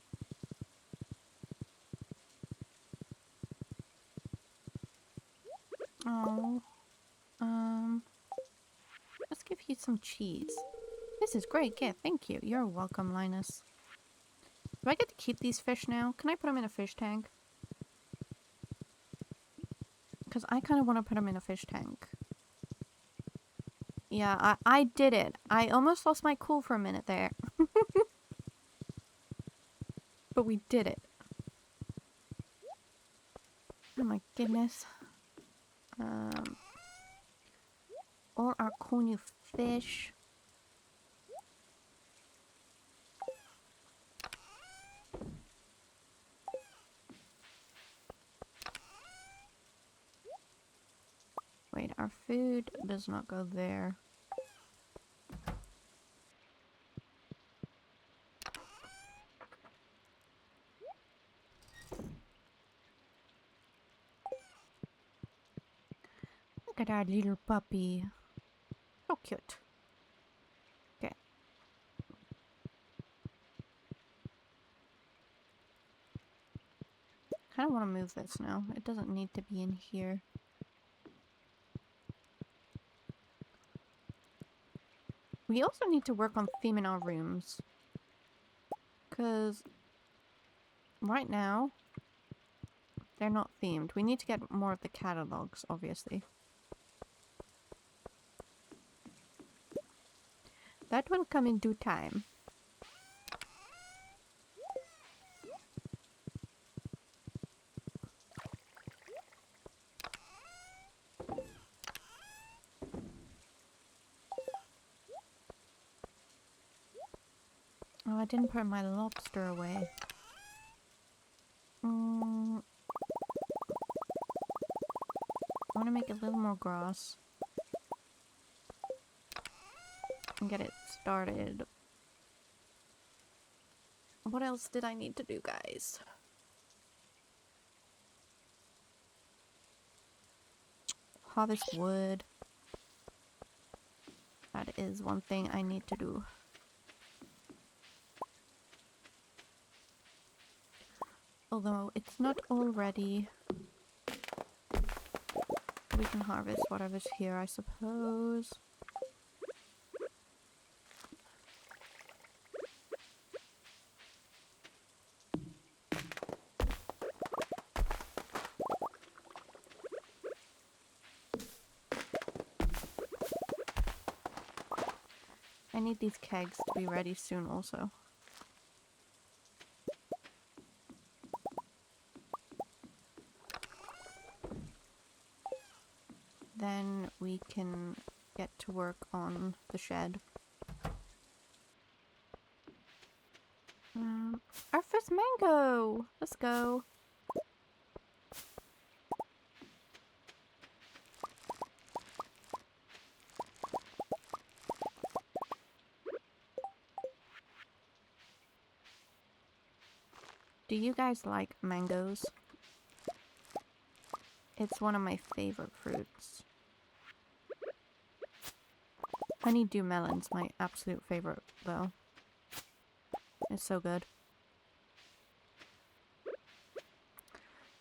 Speaker 1: Oh. Let's give you some cheese. This is great gift, thank you. You're welcome, Linus. Do I get to keep these fish now? Can I put them in a fish tank? Because I kind of want to put them in a fish tank. Yeah, I did it. I almost lost my cool for a minute there. But we did it. Oh my goodness. All our cool new fish. Wait, our food does not go there. Look at our little puppy. So cute. Okay. Kind of want to move this now. It doesn't need to be in here. We also need to work on theming our rooms. Because right now, they're not themed. We need to get more of the catalogs, obviously. That will come in due time. Oh, I didn't put my lobster away. I want to make a little more grass. And get it started. What else did I need to do, guys? Harvest wood. That is one thing I need to do. Although it's not all ready. We can harvest whatever's here, I suppose. I need these kegs to be ready soon also. Then we can get to work on the shed. Our first mango! Let's go. Do you guys like mangoes? It's one of my favorite fruits. Honeydew melon's my absolute favorite, though. It's so good.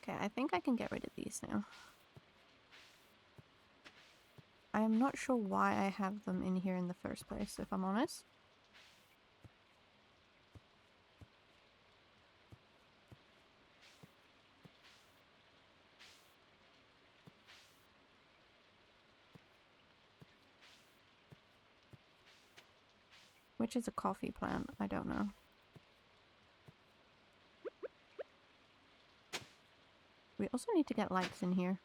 Speaker 1: Okay, I think I can get rid of these now. I am not sure why I have them in here in the first place, if I'm honest. Which is a coffee plant? I don't know. We also need to get lights in here.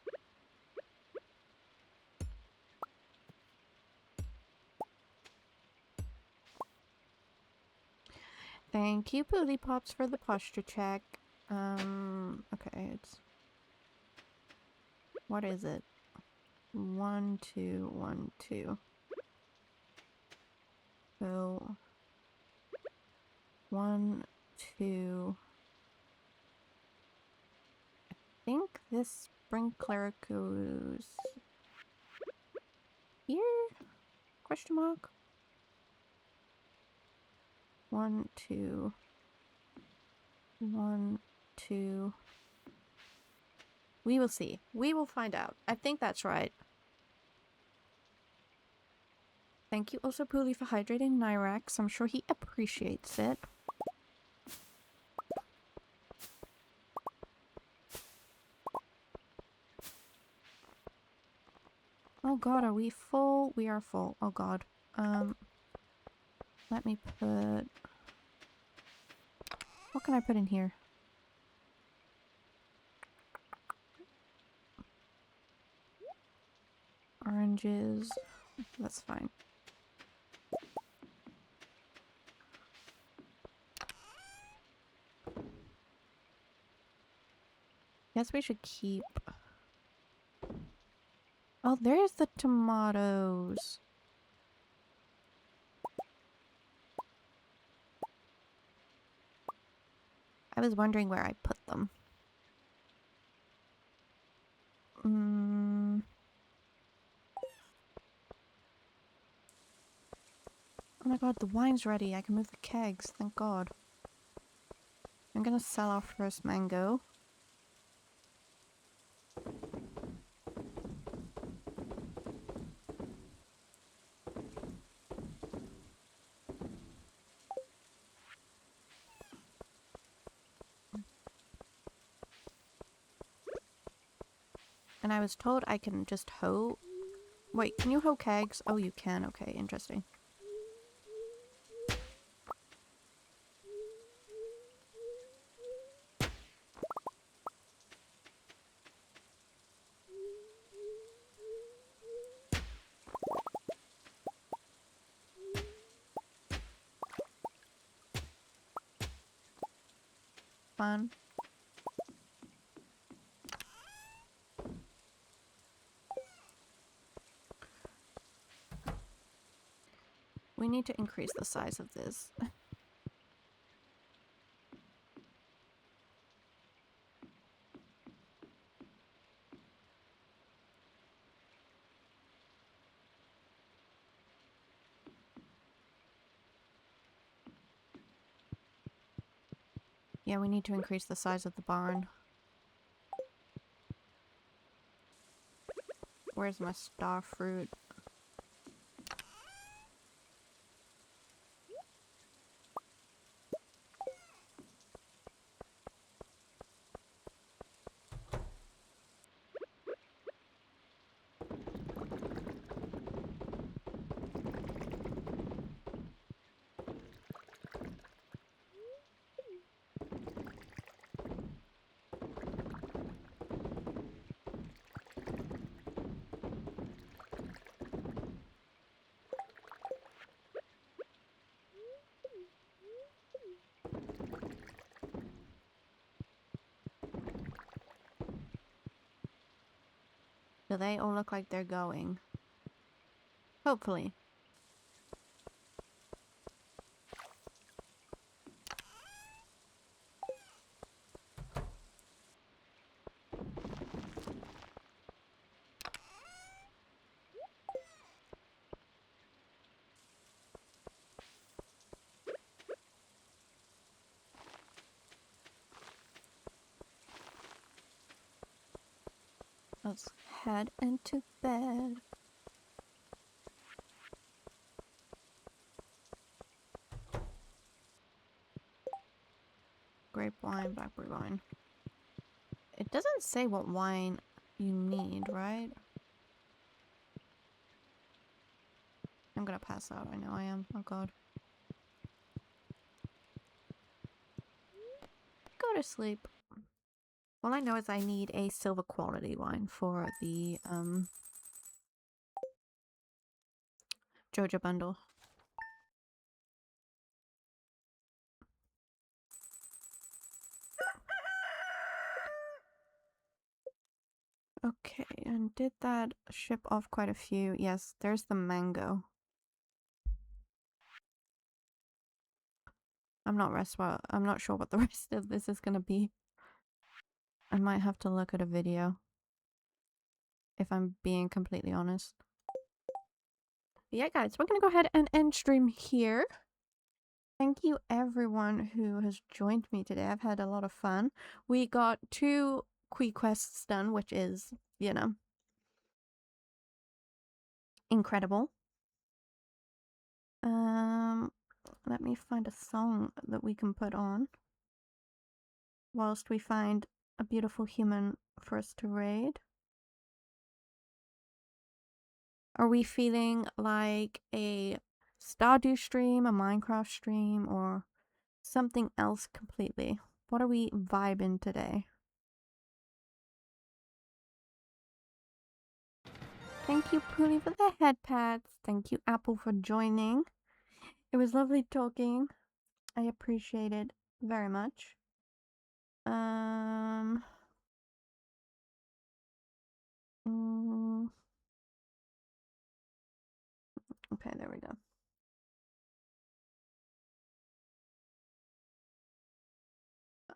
Speaker 1: Thank you, Pooly Pops, for the posture check. Okay, it's... What is it? 1, 2, 1, 2. So... 1, 2... think this sprinkler goes here? Question mark? 1, 2. 1, 2. We will see. We will find out. I think that's right. Thank you also, Puli, for hydrating Nyrax. I'm sure he appreciates it. Oh god, are we full? We are full. Oh god. Let me put... What can I put in here? Oranges. That's fine. Guess we should keep... Oh, there's the tomatoes. I was wondering where I put them. Oh my god, the wine's ready. I can move the kegs. Thank god. I'm gonna sell our first mango. And I was told I can just hoe... Wait, can you hoe kegs? Oh, you can. Okay, interesting. Fun. We need to increase the size of this. Yeah, we need to increase the size of the barn. Where's my star fruit? Do they all look like they're going? Hopefully. Let's head into bed. Grape wine, blackberry wine. It doesn't say what wine you need, right? I'm gonna pass out. I know I am. Oh god. Go to sleep. All I know is I need a silver quality wine for the Joja bundle. Okay, and did that ship off quite a few? Yes, there's the mango. I'm not sure what the rest of this is gonna be. I might have to look at a video, if I'm being completely honest. But yeah, guys, we're gonna go ahead and end stream here. Thank you everyone who has joined me today. I've had a lot of fun. We got 2 quests done, which is, you know, incredible. Let me find a song that we can put on whilst we find a beautiful human for us to raid. Are we feeling like a Stardew stream, a Minecraft stream, or something else completely? What are we vibing today? Thank you, Poolie, for the head pats. Thank you, Apple, for joining. It was lovely talking. I appreciate it very much. Okay, there we go.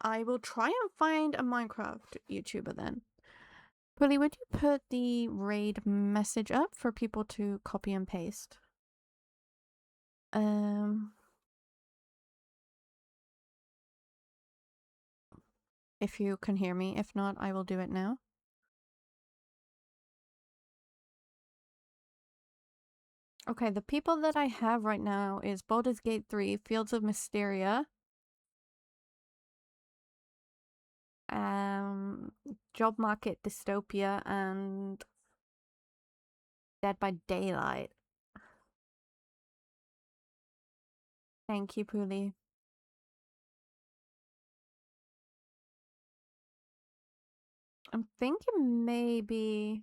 Speaker 1: I will try and find a Minecraft YouTuber then. Poolie, would you put the raid message up for people to copy and paste? If you can hear me. If not, I will do it now. Okay, the people that I have right now is Baldur's Gate 3, Fields of Mysteria, Job Market Dystopia, and Dead by Daylight. Thank you, Poolie. I'm thinking maybe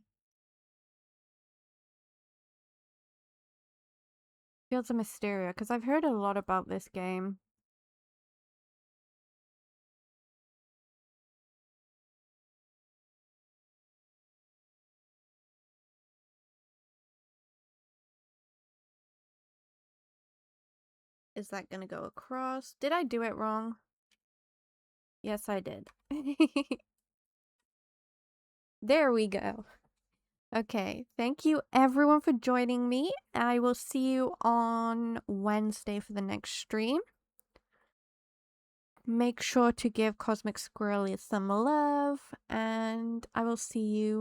Speaker 1: Fields of Mysteria, because I've heard a lot about this game. Is that gonna go across? Did I do it wrong? Yes, I did. There we go. Okay, thank you everyone for joining me. I will see you on Wednesday for the next stream. Make sure to give Cosmic Squirrely some love, and I will see you